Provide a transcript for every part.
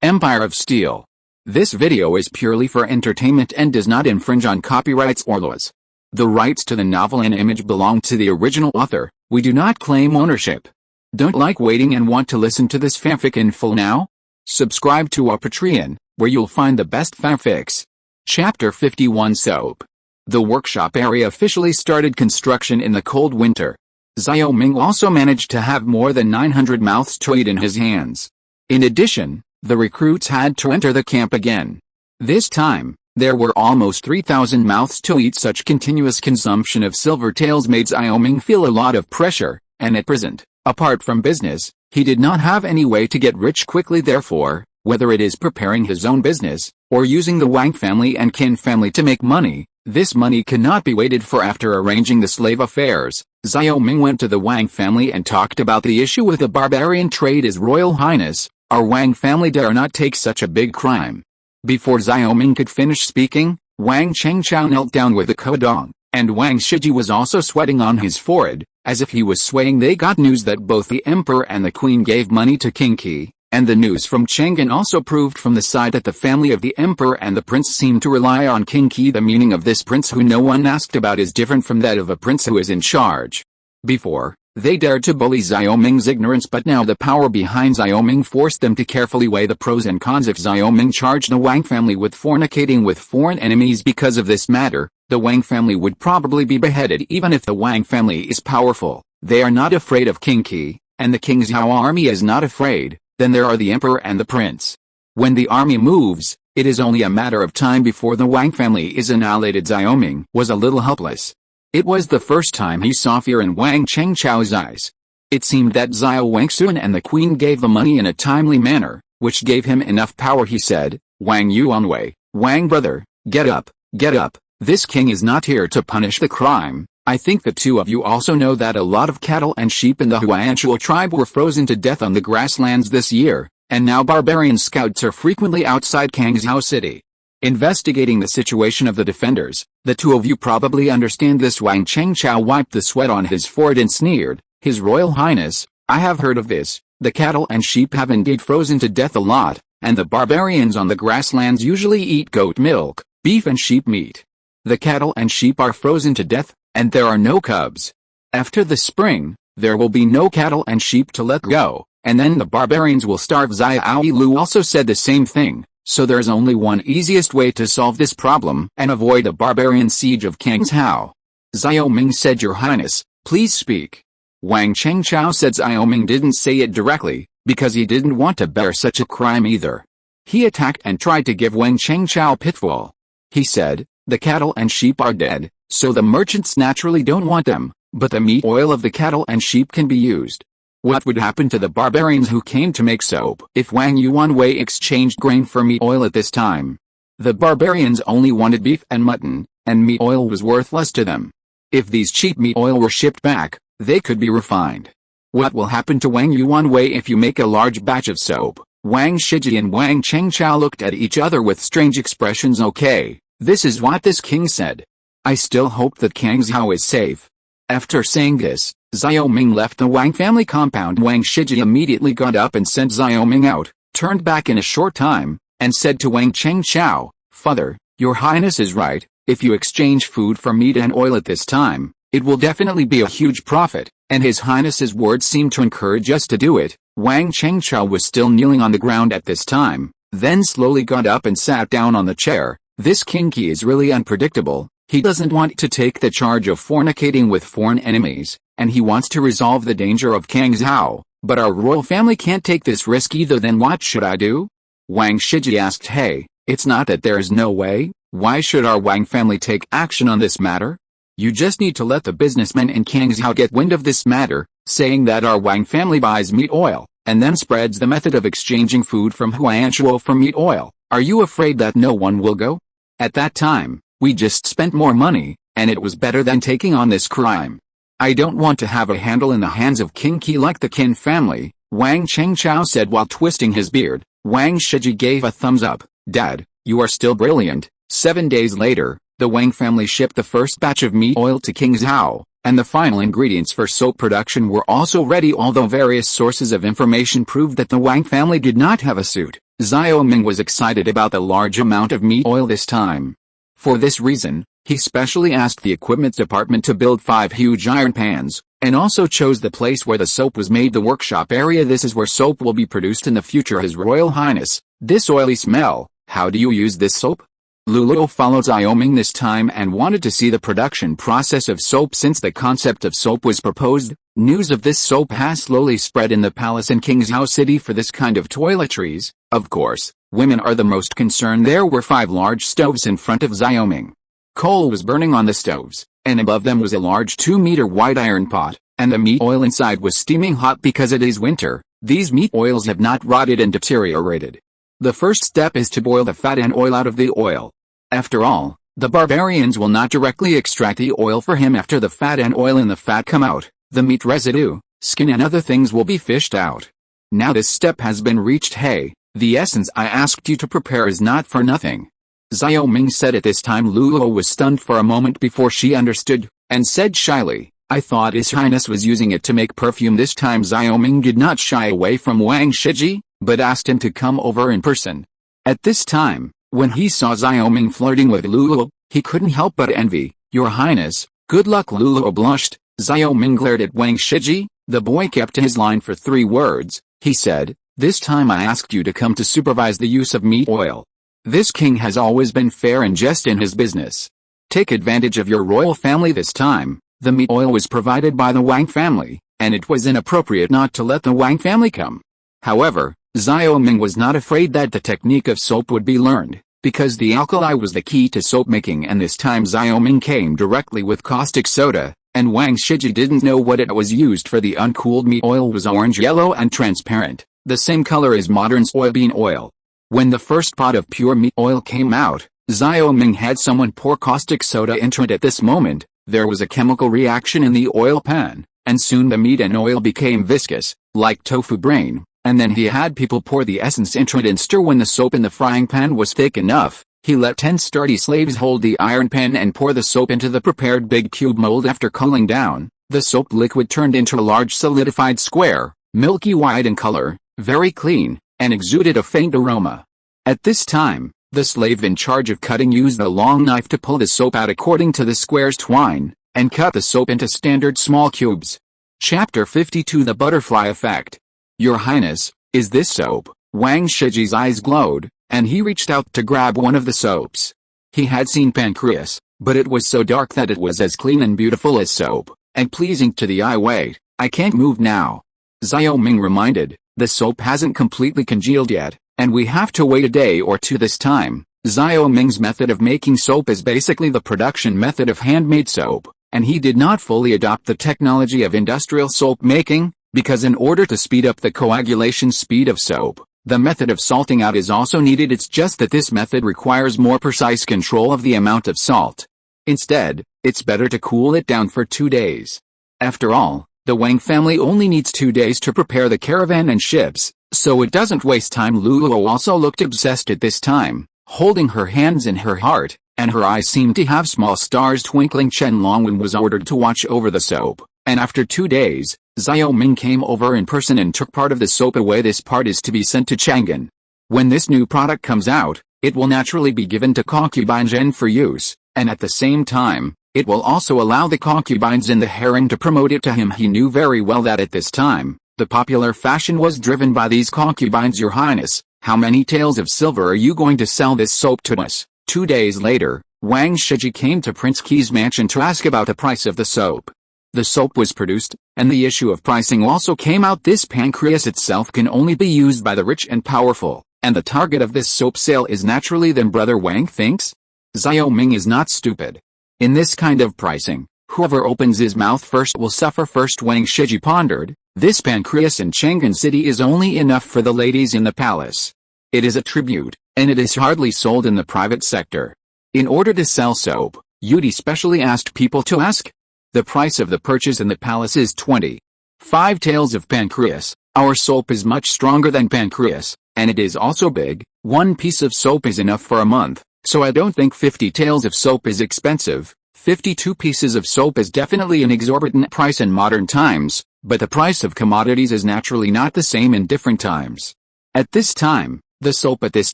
Empire of Steel. This video is purely for entertainment and does not infringe on copyrights or laws. The rights to the novel and image belong to the original author. We do not claim ownership. Don't like waiting and want to listen to this fanfic in full now? Subscribe to our Patreon, where you'll find the best fanfics. Chapter 51 Soap. The workshop area officially started construction in the cold winter. Xiao Ming also managed to have more than 900 mouths to eat in his hands. In addition, the recruits had to enter the camp again. This time, there were almost 3,000 mouths to eat. Such continuous consumption of silver tails made Xiao Ming feel a lot of pressure, and at present, apart from business, he did not have any way to get rich quickly. Therefore, whether it is preparing his own business, or using the Wang family and Qin family to make money, this money cannot be waited for. After arranging the slave affairs, Xiao Ming went to the Wang family and talked about the issue with the barbarian trade. His Royal Highness, our Wang family dare not take such a big crime. Before Xiao Ming could finish speaking, Wang Chengqiao knelt down with the kodong, and Wang Shiji was also sweating on his forehead, as if he was swaying. They got news that both the emperor and the queen gave money to King Qi, and the news from Chang'an also proved from the side that the family of the emperor and the prince seemed to rely on King Qi. The meaning of this prince who no one asked about is different from that of a prince who is in charge. Before, they dared to bully Xiao Ming's ignorance, but now the power behind Xiao Ming forced them to carefully weigh the pros and cons. If Xiao Ming charged the Wang family with fornicating with foreign enemies because of this matter, the Wang family would probably be beheaded. Even if the Wang family is powerful, they are not afraid of King Qi, and the King Zhao army is not afraid. Then there are the emperor and the prince. When the army moves, it is only a matter of time before the Wang family is annihilated. Xiao Ming was a little helpless. It was the first time he saw fear in Wang Chengqiao's eyes. It seemed that Xiao Wangxuan and the queen gave the money in a timely manner, which gave him enough power. He said, "Wang Yuanwei, Wang brother, get up, get up. This king is not here to punish the crime. I think the two of you also know that a lot of cattle and sheep in the Huanshuo tribe were frozen to death on the grasslands this year, and now barbarian scouts are frequently outside Kangzhou city, investigating the situation of the defenders. The two of you probably understand this." Wang Chengqiao wiped the sweat on his forehead and sneered, "His Royal Highness, I have heard of this. The cattle and sheep have indeed frozen to death a lot, and the barbarians on the grasslands usually eat goat milk, beef and sheep meat. The cattle and sheep are frozen to death, and there are no cubs. After the spring, there will be no cattle and sheep to let go, and then the barbarians will starve." Xiao Lu also said the same thing. So there is only one easiest way to solve this problem and avoid a barbarian siege of Kangzhou. Xiao Ming said, "Your Highness, please speak." Wang Chengqiao said Xiao Ming didn't say it directly, because he didn't want to bear such a crime either. He attacked and tried to give Wang Chengqiao pitfall. He said, "The cattle and sheep are dead, so the merchants naturally don't want them, but the meat oil of the cattle and sheep can be used. What would happen to the barbarians who came to make soap if Wang Yuanwei exchanged grain for meat oil at this time? The barbarians only wanted beef and mutton, and meat oil was worthless to them. If these cheap meat oil were shipped back, they could be refined. What will happen to Wang Yuanwei if you make a large batch of soap?" Wang Shiji and Wang Chengqiao looked at each other with strange expressions. "Okay, this is what this king said. I still hope that Kangzhou is safe." After saying this, Xiao Ming left the Wang family compound. Wang Shiji immediately got up and sent Xiao Ming out, turned back in a short time, and said to Wang Chengqiao, "Father, your Highness is right. If you exchange food for meat and oil at this time, it will definitely be a huge profit," and His Highness's words seemed to encourage us to do it. Wang Chengqiao was still kneeling on the ground at this time, then slowly got up and sat down on the chair. This King Qi is really unpredictable. He doesn't want to take the charge of fornicating with foreign enemies, and he wants to resolve the danger of Kangzhou, but our royal family can't take this risk either. Then what should I do? Wang Shiji asked. "Hey, it's not that there is no way. Why should our Wang family take action on this matter? You just need to let the businessmen in Kangzhou get wind of this matter, saying that our Wang family buys meat oil, and then spreads the method of exchanging food from Huanshuo for meat oil. Are you afraid that no one will go? At that time, we just spent more money, and it was better than taking on this crime. I don't want to have a handle in the hands of King Qi like the Qin family," Wang Chengqiao said while twisting his beard. Wang Shiji gave a thumbs up. "Dad, you are still brilliant." 7 days later, the Wang family shipped the first batch of meat oil to Kangzhou, and the final ingredients for soap production were also ready. Although various sources of information proved that the Wang family did not have a suit, Xiao Ming was excited about the large amount of meat oil this time. For this reason, he specially asked the equipment department to build 5 huge iron pans, and also chose the place where the soap was made, the workshop area. This is where soap will be produced in the future, His Royal Highness. This oily smell, how do you use this soap? Luluo followed Xiao Ming this time and wanted to see the production process of soap. Since the concept of soap was proposed, news of this soap has slowly spread in the palace in Qingzhou City. For this kind of toiletries, of course, women are the most concerned. There were 5 large stoves in front of Xiao Ming. Coal was burning on the stoves, and above them was a large 2-meter wide iron pot, and the meat oil inside was steaming hot. Because it is winter, these meat oils have not rotted and deteriorated. The first step is to boil the fat and oil out of the oil. After all, the barbarians will not directly extract the oil for him. After the fat and oil in the fat come out, the meat residue, skin and other things will be fished out. Now this step has been reached. Hey, the essence I asked you to prepare is not for nothing. Xiao Ming said. At this time Luluo was stunned for a moment before she understood, and said shyly, I thought His Highness was using it to make perfume. This time Xiao Ming did not shy away from Wang Shiji, but asked him to come over in person. At this time, when he saw Xiao Ming flirting with Luluo, he couldn't help but envy. Your Highness, good luck. Luluo blushed. Xiao Ming glared at Wang Shiji. The boy kept to his line for 3 words. He said, this time I asked you to come to supervise the use of meat oil. This king has always been fair and just in his business. Take advantage of your royal family. This time, the meat oil was provided by the Wang family, and it was inappropriate not to let the Wang family come. However, Xiao Ming was not afraid that the technique of soap would be learned, because the alkali was the key to soap making. And this time Xiao Ming came directly with caustic soda, and Wang Shiji didn't know what it was used for. The uncooled meat oil was orange yellow and transparent, the same color as modern soybean oil. When the first pot of pure meat oil came out, Xiao Ming had someone pour caustic soda into it. At this moment, there was a chemical reaction in the oil pan, and soon the meat and oil became viscous, like tofu brain, and then he had people pour the essence into it and stir. When the soap in the frying pan was thick enough, he let 10 sturdy slaves hold the iron pan and pour the soap into the prepared big cube mold. After cooling down, the soap liquid turned into a large solidified square, milky white in color, very clean, and exuded a faint aroma. At this time, the slave in charge of cutting used a long knife to pull the soap out according to the square's twine, and cut the soap into standard small cubes. Chapter 52 The Butterfly Effect. Your Highness, is this soap? Wang Shiji's eyes glowed, and he reached out to grab one of the soaps. He had seen pancreas, but it was so dark that it was as clean and beautiful as soap, and pleasing to the eye. Wait, I can't move now. Xiao Ming reminded, the soap hasn't completely congealed yet, and we have to wait a day or 2 this time. Xiao Ming's method of making soap is basically the production method of handmade soap, and he did not fully adopt the technology of industrial soap making, because in order to speed up the coagulation speed of soap, the method of salting out is also needed. It's just that this method requires more precise control of the amount of salt. Instead, it's better to cool it down for 2 days. After all, the Wang family only needs 2 days to prepare the caravan and ships, so it doesn't waste time. Luluo also looked obsessed at this time, holding her hands in her heart, and her eyes seemed to have small stars twinkling. Chen Longwen was ordered to watch over the soap, and after 2 days, Xiao Ming came over in person and took part of the soap away. This part is to be sent to Chang'an. When this new product comes out, it will naturally be given to concubine Zhen for use, and at the same time, it will also allow the concubines in the harem to promote it to him. He knew very well that at this time, the popular fashion was driven by these concubines. Your Highness, how many taels of silver are you going to sell this soap to us? 2 days later, Wang Shiji came to Prince Qi's mansion to ask about the price of the soap. The soap was produced, and the issue of pricing also came out. This pancreas itself can only be used by the rich and powerful, and the target of this soap sale is naturally them. Brother Wang thinks? Xiao Ming is not stupid. In this kind of pricing, whoever opens his mouth first will suffer. First, Wang Shiji pondered, this pancreas in Chang'an City is only enough for the ladies in the palace. It is a tribute, and it is hardly sold in the private sector. In order to sell soap, Yudi specially asked people to ask. The price of the purchase in the palace is 25 taels of pancreas. Our soap is much stronger than pancreas, and it is also big. 1 piece of soap is enough for a month, so I don't think 50 taels of soap is expensive. 52 pieces of soap is definitely an exorbitant price in modern times, but the price of commodities is naturally not the same in different times. At this time, The soap at this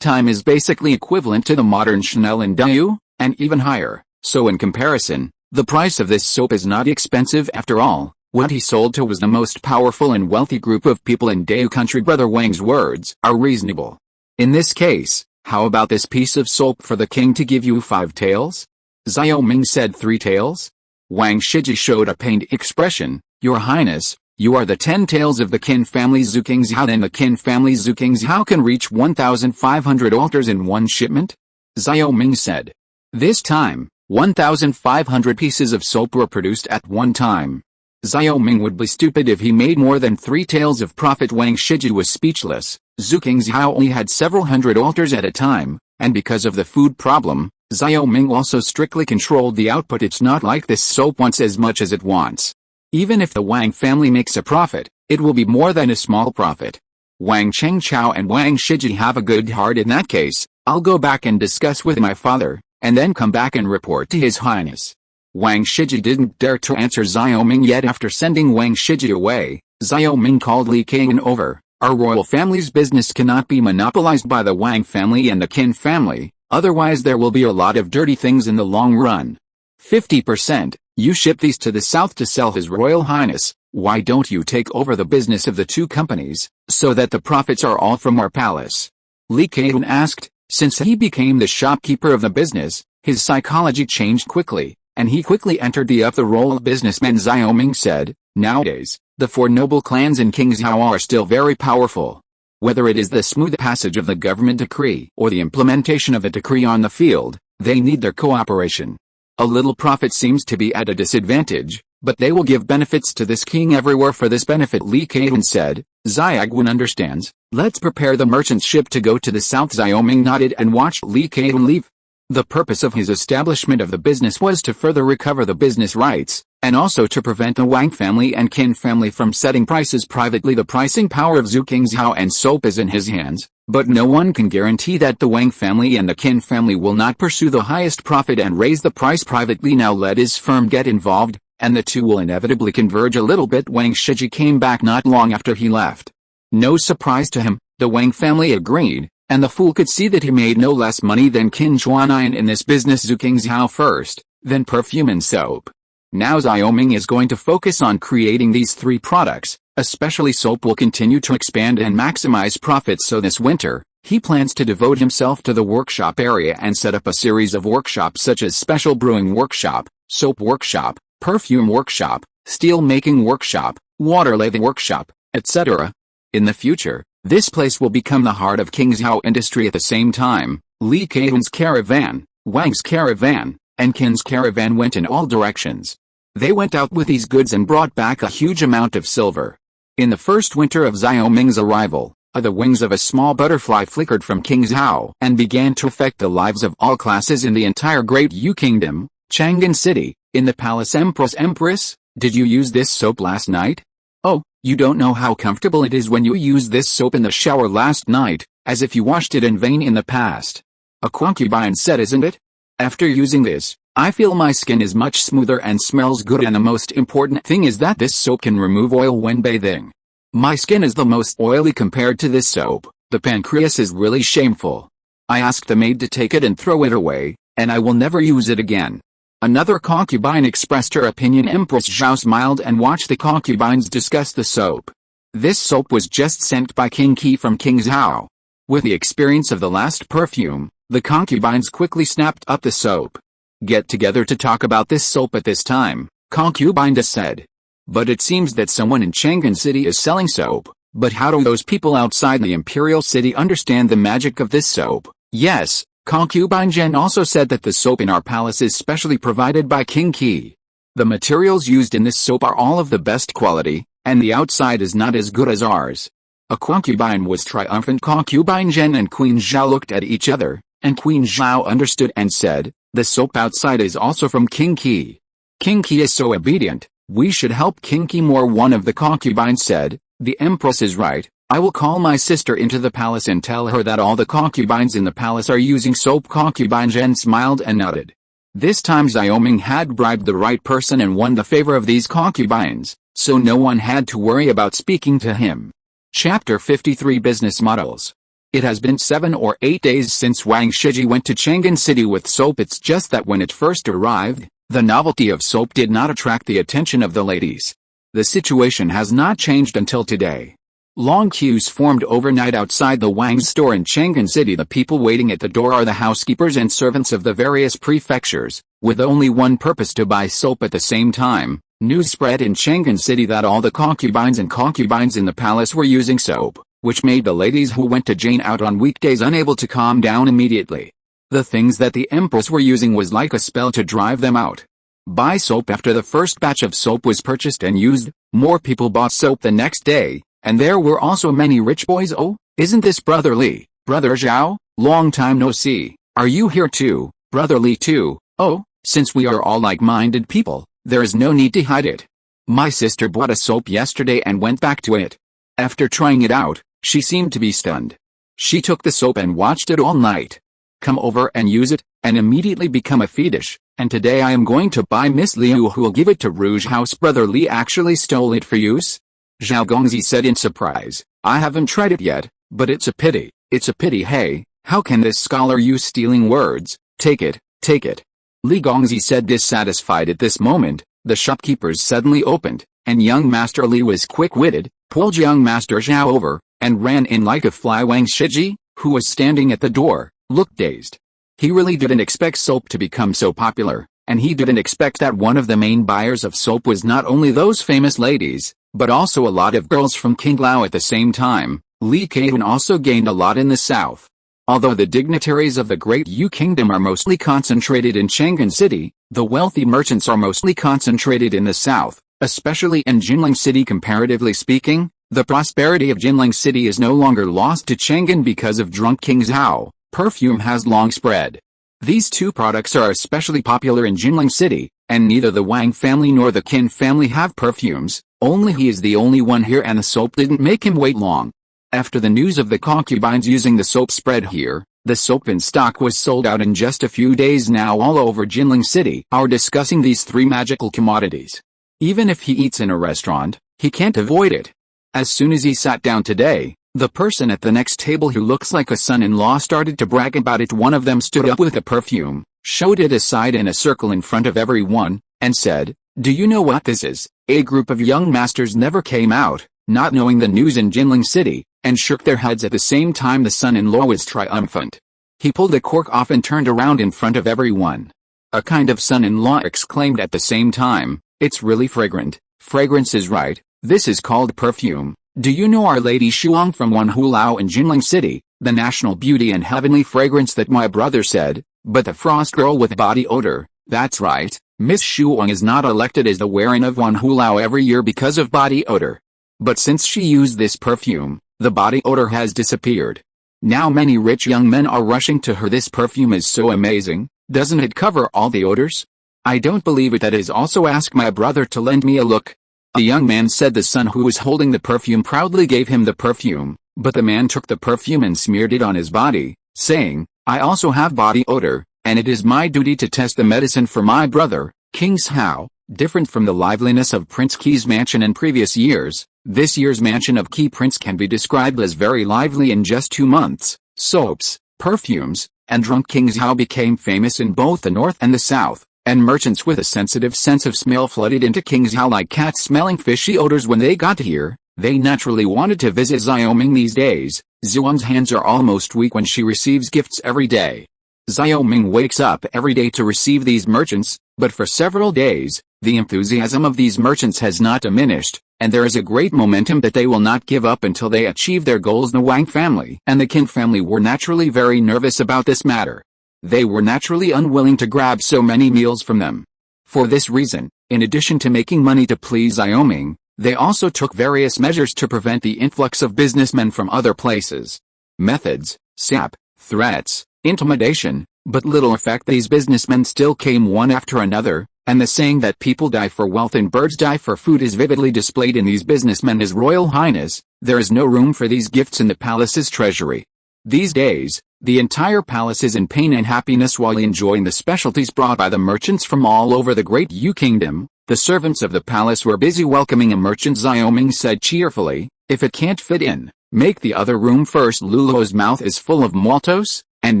time is basically equivalent to the modern Chanel and Dior, and even higher, so in comparison, the price of this soap is not expensive after all. What he sold to was the most powerful and wealthy group of people in Dayu country. Brother Wang's words are reasonable. In this case, how about this piece of soap for the king to give you 5 taels? Xiao Ming said 3 taels. Wang Shiji showed a pained expression. Your Highness, you are the 10 taels of the Qin family Zhu Qingxiao, and the Qin family Zhu Qingxiao can reach 1,500 altars in one shipment? Xiao Ming said. This time, 1,500 pieces of soap were produced at one time. Xiao Ming would be stupid if he made more than 3 taels of profit. Wang Shiji was speechless. Zhu Qingxiao only had several hundred altars at a time, and because of the food problem, Xiao Ming also strictly controlled the output. It's not like this soap wants as much as it wants. Even if the Wang family makes a profit, it will be more than a small profit. Wang Chengqiao and Wang Shiji have a good heart. In that case, I'll go back and discuss with my father, and then come back and report to His Highness. Wang Shiji didn't dare to answer Xiao Ming yet. After sending Wang Shiji away, Xiao Ming called Li Qian over. Our royal family's business cannot be monopolized by the Wang family and the Qin family, otherwise there will be a lot of dirty things in the long run. 50%, you ship these to the south to sell His Royal Highness. Why don't you take over the business of the 2 companies, so that the profits are all from our palace? Li Qian asked. Since he became the shopkeeper of the business, his psychology changed quickly, and he quickly entered the role of businessman. Xiao Ming said, nowadays, the 4 noble clans in Qingxiao are still very powerful. Whether it is the smooth passage of the government decree or the implementation of a decree on the field, they need their cooperation. A little profit seems to be at a disadvantage, but they will give benefits to this king everywhere for this benefit. Li Qian said, Xiaoguan understands. Let's prepare the merchant ship to go to the south. Xiao Ming nodded and watched Li Qian leave. The purpose of his establishment of the business was to further recover the business rights, and also to prevent the Wang family and Qin family from setting prices privately. The pricing power of Zhu Qingxiao and soap is in his hands, but no one can guarantee that the Wang family and the Qin family will not pursue the highest profit and raise the price privately. Now let his firm get involved, and the two will inevitably converge a little bit. Wang Shiji came back not long after he left. No surprise to him, the Wang family agreed, and the fool could see that he made no less money than Qin Chuanian in this business. Zhu Qingxiao first, then perfume and soap. Now Xiao Ming is going to focus on creating these 3 products, especially soap will continue to expand and maximize profits. So this winter, he plans to devote himself to the workshop area and set up a series of workshops such as special brewing workshop, soap workshop, perfume workshop, steel making workshop, water laving workshop, etc. In the future, this place will become the heart of Qingxiao industry. At the same time, Li Qian's caravan, Wang's caravan, and Qin's caravan went in all directions. They went out with these goods and brought back a huge amount of silver. In the first winter of Xiao Ming's arrival, the wings of a small butterfly flickered from Qingxiao and began to affect the lives of all classes in the entire Great Yu Kingdom. Chang'an City, in the palace. Empress, did you use this soap last night? Oh, you don't know how comfortable it is when you use this soap in the shower last night, as if you washed it in vain in the past. A concubine said, isn't it? After using this, I feel my skin is much smoother and smells good, and the most important thing is that this soap can remove oil when bathing. My skin is the most oily compared to this soap. The pancreas is really shameful. I asked the maid to take it and throw it away, and I will never use it again. Another concubine expressed her opinion. Empress Zhao smiled and watched the concubines discuss the soap. This soap was just sent by King Qi from Qingxiao. With the experience of the last perfume, the concubines quickly snapped up the soap. Get together to talk about this soap at this time, concubine said. But it seems that someone in Chang'an City is selling soap. But how do those people outside the imperial city understand the magic of this soap? Yes. Concubine Zhen also said that the soap in our palace is specially provided by King Qi. The materials used in this soap are all of the best quality, and the outside is not as good as ours. A concubine was triumphant. Concubine Zhen and Queen Zhao looked at each other, and Queen Zhao understood and said, the soap outside is also from King Qi. King Qi is so obedient, we should help King Qi more. One of the concubines said, the Empress is right. I will call my sister into the palace and tell her that all the concubines in the palace are using soap. Concubine Zhen smiled and nodded. This time Xiao Ming had bribed the right person and won the favor of these concubines, so no one had to worry about speaking to him. Chapter 53 Business Models. It has been 7 or 8 days since Wang Shiji went to Chang'an City with soap. It's just that when it first arrived, the novelty of soap did not attract the attention of the ladies. The situation has not changed until today. Long queues formed overnight outside the Wang's store in Chang'an City. The people waiting at the door are the housekeepers and servants of the various prefectures, with only one purpose: to buy soap. At the same time, news spread in Chang'an City that all the concubines in the palace were using soap, which made the ladies who went to Jane out on weekdays unable to calm down immediately. The things that the empress were using was like a spell to drive them out. Buy soap. After the first batch of soap was purchased and used, more people bought soap the next day, and there were also many rich boys. "Oh, isn't this Brother Li? Brother Zhao? Long time no see. Are you here too, Brother Li too? Oh, since we are all like-minded people, there is no need to hide it. My sister bought a soap yesterday and went back to it. After trying it out, she seemed to be stunned. She took the soap and watched it all night. Come over and use it, and immediately become a fetish, and today I am going to buy Miss Liu who will give it to Rouge House. Brother Li actually stole it for use?" Zhao Gongzi said in surprise. "I haven't tried it yet, but it's a pity, hey, how can this scholar use stealing words? Take it, take it." Li Gongzi said dissatisfied. At this moment, the shopkeepers suddenly opened, and young Master Li was quick-witted, pulled young Master Zhao over, and ran in like a fly. Wang Shiji, who was standing at the door, looked dazed. He really didn't expect soap to become so popular, and he didn't expect that one of the main buyers of soap was not only those famous ladies, but also a lot of girls from Qinglao. At the same time, Li Keihun also gained a lot in the south. Although the dignitaries of the Great Yu Kingdom are mostly concentrated in Chang'an City, the wealthy merchants are mostly concentrated in the south, especially in Jinling City. Comparatively speaking, the prosperity of Jinling City is no longer lost to Chang'an because of Drunk King Zhao. Perfume has long spread. These two products are especially popular in Jinling City, and neither the Wang family nor the Qin family have perfumes. Only he is the only one here, and the soap didn't make him wait long. After the news of the concubines using the soap spread here, the soap in stock was sold out in just a few days. Now all over Jinling City are discussing these three magical commodities. Even if he eats in a restaurant, he can't avoid it. As soon as he sat down today, the person at the next table who looks like a son-in-law started to brag about it. One of them stood up with a perfume, showed it aside in a circle in front of everyone, and said, "Do you know what this is?" A group of young masters never came out, not knowing the news in Jinling City, and shook their heads. At the same time, the son-in-law was triumphant. He pulled the cork off and turned around in front of everyone. A kind of son-in-law exclaimed at the same time, "It's really fragrant. Fragrance is right. This is called perfume. Do you know Our Lady Shuang from Wanhulao in Jinling City, the national beauty and heavenly fragrance that my brother said, but the frost girl with body odor? That's right, Miss Shuang is not elected as the Warin of Wanhulao every year because of body odor. But since she used this perfume, the body odor has disappeared. Now many rich young men are rushing to her. This perfume is so amazing, doesn't it cover all the odors? I don't believe it. That is also ask my brother to lend me a look." The young man said. The son who was holding the perfume proudly gave him the perfume, but the man took the perfume and smeared it on his body, saying, "I also have body odor, and it is my duty to test the medicine for my brother, King Cao." Different from the liveliness of Prince Qi's mansion in previous years, this year's mansion of Qi Prince can be described as very lively. In just 2 months, soaps, perfumes, and Drunk King Zhao became famous in both the north and the south, and merchants with a sensitive sense of smell flooded into King Zhao like cats smelling fishy odors. When they got here, they naturally wanted to visit Xiaoming. These days, Zhuang's hands are almost weak when she receives gifts every day. Xiaoming wakes up every day to receive these merchants, but for several days, the enthusiasm of these merchants has not diminished, and there is a great momentum that they will not give up until they achieve their goals. The Wang family and the Qin family were naturally very nervous about this matter. They were naturally unwilling to grab so many meals from them. For this reason, in addition to making money to please Xiaoming, they also took various measures to prevent the influx of businessmen from other places. Methods, sap, threats, intimidation, but little effect. These businessmen still came one after another, and the saying that people die for wealth and birds die for food is vividly displayed in these businessmen. His Royal Highness, there is no room for these gifts in the palace's treasury. These days, the entire palace is in pain and happiness while enjoying the specialties brought by the merchants from all over the Great Yu Kingdom. The servants of the palace were busy welcoming a merchant. Xiaoming said cheerfully, "If it can't fit in, Make the other room first. Lulu's mouth is full of maltose, and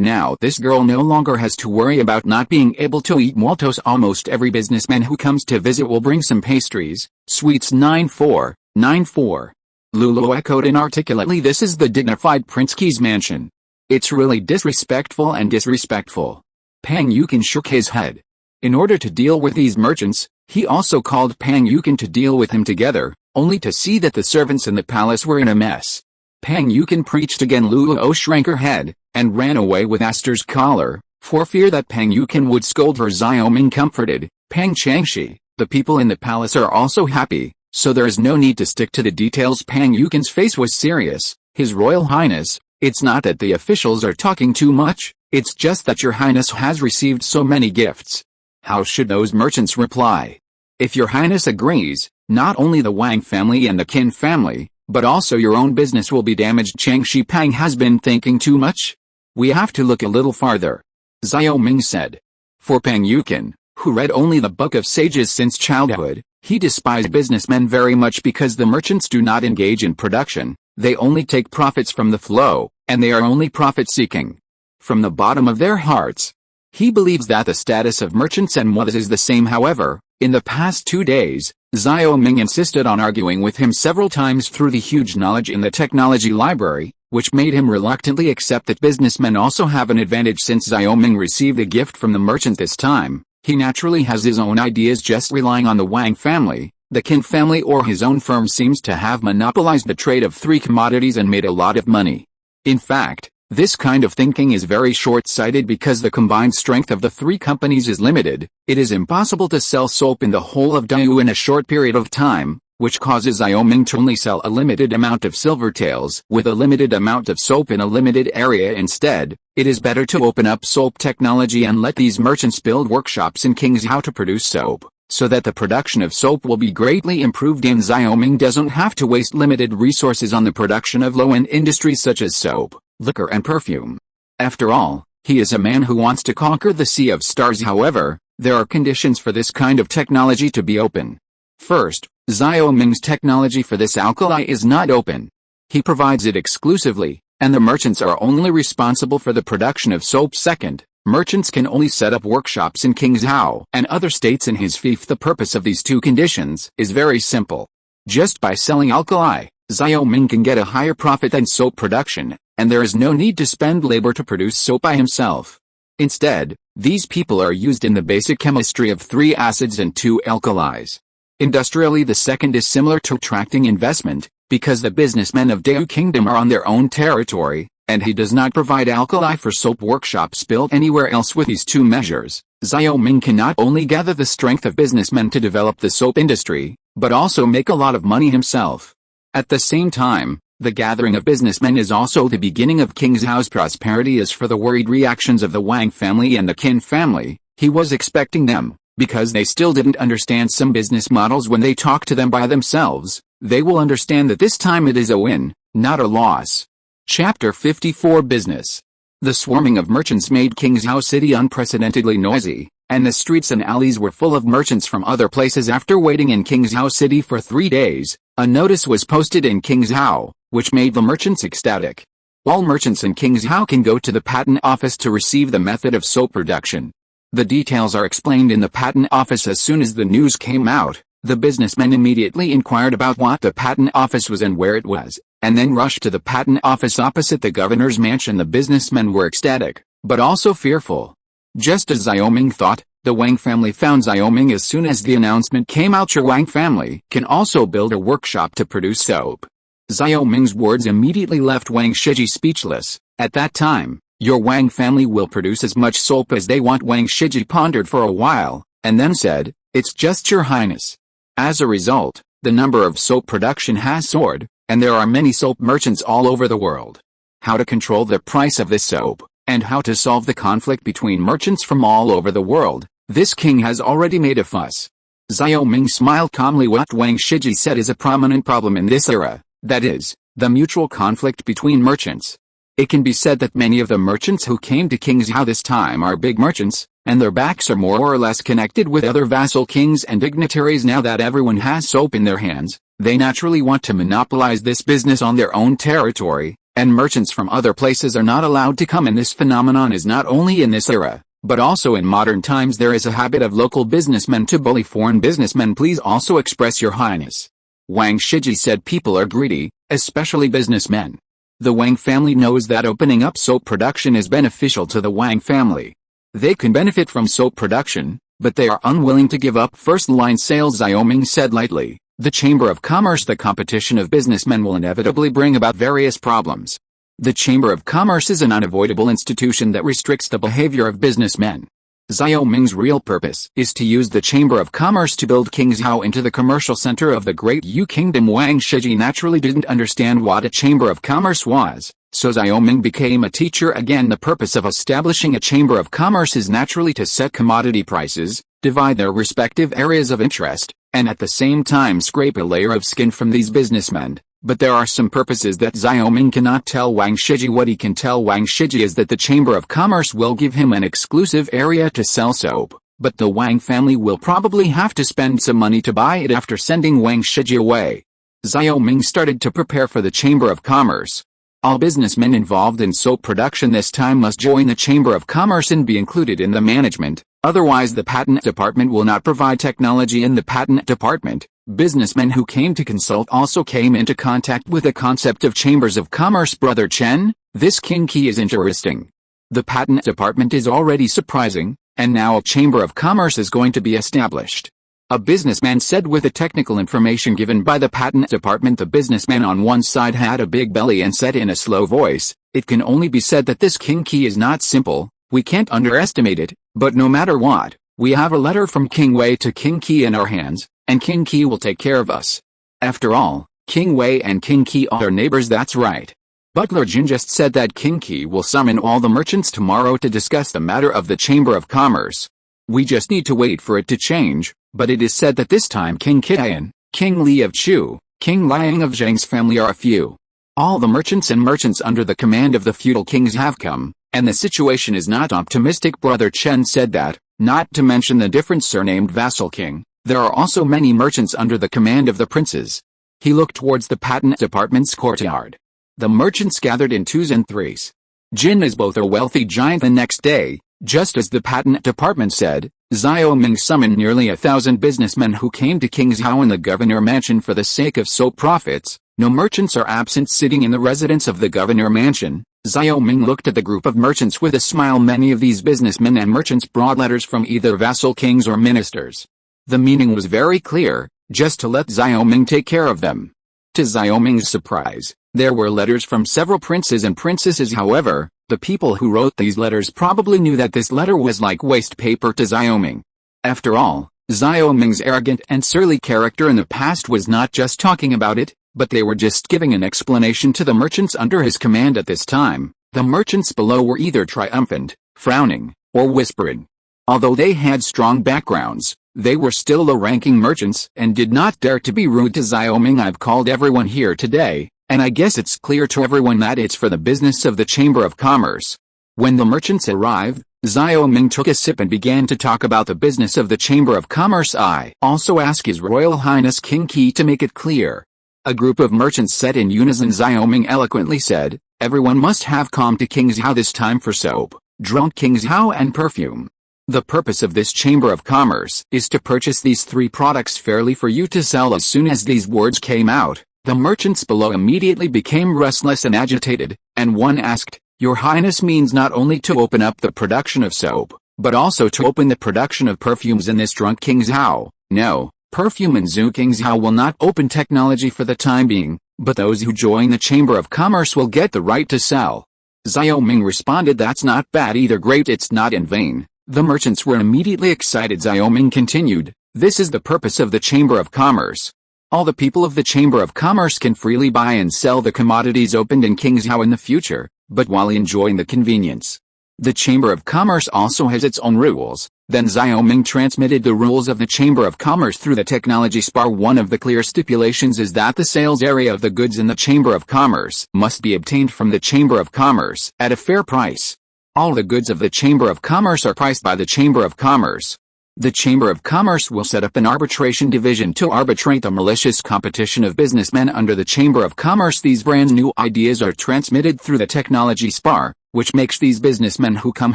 now this girl no longer has to worry about not being able to eat maltose. Almost every businessman who comes to visit will bring some pastries, sweets. 9494. Lulu echoed inarticulately. This is the dignified Prince Key's mansion. It's really disrespectful and disrespectful. Pang Yukin shook his head. In order to deal with these merchants, he also called Pang Yukin to deal with him together, only to see that the servants in the palace were in a mess. Pang Yukin preached again. Lulu shrank her head, and ran away with Esther's collar, for fear that Pang Yukin would scold her. Xiaoming comforted Pang Changshi. The people in the palace are also happy, so there is no need to stick to the details. Pang Yukin's face was serious. His Royal Highness, it's not that the officials are talking too much, it's just that your Highness has received so many gifts. How should those merchants reply? If your Highness agrees, not only the Wang family and the Qin family, but also your own business will be damaged. Changshi Pang has been thinking too much? We have to look a little farther. Xiaoming said. For Pang Yukin, who read only the Book of Sages since childhood, he despised businessmen very much because the merchants do not engage in production, they only take profits from the flow, and they are only profit-seeking. From the bottom of their hearts, he believes that the status of merchants and mullahs is the same. However, in the past 2 days, Xiaoming insisted on arguing with him several times through the huge knowledge in the technology library, which made him reluctantly accept that businessmen also have an advantage. Since Xiaoming received a gift from the merchant this time, he naturally has his own ideas. Just relying on the Wang family, the Qin family or his own firm seems to have monopolized the trade of 3 commodities and made a lot of money. In fact, this kind of thinking is very short-sighted because the combined strength of the 3 companies is limited. It is impossible to sell soap in the whole of Dayu in a short period of time, which causes Xiaoming to only sell a limited amount of silvertails with a limited amount of soap in a limited area. Instead, it is better to open up soap technology and let these merchants build workshops in Qingzhou to produce soap, so that the production of soap will be greatly improved and Xiaoming doesn't have to waste limited resources on the production of low-end industries such as soap, liquor and perfume. After all, he is a man who wants to conquer the Sea of Stars. However, there are conditions for this kind of technology to be open. First, Xiaoming's technology for this alkali is not open. He provides it exclusively, and the merchants are only responsible for the production of soap. Second, merchants can only set up workshops in Qingzhou and other states in his fief. The purpose of these 2 conditions is very simple. Just by selling alkali, Xiaoming can get a higher profit than soap production, and there is no need to spend labor to produce soap by himself. Instead, these people are used in the basic chemistry of 3 acids and 2 alkalis. Industrially, the second is similar to attracting investment, because the businessmen of Dayu Kingdom are on their own territory, and he does not provide alkali for soap workshops built anywhere else. With these 2 measures, Xiaoming can not only gather the strength of businessmen to develop the soap industry, but also make a lot of money himself. At the same time, the gathering of businessmen is also the beginning of Qingzhou's prosperity. As for the worried reactions of the Wang family and the Qin family, he was expecting them, because they still didn't understand some business models. When they talk to them by themselves, they will understand that this time it is a win, not a loss. Chapter 54 Business. The swarming of merchants made Qingzhou City unprecedentedly noisy, and the streets and alleys were full of merchants from other places. After waiting in Qingzhou City for 3 days, a notice was posted in Qingzhou, which made the merchants ecstatic. All merchants in Qingzhou can go to the patent office to receive the method of soap production. The details are explained in the patent office. As soon as the news came out, the businessmen immediately inquired about what the patent office was and where it was, and then rushed to the patent office opposite the governor's mansion. The businessmen were ecstatic, but also fearful. Just as Xiaoming thought, the Wang family found Xiaoming as soon as the announcement came out. Your Wang family can also build a workshop to produce soap. Xiaoming's words immediately left Wang Shiji speechless. At that time, your Wang family will produce as much soap as they want. Wang Shiji pondered for a while, and then said, "It's just your highness." As a result, the number of soap production has soared, and there are many soap merchants all over the world. How to control the price of this soap, and how to solve the conflict between merchants from all over the world, this king has already made a fuss. Xiaoming smiled calmly. What Wang Shiji said is a prominent problem in this era, that is, the mutual conflict between merchants. It can be said that many of the merchants who came to Qingzhou this time are big merchants, and their backs are more or less connected with other vassal kings and dignitaries. Now that everyone has soap in their hands, they naturally want to monopolize this business on their own territory, and merchants from other places are not allowed to come in. This phenomenon is not only in this era, but also in modern times. There is a habit of local businessmen to bully foreign businessmen. Please also express your highness. Wang Shiji said people are greedy, especially businessmen. The Wang family knows that opening up soap production is beneficial to the Wang family. They can benefit from soap production, but they are unwilling to give up first-line sales. Xiao Ming said lightly, the Chamber of Commerce. The competition of businessmen will inevitably bring about various problems. The Chamber of Commerce is an unavoidable institution that restricts the behavior of businessmen. Xiao Ming's real purpose is to use the Chamber of Commerce to build Qingzhou into the commercial center of the Great Yu Kingdom. Wang Shiji naturally didn't understand what a Chamber of Commerce was, so Xiao Ming became a teacher again. The purpose of establishing a Chamber of Commerce is naturally to set commodity prices, divide their respective areas of interest, and at the same time scrape a layer of skin from these businessmen. But there are some purposes that Xiao Ming cannot tell Wang Shiji. What he can tell Wang Shiji is that the Chamber of Commerce will give him an exclusive area to sell soap, but the Wang family will probably have to spend some money to buy it after sending Wang Shiji away. Xiao Ming started to prepare for the Chamber of Commerce. All businessmen involved in soap production this time must join the Chamber of Commerce and be included in the management, otherwise the patent department will not provide technology. In the patent department, businessmen who came to consult also came into contact with the concept of chambers of commerce. Brother Chen, this King Key is interesting. The patent department is already surprising, and now a chamber of commerce is going to be established. A businessman said with the technical information given by the patent department. The businessman on one side had a big belly and said in a slow voice, it can only be said that this King Key is not simple, we can't underestimate it, but no matter what, we have a letter from King Wei to King Key in our hands, and King Key will take care of us. After all, King Wei and King Key are neighbors. That's right. Butler Jin just said that King Key will summon all the merchants tomorrow to discuss the matter of the Chamber of Commerce. We just need to wait for it to change, but it is said that this time King Qian, King Li of Chu, King Liang of Zhang's family are a few. All the merchants and merchants under the command of the feudal kings have come, and the situation is not optimistic. Brother Chen said that, not to mention the different surnamed vassal king, there are also many merchants under the command of the princes. He looked towards the patent department's courtyard. The merchants gathered in twos and threes. Jin is both a wealthy giant. The next day, just as the patent department said, Xiao Ming summoned nearly 1,000 businessmen who came to Qingzhou in the governor mansion for the sake of soap profits. No merchants are absent. Sitting in the residence of the governor mansion, Xiao Ming looked at the group of merchants with a smile. Many of these businessmen and merchants brought letters from either vassal kings or ministers. The meaning was very clear, just to let Xiao Ming take care of them. To Xiao Ming's surprise, there were letters from several princes and princesses. However, the people who wrote these letters probably knew that this letter was like waste paper to Xiao Ming. After all, Xiao Ming's arrogant and surly character in the past was not just talking about it, but they were just giving an explanation to the merchants under his command at this time. The merchants below were either triumphant, frowning, or whispering. Although they had strong backgrounds, they were still low-ranking merchants and did not dare to be rude to Xiao Ming. I've called everyone here today, and I guess it's clear to everyone that it's for the business of the Chamber of Commerce. When the merchants arrived, Xiao Ming took a sip and began to talk about the business of the Chamber of Commerce. I also ask His Royal Highness King Qi to make it clear. A group of merchants said in unison. Xiao Ming eloquently said, everyone must have come to Qingzhou this time for soap, drunk Qingzhou and perfume. The purpose of this Chamber of Commerce is to purchase these three products fairly for you to sell. As soon as these words came out, the merchants below immediately became restless and agitated, and one asked, Your Highness means not only to open up the production of soap, but also to open the production of perfumes in this drunk Qingzhou. No, perfume in Zhu Qingzhou will not open technology for the time being, but those who join the Chamber of Commerce will get the right to sell. Xiao Ming responded, that's not bad either. Great, it's not in vain. The merchants were immediately excited. Xiao Ming continued, this is the purpose of the Chamber of Commerce. All the people of the Chamber of Commerce can freely buy and sell the commodities opened in Qingzhou in the future, but while enjoying the convenience. The Chamber of Commerce also has its own rules. Then Xiao Ming transmitted the rules of the Chamber of Commerce through the technology spar. One of the clear stipulations is that the sales area of the goods in the Chamber of Commerce must be obtained from the Chamber of Commerce at a fair price. All the goods of the Chamber of Commerce are priced by the Chamber of Commerce. The Chamber of Commerce will set up an arbitration division to arbitrate the malicious competition of businessmen under the Chamber of Commerce. These brand new ideas are transmitted through the technology spar, which makes these businessmen who come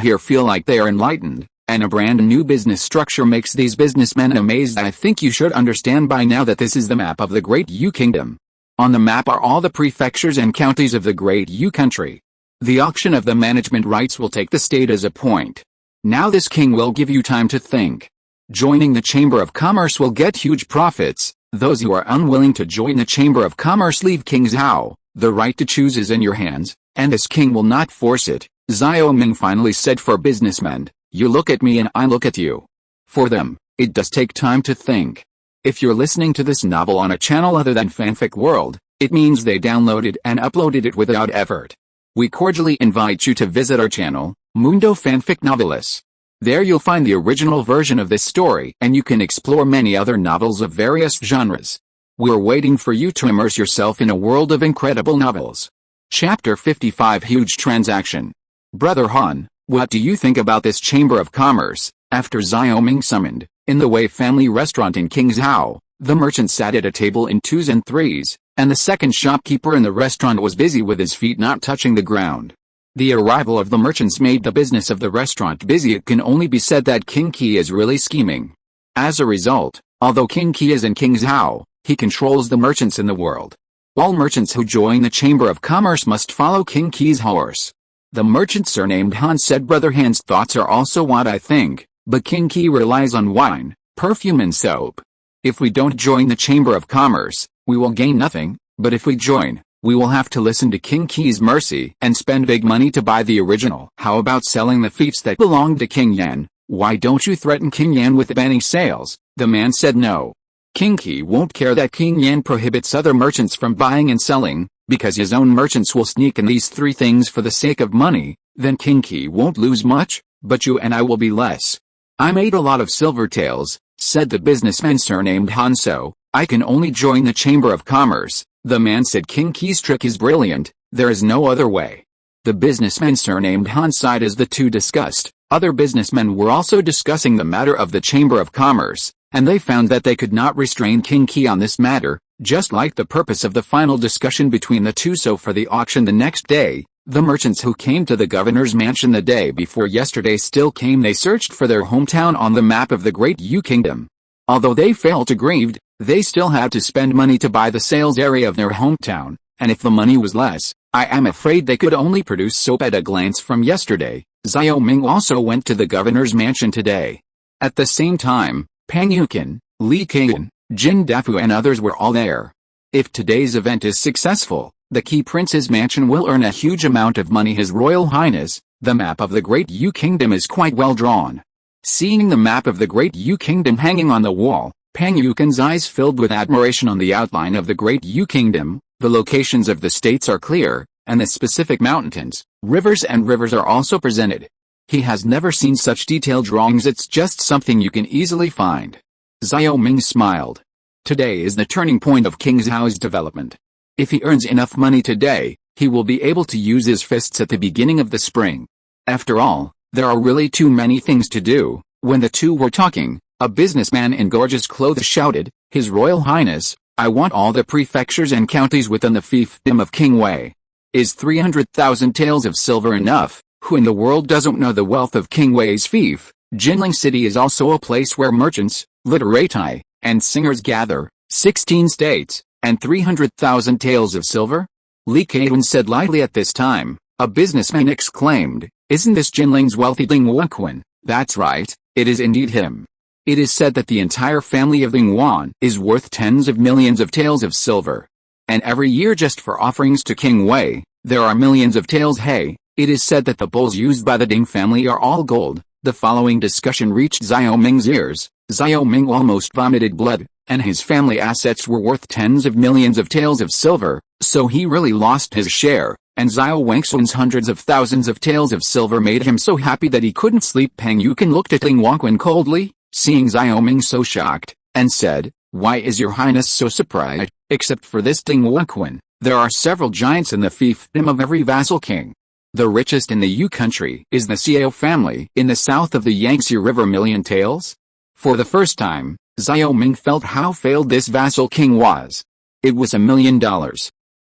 here feel like they are enlightened, and a brand new business structure makes these businessmen amazed. I think you should understand by now that this is the map of the Great U Kingdom. On the map are all the prefectures and counties of the Great U country. The auction of the management rights will take the state as a point. Now this king will give you time to think. Joining the Chamber of Commerce will get huge profits. Those who are unwilling to join the Chamber of Commerce leave King Zhao. The right to choose is in your hands, and this king will not force it. Xiao Ming finally said. For businessmen, you look at me and I look at you. For them, it does take time to think. If you're listening to this novel on a channel other than Fanfic World, it means they downloaded and uploaded it without effort. We cordially invite you to visit our channel, Mundo Fanfic Novelis. There you'll find the original version of this story and you can explore many other novels of various genres. We're waiting for you to immerse yourself in a world of incredible novels. Chapter 55 Huge Transaction. Brother Han, what do you think about this Chamber of Commerce? After Xiao Ming summoned, in the Wei family restaurant in Qingzhou, the merchant sat at a table in 2s and 3s, and the second shopkeeper in the restaurant was busy with his feet not touching the ground. The arrival of the merchants made the business of the restaurant busy. It can only be said that King Qi is really scheming. As a result, although King Qi is in Qingzhou, he controls the merchants in the world. All merchants who join the Chamber of Commerce must follow King Qi's horse. The merchant surnamed Han said, Brother Han's thoughts are also what I think, but King Qi relies on wine, perfume and soap. If we don't join the Chamber of Commerce, we will gain nothing, but if we join, we will have to listen to King Qi's mercy and spend big money to buy the original. How about selling the fiefs that belong to King Yan? Why don't you threaten King Yan with banning sales? The man said no. King Qi won't care that King Yan prohibits other merchants from buying and selling, because his own merchants will sneak in these three things for the sake of money. Then King Qi won't lose much, but you and I will be less. I made a lot of silver taels, said the businessman surnamed Hanso. I can only join the Chamber of Commerce. The man said, King Qi's trick is brilliant, there is no other way. The businessman surnamed Han sighed as the two discussed. Other businessmen were also discussing the matter of the Chamber of Commerce, and they found that they could not restrain King Qi on this matter, just like the purpose of the final discussion between the two. So for the auction the next day, the merchants who came to the governor's mansion the day before yesterday still came. They searched for their hometown on the map of the Great U Kingdom. Although they felt aggrieved, they still had to spend money to buy the sales area of their hometown, and if the money was less, I am afraid they could only produce soap at a glance. From yesterday, Xiao Ming also went to the governor's mansion today. At the same time, Pang Yukin, Li Kaiyan, Jin Dafu and others were all there. If today's event is successful, the Qi Prince's mansion will earn a huge amount of money. His Royal Highness, the map of the Great U Kingdom is quite well drawn. Seeing the map of the Great U Kingdom hanging on the wall, Pang Yukin's eyes filled with admiration. On the outline of the Great U Kingdom, the locations of the states are clear, and the specific mountains, rivers are also presented. He has never seen such detailed drawings. It's just something you can easily find. Xiao Ming smiled. Today is the turning point of King Zhao's development. If he earns enough money today, he will be able to use his fists at the beginning of the spring. After all, there are really too many things to do. When the two were talking, a businessman in gorgeous clothes shouted, His Royal Highness, I want all the prefectures and counties within the fiefdom of King Wei. Is 300,000 taels of silver enough? Who in the world doesn't know the wealth of King Wei's fief? Jinling City is also a place where merchants, literati, and singers gather. 16 states, and 300,000 taels of silver? Li Kaiyan said lightly. At this time, a businessman exclaimed, Isn't this Jinling's wealthy Ding Wuquan? That's right, it is indeed him. It is said that the entire family of Ding Wan is worth tens of millions of taels of silver. And every year just for offerings to King Wei, there are millions of taels. Hey, it is said that the bowls used by the Ding family are all gold. The following discussion reached Xiao Ming's ears. Xiao Ming almost vomited blood, and his family assets were worth tens of millions of taels of silver, so he really lost his share, and Xiao Wangxuan's hundreds of thousands of taels of silver made him so happy that he couldn't sleep. Pang Yukin looked at Ding Wuquan coldly, seeing Xiao Ming so shocked, and said, Why is your highness so surprised? Except for this Ding Wuquan, there are several giants in the fiefdom of every vassal king. The richest in the Yu country is the Xiao family in the south of the Yangtze River. Million taels? For the first time, Xiao Ming felt how failed this vassal king was. It was $1 million.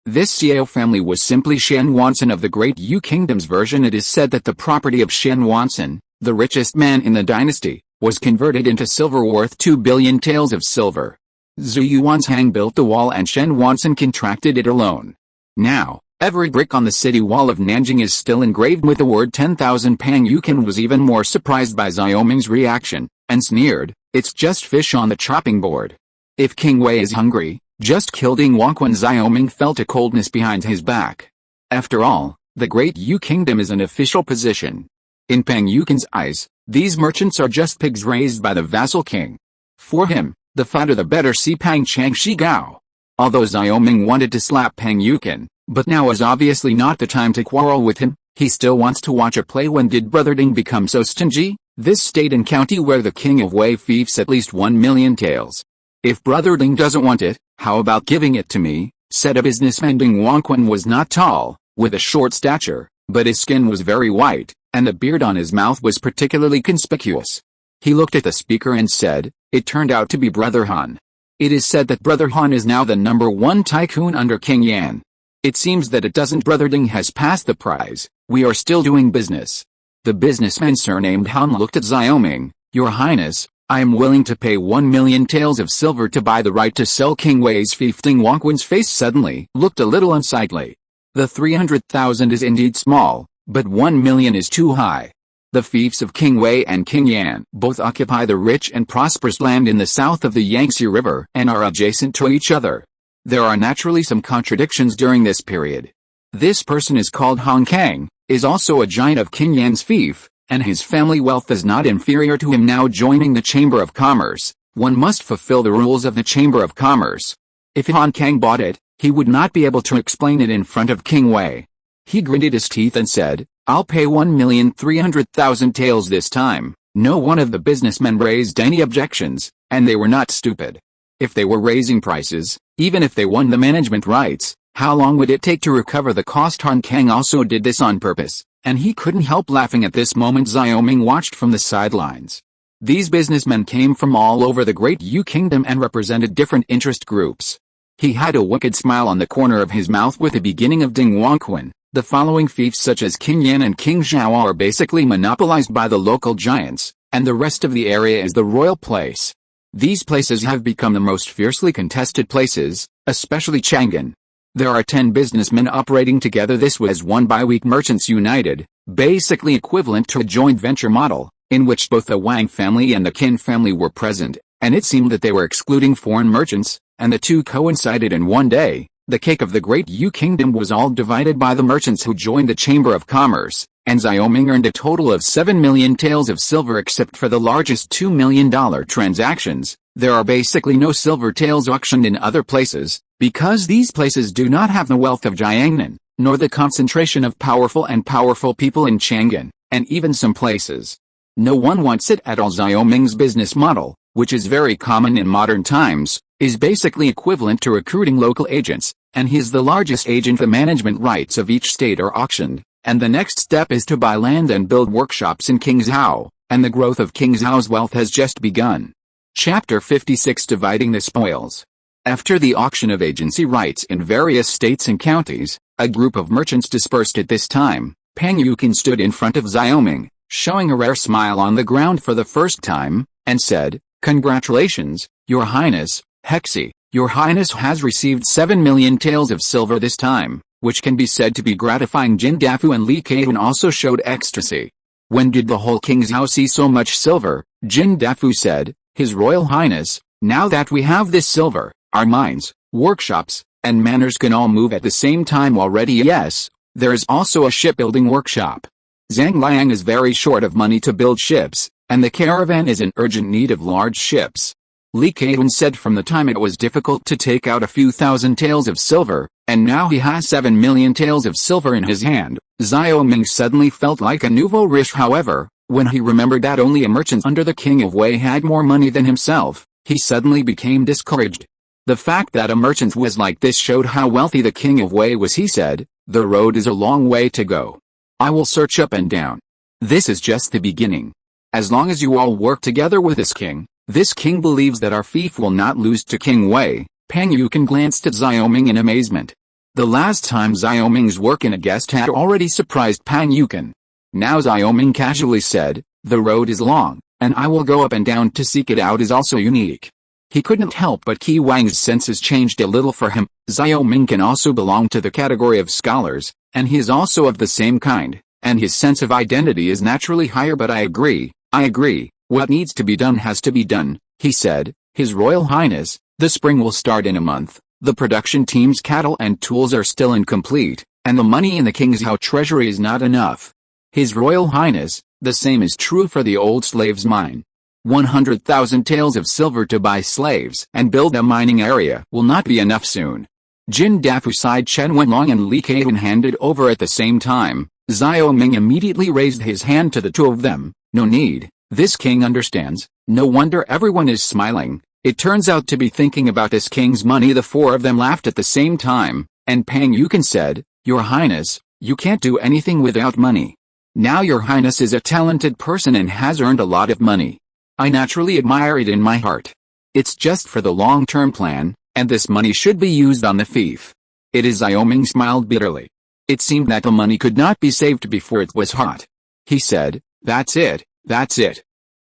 This Xiao family was simply Shan Wanson of the Great Yu Kingdom's version. It is said that the property of Shan Wanson, the richest man in the dynasty, was converted into silver worth 2 billion taels of silver. Zhu Yuanzhang built the wall and Shan Wanson contracted it alone. Now, every brick on the city wall of Nanjing is still engraved with the word 10,000. Pang Yukin was even more surprised by Xiao Ming's reaction, and sneered, "It's just fish on the chopping board. If King Wei is hungry, just kill Ding Wanquan." Xiao Ming felt a coldness behind his back. After all, the Great Yu Kingdom is an official position. In Pang Yukin's eyes, these merchants are just pigs raised by the vassal king. For him, the fatter the better. See Pang Chang Shi Gao. Although Xiao Ming wanted to slap Pang Yukin, but now is obviously not the time to quarrel with him, he still wants to watch a play. When did Brother Ding become so stingy? This state and county where the king of Wei fiefs at least 1 million taels. If Brother Ding doesn't want it, how about giving it to me, said a businessman. Ding Wanquan was not tall, with a short stature, but his skin was very white, and the beard on his mouth was particularly conspicuous. He looked at the speaker and said, "It turned out to be Brother Han. It is said that Brother Han is now the #1 tycoon under King Yan. It seems that it doesn't. Brother Ding has passed the prize. We are still doing business." The businessman surnamed Han looked at Xiao Ming. "Your Highness, I am willing to pay 1 million taels of silver to buy the right to sell King Wei's fief." Ding Wanquan's face suddenly looked a little unsightly. The 300,000 is indeed small, but 1 million is too high. The fiefs of King Wei and King Yan both occupy the rich and prosperous land in the south of the Yangtze River and are adjacent to each other. There are naturally some contradictions during this period. This person is called Hong Kang, is also a giant of King Yan's fief, and his family wealth is not inferior to him. Now joining the Chamber of Commerce, one must fulfill the rules of the Chamber of Commerce. If Hong Kang bought it, he would not be able to explain it in front of King Wei. He gritted his teeth and said, "I'll pay 1,300,000 taels this time." No one of the businessmen raised any objections, and they were not stupid. If they were raising prices, even if they won the management rights, how long would it take to recover the cost? Hong Kang also did this on purpose, and he couldn't help laughing at this moment. Xiao Ming watched from the sidelines. These businessmen came from all over the Great Yu Kingdom and represented different interest groups. He had a wicked smile on the corner of his mouth with the beginning of Ding Wanquan. The following fiefs such as King Yan and King Zhao are basically monopolized by the local giants, and the rest of the area is the royal place. These places have become the most fiercely contested places, especially Chang'an. There are 10 businessmen operating together. This was one by Weak Merchants United, basically equivalent to a joint venture model, in which both the Wang family and the Qin family were present, and it seemed that they were excluding foreign merchants, and the two coincided in one day. The cake of the Great Yu Kingdom was all divided by the merchants who joined the Chamber of Commerce, and Xiao Ming earned a total of 7 million taels of silver except for the largest $2 million transactions. There are basically no silver taels auctioned in other places, because these places do not have the wealth of Jiangnan, nor the concentration of powerful people in Chang'an, and even some places. No one wants it at all. Xiao Ming's business model, which is very common in modern times, is basically equivalent to recruiting local agents, and he is the largest agent. The management rights of each state are auctioned, and the next step is to buy land and build workshops in King Zhao, and the growth of King Zhao's wealth has just begun. Chapter 56 Dividing the Spoils. After the auction of agency rights in various states and counties, a group of merchants dispersed at this time. Pang Yukin stood in front of Xiao Ming, showing a rare smile on the ground for the first time, and said, "Congratulations, Your Highness, Hexi. Your Highness has received 7 million taels of silver this time, which can be said to be gratifying." Jin Dafu and Li Keitun also showed ecstasy. "When did the whole King's house see so much silver?" Jin Dafu said, "His Royal Highness, now that we have this silver, our mines, workshops, and manors can all move at the same time already. Yes, there is also a shipbuilding workshop. Zhang Liang is very short of money to build ships, and the caravan is in urgent need of large ships." Li Keitun said from the time it was difficult to take out a few thousand taels of silver, and now he has 7 million taels of silver in his hand. Xiao Ming suddenly felt like a nouveau riche. However, when he remembered that only a merchant under the King of Wei had more money than himself, he suddenly became discouraged. The fact that a merchant was like this showed how wealthy the King of Wei was. He said, "The road is a long way to go. I will search up and down. This is just the beginning. As long as you all work together with this king believes that our fief will not lose to King Wei. Pang Yuken glanced at Xiaoming in amazement. The last time Xiaoming's work in a guest had already surprised Pang Yuken. Now Xiaoming casually said, the road is long, and I will go up and down to seek it out is also unique. He couldn't help but Qi Wang's senses changed a little for him. Xiaoming can also belong to the category of scholars, and he is also of the same kind, and his sense of identity is naturally higher. But I agree, what needs to be done has to be done, he said. His Royal Highness, the spring will start in a month, the production team's cattle and tools are still incomplete, and the money in the King's Hao treasury is not enough. His Royal Highness, the same is true for the old slaves' mine. 100,000 taels of silver to buy slaves and build a mining area will not be enough soon. Jin Dafu sighed. Chen Wenlong and Li Kean handed over at the same time. Xiaoming immediately raised his hand to the two of them. No need, this king understands. No wonder everyone is smiling. It turns out to be thinking about this king's money. The four of them laughed at the same time, and Pang Yuken said, Your Highness, you can't do anything without money. Now Your Highness is a talented person and has earned a lot of money. I naturally admire it in my heart. It's just for the long-term plan, and this money should be used on the fief. It is. Xiaoming smiled bitterly. It seemed that the money could not be saved before it was hot. He said, That's it.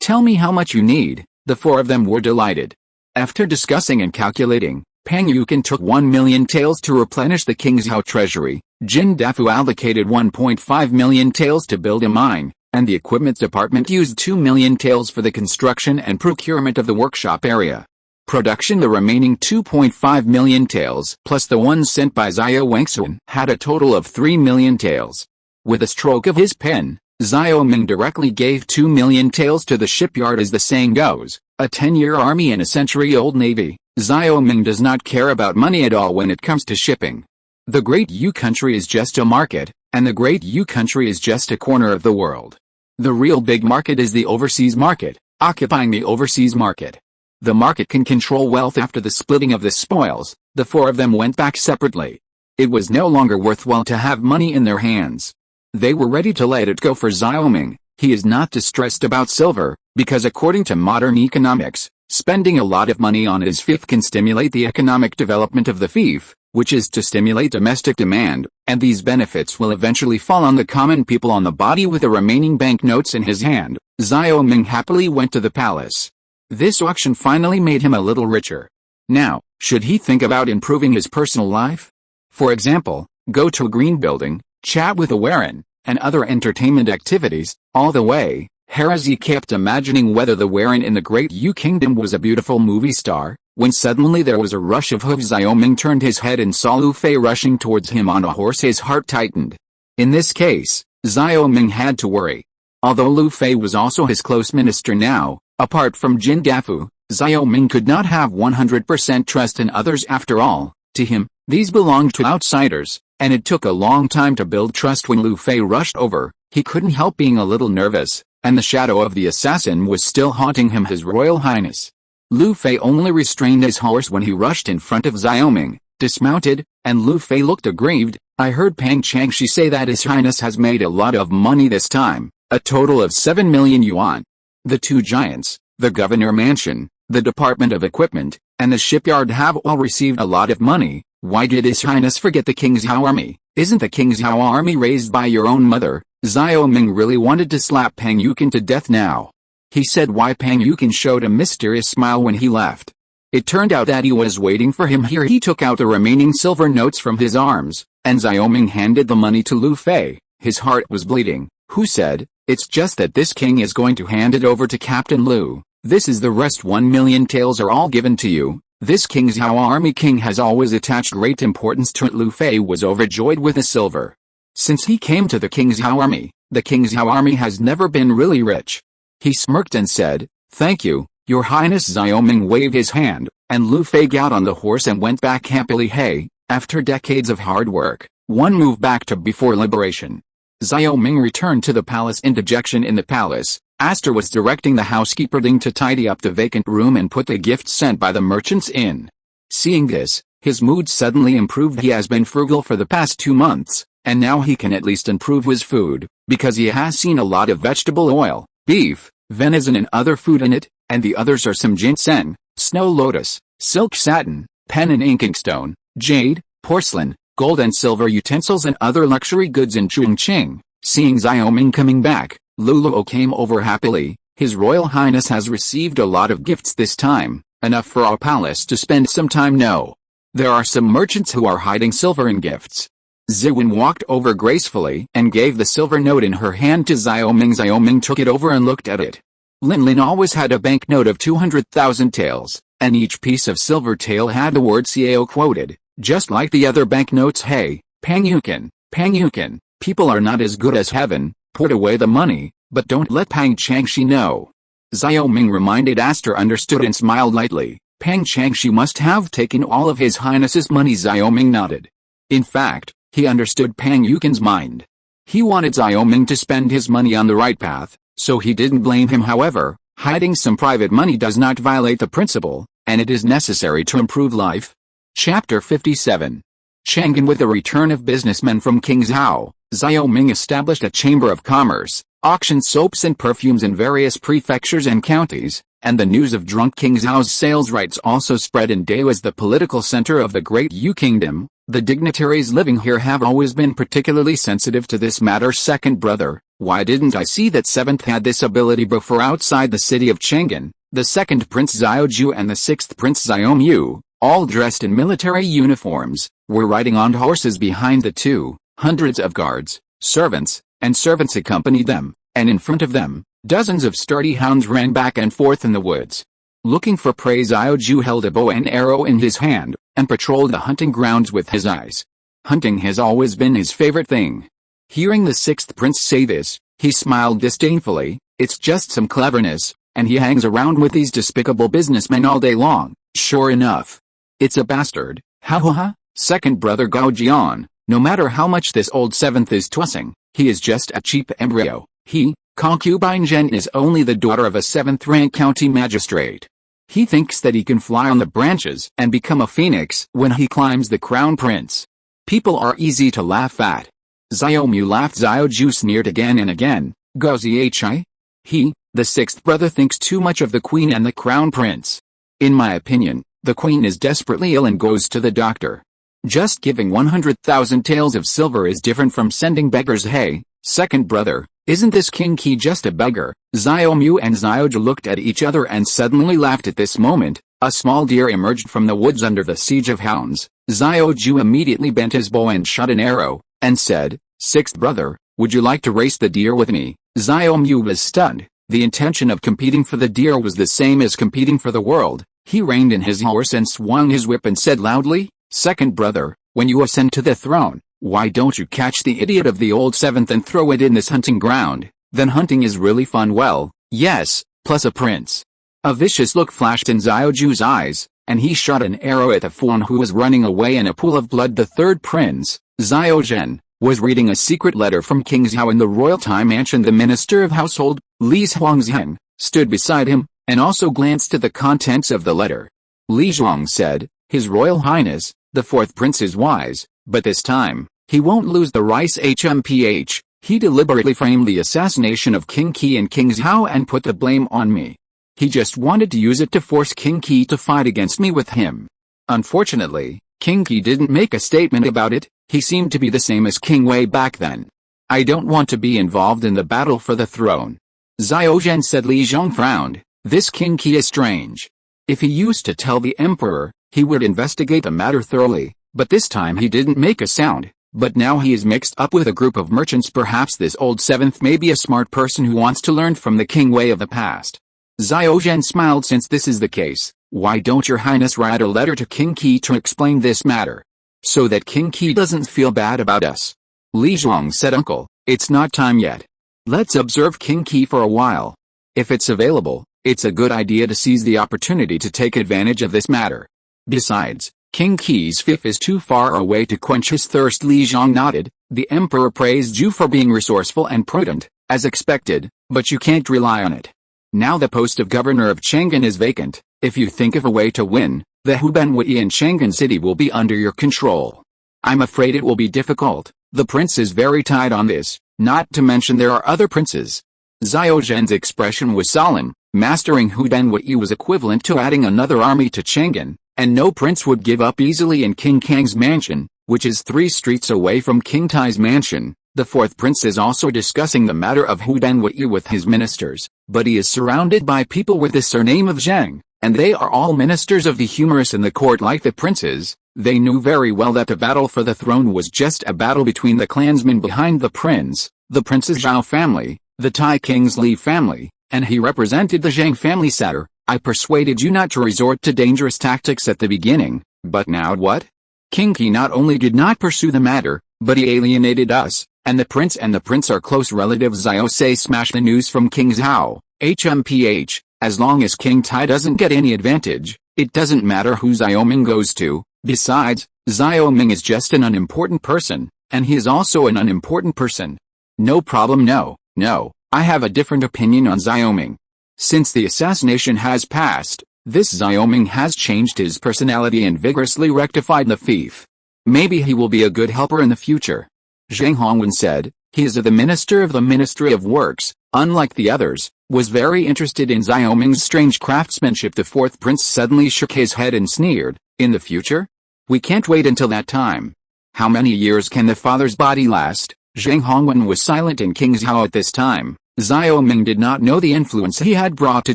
Tell me how much you need. The four of them were delighted. After discussing and calculating, Pang Yuken took 1 million taels to replenish the King's Hao treasury. Jin Dafu allocated 1.5 million taels to build a mine, and the equipment department used 2 million taels for the construction and procurement of the workshop area. Production, the remaining 2.5 million taels plus the ones sent by Xiao Wangxuan, had a total of 3 million taels. With a stroke of his pen, Xiaoming directly gave 2 million taels to the shipyard. As the saying goes, a 10-year army and a century-old navy. Xiaoming does not care about money at all when it comes to shipping. The Great Yu country is just a market, and the Great Yu country is just a corner of the world. The real big market is the overseas market. Occupying the overseas market, the market can control wealth. After the splitting of the spoils, the four of them went back separately. It was no longer worthwhile to have money in their hands. They were ready to let it go. For Xiaoming, he is not distressed about silver, because according to modern economics, spending a lot of money on his fief can stimulate the economic development of the fief, which is to stimulate domestic demand, and these benefits will eventually fall on the common people. On the body with the remaining banknotes in his hand, Xiaoming happily went to the palace. This auction finally made him a little richer. Now, should he think about improving his personal life? For example, go to a green building, chat with a Warren, and other entertainment activities. All the way, Harazi kept imagining whether the Warren in the Great Yu Kingdom was a beautiful movie star, when suddenly there was a rush of hooves. Xiaoming turned his head and saw Lu Fei rushing towards him on a horse. His heart tightened. In this case, Xiaoming had to worry. Although Lu Fei was also his close minister now, apart from Jin Dafu, Xiaoming could not have 100% trust in others. After all, to him, these belonged to outsiders, and it took a long time to build trust. When Lu Fei rushed over, he couldn't help being a little nervous, and the shadow of the assassin was still haunting him. His Royal Highness. Lu Fei only restrained his horse when he rushed in front of Xiaoming, dismounted, and Lu Fei looked aggrieved. I heard Pang Changshi say that His Highness has made a lot of money this time, a total of 7 million yuan. The two giants, the Governor Mansion, the Department of Equipment, and the shipyard have all received a lot of money. Why did His Highness forget the King's Hao army? Isn't the King's Hao army raised by your own mother? Xiaoming really wanted to slap Pang Yuken to death now. He said why. Pang Yuken showed a mysterious smile when he left. It turned out that he was waiting for him here. He took out the remaining silver notes from his arms, and Xiaoming handed the money to Lu Fei. His heart was bleeding. Who said, it's just that this king is going to hand it over to Captain Lu. This is the rest. 1 million taels are all given to you. This King's Hao army king has always attached great importance to it. Lu Fei was overjoyed with the silver. Since he came to the King's Hao army, the King's Hao army has never been really rich. He smirked and said, thank you, Your Highness. Xiaoming waved his hand, and Lu Fei got on the horse and went back happily. Hey, after decades of hard work, one move back to before liberation. Xiaoming returned to the palace. Indigestion in the palace. Aster was directing the housekeeper Ding to tidy up the vacant room and put the gifts sent by the merchants in. Seeing this, his mood suddenly improved. He has been frugal for the past 2 months, and now he can at least improve his food, because he has seen a lot of vegetable oil, beef, venison and other food in it, and the others are some ginseng, snow lotus, silk satin, pen and inking stone, jade, porcelain, gold and silver utensils and other luxury goods in Chongqing. Seeing Xiaoming coming back, Luluo came over happily. His Royal Highness has received a lot of gifts this time, enough for our palace to spend some time. No. There are some merchants who are hiding silver in gifts. Ziwen walked over gracefully and gave the silver note in her hand to Xiaoming. Xiaoming took it over and looked at it. Lin always had a banknote of 200,000 taels, and each piece of silver tael had the word Cao quoted, just like the other banknotes. Hey, Pang Yukin, people are not as good as heaven. Put away the money, but don't let Pang Changshi know. Xiaoming reminded Aster understood and smiled lightly. Pang Changshi must have taken all of His Highness's money. Xiaoming nodded. In fact, he understood Pang Yukin's mind. He wanted Xiaoming to spend his money on the right path, so he didn't blame him. However, hiding some private money does not violate the principle, and it is necessary to improve life. Chapter 57. Chang'an. With the return of businessmen from Qingzhou, Xiaoming established a chamber of commerce, auctioned soaps and perfumes in various prefectures and counties, and the news of drunk Qingzhou's sales rights also spread in Dao. As the political center of the Great Yu Kingdom, the dignitaries living here have always been particularly sensitive to this matter. Second brother, why didn't I see that seventh had this ability before? Outside the city of Chang'an, the second Prince Xiaoju and the sixth Prince Xiaomu, all dressed in military uniforms, were riding on horses behind the two. Hundreds of guards, servants, and servants accompanied them, and in front of them, dozens of sturdy hounds ran back and forth in the woods. Looking for prey, Xiaoju held a bow and arrow in his hand, and patrolled the hunting grounds with his eyes. Hunting has always been his favorite thing. Hearing the sixth prince say this, he smiled disdainfully. It's just some cleverness, and he hangs around with these despicable businessmen all day long. Sure enough. It's a bastard. Ha ha ha. Second brother Gao Jian, no matter how much this old seventh is tossing, he is just a cheap embryo. He, concubine Zhen, is only the daughter of a seventh-rank county magistrate. He thinks that he can fly on the branches and become a phoenix when he climbs the crown prince. People are easy to laugh at. Xiaomu laughed. Xiaoju sneered again and again. Gao Zhi. He, the sixth brother, thinks too much of the queen and the crown prince. In my opinion, the queen is desperately ill and goes to the doctor. Just giving 100,000 taels of silver is different from sending beggars. Hey, second brother, isn't this King Qi just a beggar? Xiaomu and Xiaoju looked at each other and suddenly laughed. At this moment, a small deer emerged from the woods under the siege of hounds. Xiaoju immediately bent his bow and shot an arrow, and said, "Sixth brother, would you like to race the deer with me?" Xiaomu was stunned. The intention of competing for the deer was the same as competing for the world. He reined in his horse and swung his whip and said loudly, "Second brother, when you ascend to the throne, why don't you catch the idiot of the old seventh and throw it in this hunting ground? Then hunting is really fun." Well, yes, plus a prince. A vicious look flashed in Xiaoju's eyes, and he shot an arrow at the fawn who was running away in a pool of blood. The third prince, Xiao Zhen, was reading a secret letter from King Zhao in the royal time mansion. The minister of household, Li Zhuangzheng, stood beside him, and also glanced at the contents of the letter. Li Zhuang said, "His Royal Highness, the fourth prince is wise, but this time, he won't lose the rice HMPH. He deliberately framed the assassination of King Qi and King Zhao and put the blame on me. He just wanted to use it to force King Qi to fight against me with him. Unfortunately, King Qi didn't make a statement about it. He seemed to be the same as King Wei back then. I don't want to be involved in the battle for the throne." Xiao Zhen said. Li Zhong frowned. This King Qi is strange. If he used to tell the emperor, he would investigate the matter thoroughly, but this time he didn't make a sound. But now he is mixed up with a group of merchants. Perhaps this old seventh may be a smart person who wants to learn from the King Wei of the past. Xiao Zhen smiled. Since this is the case, why don't your highness write a letter to King Qi to explain this matter, so that King Qi doesn't feel bad about us? Li Zhuang said. Uncle, it's not time yet. Let's observe King Qi for a while. If it's available, it's a good idea to seize the opportunity to take advantage of this matter. Besides, King Qi's fief is too far away to quench his thirst. Li Zhong nodded. The emperor praised you for being resourceful and prudent, as expected, but you can't rely on it. Now the post of governor of Chang'an is vacant. If you think of a way to win, the Huban Wei in Chang'an City will be under your control. I'm afraid it will be difficult. The prince is very tight on this, not to mention there are other princes. Xiao Zhen's expression was solemn. Mastering Hu Denwei was equivalent to adding another army to Chang'an, and no prince would give up easily in King Kang's mansion, which is 3 streets away from King Tai's mansion. The 4th prince is also discussing the matter of Hu Denwei with his ministers, but he is surrounded by people with the surname of Zhang, and they are all ministers of the humorous in the court like the princes. They knew very well that the battle for the throne was just a battle between the clansmen behind the prince's Zhao family, the Tai king's Li family, and he represented the Zhang family. Satter, I persuaded you not to resort to dangerous tactics at the beginning, but now what? King Qi not only did not pursue the matter, but he alienated us, and the prince are close relatives. Xiao Sei smashed the news from King Zhao. HMPH, as long as King Tai doesn't get any advantage, it doesn't matter who Xiao Ming goes to. Besides, Xiao Ming is just an unimportant person, and he is also an unimportant person. No problem. No, I have a different opinion on Xiao Ming. Since the assassination has passed, this Xiao Ming has changed his personality and vigorously rectified the thief. Maybe he will be a good helper in the future. Zhang Hongwen said. He is the minister of the Ministry of Works, unlike the others, was very interested in Xiao Ming's strange craftsmanship. The 4th prince suddenly shook his head and sneered. In the future? We can't wait until that time. How many years can the father's body last? Zhang Hongwen was silent in King Zhao at this time. Xiao Ming did not know the influence he had brought to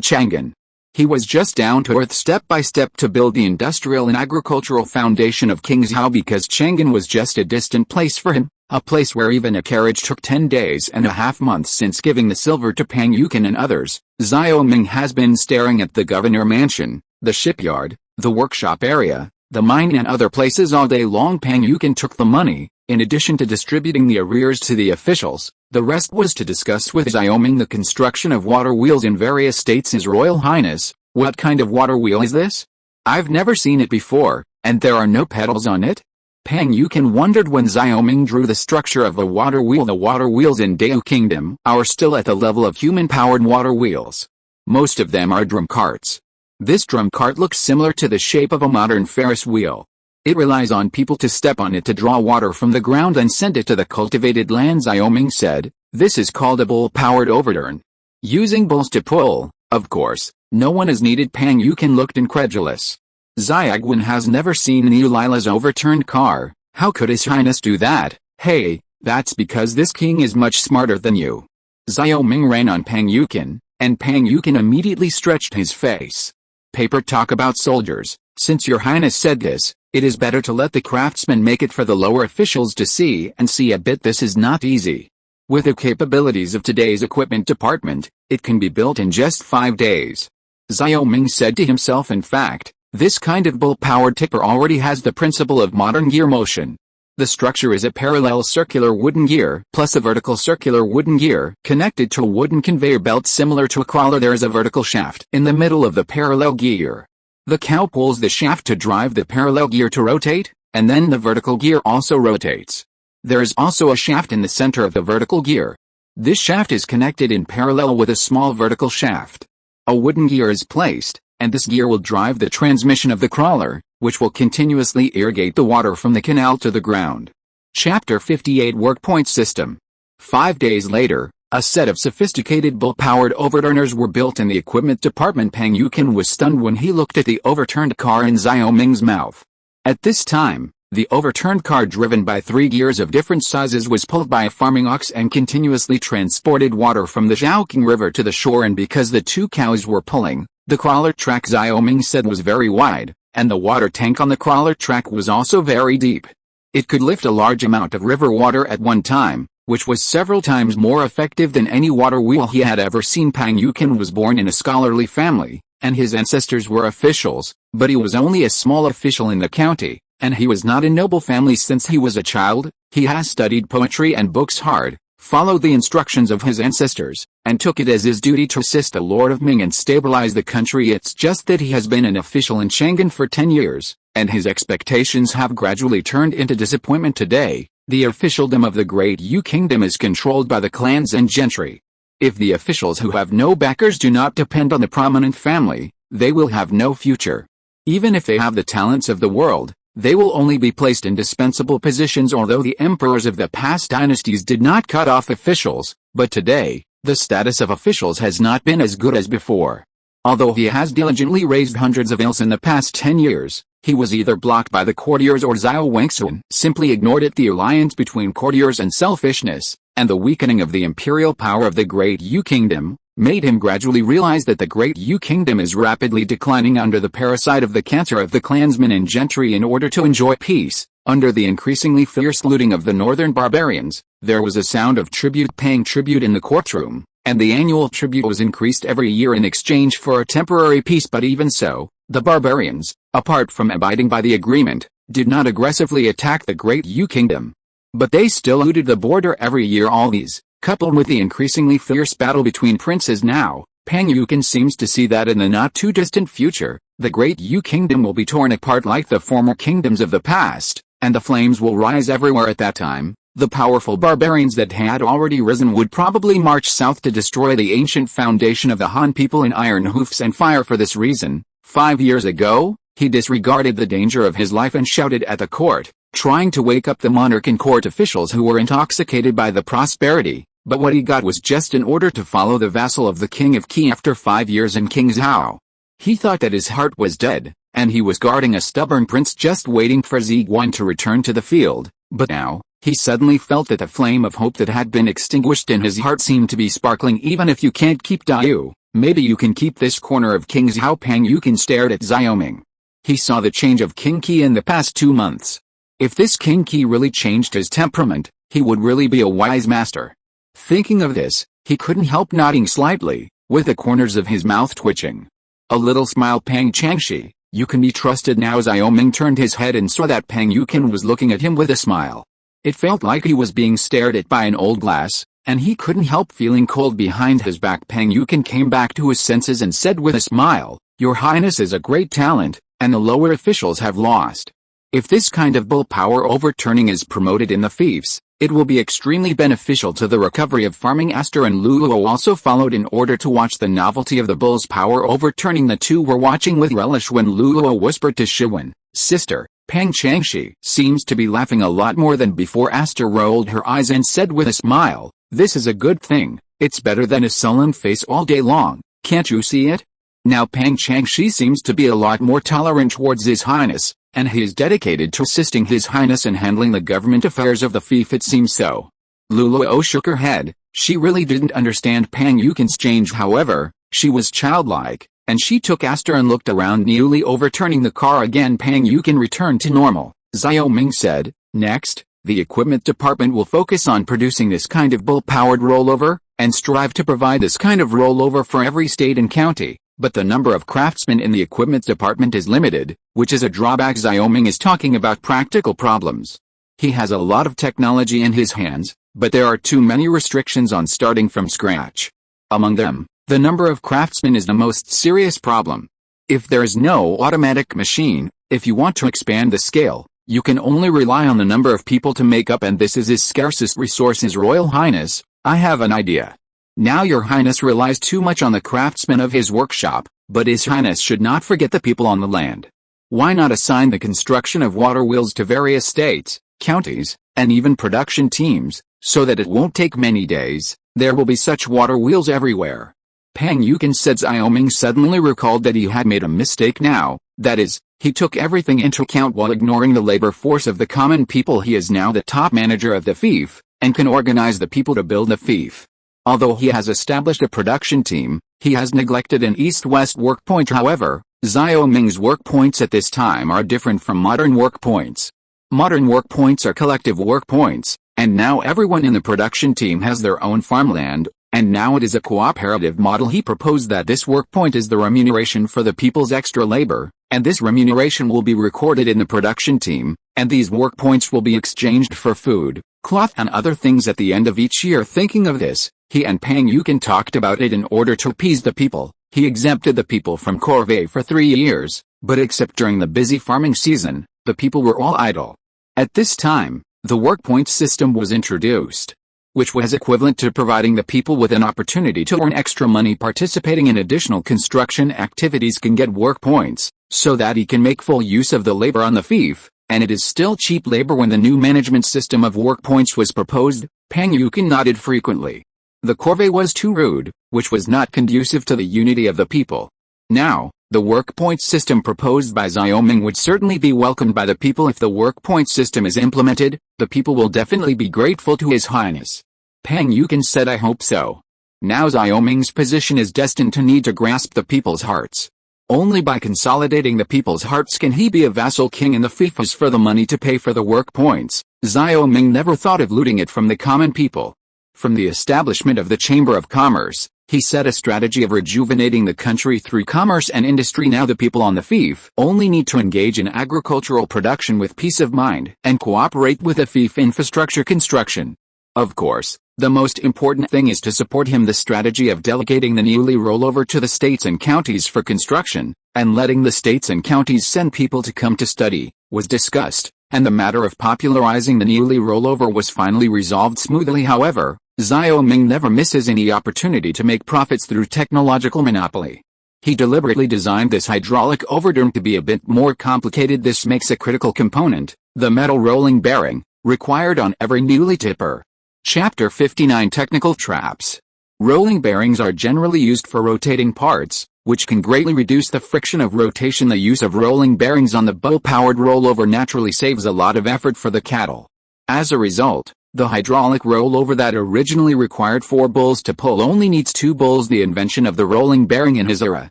Chang'an. He was just down to earth step by step to build the industrial and agricultural foundation of King Zhao because Chang'an was just a distant place for him, a place where even a carriage took 10 days and a half months. Since giving the silver to Pang Yukin and others, Xiao Ming has been staring at the governor mansion, the shipyard, the workshop area, the mine and other places all day long. Pang Yukin took the money. In addition to distributing the arrears to the officials, the rest was to discuss with Xiao Ming the construction of water wheels in various states. His Royal Highness, what kind of water wheel is this? I've never seen it before, and there are no pedals on it? Pang Yukin wondered when Xiao Ming drew the structure of a water wheel. The water wheels in Dao Kingdom are still at the level of human-powered water wheels. Most of them are drum carts. This drum cart looks similar to the shape of a modern Ferris wheel. It relies on people to step on it to draw water from the ground and send it to the cultivated land. Xiao Ming said, this is called a bull-powered overturn. Using bulls to pull, of course, no one is needed. Pang Yukin looked incredulous. Xiaoguan has never seen Lila's overturned car. How could His Highness do that? Hey, that's because this king is much smarter than you. Xiao Ming ran on Pang Yukin, and Pang Yukin immediately stretched his face. Paper talk about soldiers. Since your highness said this, it is better to let the craftsmen make it for the lower officials to see and see a bit. This is not easy. With the capabilities of today's equipment department, it can be built in just 5 days. Xiao Ming said to himself. In fact, this kind of bull-powered tipper already has the principle of modern gear motion. The structure is a parallel circular wooden gear plus a vertical circular wooden gear connected to a wooden conveyor belt similar to a crawler. There is a vertical shaft in the middle of the parallel gear. The cow pulls the shaft to drive the parallel gear to rotate, and then the vertical gear also rotates. There is also a shaft in the center of the vertical gear. This shaft is connected in parallel with a small vertical shaft. A wooden gear is placed, and this gear will drive the transmission of the crawler, which will continuously irrigate the water from the canal to the ground. Chapter 58 Workpoint System. 5 days later, a set of sophisticated bull-powered overturners were built in the equipment department. Pang Yukin was stunned when he looked at the overturned car in Xiao Ming's mouth. At this time, the overturned car driven by 3 gears of different sizes was pulled by a farming ox and continuously transported water from the Zhaoqing River to the shore, and because the 2 cows were pulling, the crawler track Xiao Ming said was very wide, and the water tank on the crawler track was also very deep. It could lift a large amount of river water at one time, which was several times more effective than any water wheel he had ever seen. Pang Yukin was born in a scholarly family, and his ancestors were officials, but he was only a small official in the county, and he was not a noble family since he was a child. He has studied poetry and books hard, followed the instructions of his ancestors, and took it as his duty to assist the Lord of Ming and stabilize the country. It's just that he has been an official in Chang'an for 10 years, and his expectations have gradually turned into disappointment. Today, the officialdom of the Great Yu Kingdom is controlled by the clans and gentry. If the officials who have no backers do not depend on the prominent family, they will have no future. Even if they have the talents of the world, They will only be placed in dispensable positions. Although the emperors of the past dynasties did not cut off officials, but today, the status of officials has not been as good as before. Although he has diligently raised hundreds of ills in the past 10 years, he was either blocked by the courtiers or Xiao Wengxuan simply ignored it. The alliance between courtiers and selfishness, and the weakening of the imperial power of the Great Yu Kingdom, made him gradually realize that the Great Yu Kingdom is rapidly declining under the parasite of the cancer of the clansmen and gentry. In order to enjoy peace, under the increasingly fierce looting of the northern barbarians, there was a sound of paying tribute in the courtroom, and the annual tribute was increased every year in exchange for a temporary peace. But even so, the barbarians, apart from abiding by the agreement, did not aggressively attack the Great Yu Kingdom. But they still looted the border every year. All these, coupled with the increasingly fierce battle between princes now, Pang Yukin seems to see that in the not-too-distant future, the Great Yu Kingdom will be torn apart like the former kingdoms of the past, and the flames will rise everywhere. At that time, the powerful barbarians that had already risen would probably march south to destroy the ancient foundation of the Han people in iron hoofs and fire. For this reason, 5 years ago, he disregarded the danger of his life and shouted at the court, trying to wake up the monarch and court officials who were intoxicated by the prosperity. But what he got was just an order to follow the vassal of the King of Qi. After 5 years in King Zhao, he thought that his heart was dead, and he was guarding a stubborn prince just waiting for Ziguan to return to the field. But now, he suddenly felt that the flame of hope that had been extinguished in his heart seemed to be sparkling. Even if you can't keep Daiyu, maybe you can keep this corner of King Zhao. Pang Yukin stared at Xiaoming. He saw the change of King Qi in the past 2 months. If this King Qi really changed his temperament, he would really be a wise master. Thinking of this, he couldn't help nodding slightly, with the corners of his mouth twitching. A little smile. Pang Changshi, you can be trusted now. Xiaoming turned his head and saw that Pang Yukin was looking at him with a smile. It felt like he was being stared at by an old glass, and he couldn't help feeling cold behind his back. Pang Yukin came back to his senses and said with a smile, Your Highness is a great talent, and the lower officials have lost. If this kind of bull power overturning is promoted in the fiefs, it will be extremely beneficial to the recovery of farming. Aster and Luluo also followed in order to watch the novelty of the bull's power overturning. The two were watching with relish when Luluo whispered to Shiwen, Sister, Pang Changshi seems to be laughing a lot more than before. Aster rolled her eyes and said with a smile, This is a good thing. It's better than a sullen face all day long, can't you see it? Now Pang Changshi seems to be a lot more tolerant towards His Highness, and he is dedicated to assisting His Highness in handling the government affairs of the fief. It seems so. Luluo shook her head. She really didn't understand Pang Yukin's change. However, she was childlike, and she took Aster and looked around, newly overturning the car again. Pang Yukin returned to normal. Xiaoming said, Next, the equipment department will focus on producing this kind of bull-powered rollover, and strive to provide this kind of rollover for every state and county. But the number of craftsmen in the equipment department is limited, which is a drawback. Xiaoming is talking about practical problems. He has a lot of technology in his hands, but there are too many restrictions on starting from scratch. Among them, the number of craftsmen is the most serious problem. If there is no automatic machine, if you want to expand the scale, you can only rely on the number of people to make up, and this is his scarcest resource. His Royal Highness, I have an idea. Now Your Highness relies too much on the craftsmen of his workshop, but His Highness should not forget the people on the land. Why not assign the construction of water wheels to various states, counties, and even production teams, so that it won't take many days? There will be such water wheels everywhere. Pang Yukin said. Xiaoming suddenly recalled that he had made a mistake now, that is, he took everything into account while ignoring the labor force of the common people. He is now the top manager of the fief, and can organize the people to build the fief. Although he has established a production team, he has neglected an east-west work point. However, Xiaoming's work points at this time are different from modern work points. Modern work points are collective work points, and now everyone in the production team has their own farmland, and now it is a cooperative model. He proposed that this work point is the remuneration for the people's extra labor, and this remuneration will be recorded in the production team, and these work points will be exchanged for food, cloth and other things at the end of each year. Thinking of this, he and Pang Yukin talked about it. In order to appease the people, he exempted the people from corvée for 3 years, but except during the busy farming season, the people were all idle. At this time, the work point system was introduced, which was equivalent to providing the people with an opportunity to earn extra money. Participating in additional construction activities can get work points, so that he can make full use of the labor on the fief, And it is still cheap labor. When the new management system of work points was proposed, Pang Yukin nodded frequently. The corvée was too rude, which was not conducive to the unity of the people. Now, the work point system proposed by Xiao Ming would certainly be welcomed by the people. If the work point system is implemented, the people will definitely be grateful to His Highness. Pang Yukin said, I hope so. Now Xiao Ming's position is destined to need to grasp the people's hearts. Only by consolidating the people's hearts can he be a vassal king, and the fief is for the money to pay for the work points. Xiao Ming never thought of looting it from the common people. From the establishment of the Chamber of Commerce, he set a strategy of rejuvenating the country through commerce and industry. Now the people on the fief only need to engage in agricultural production with peace of mind and cooperate with the fief infrastructure construction. Of course, the most important thing is to support him. The strategy of delegating the newly rollover to the states and counties for construction, and letting the states and counties send people to come to study, was discussed, and the matter of popularizing the newly rollover was finally resolved smoothly. However, Xiao Ming never misses any opportunity to make profits through technological monopoly. He deliberately designed this hydraulic overturn to be a bit more complicated. This makes a critical component, the metal rolling bearing, required on every newly tipper. Chapter 59 Technical Traps. Rolling bearings are generally used for rotating parts, which can greatly reduce the friction of rotation. The use of rolling bearings on the bull-powered rollover naturally saves a lot of effort for the cattle. As a result, the hydraulic rollover that originally required 4 bulls to pull only needs 2 bulls. The invention of the rolling bearing in his era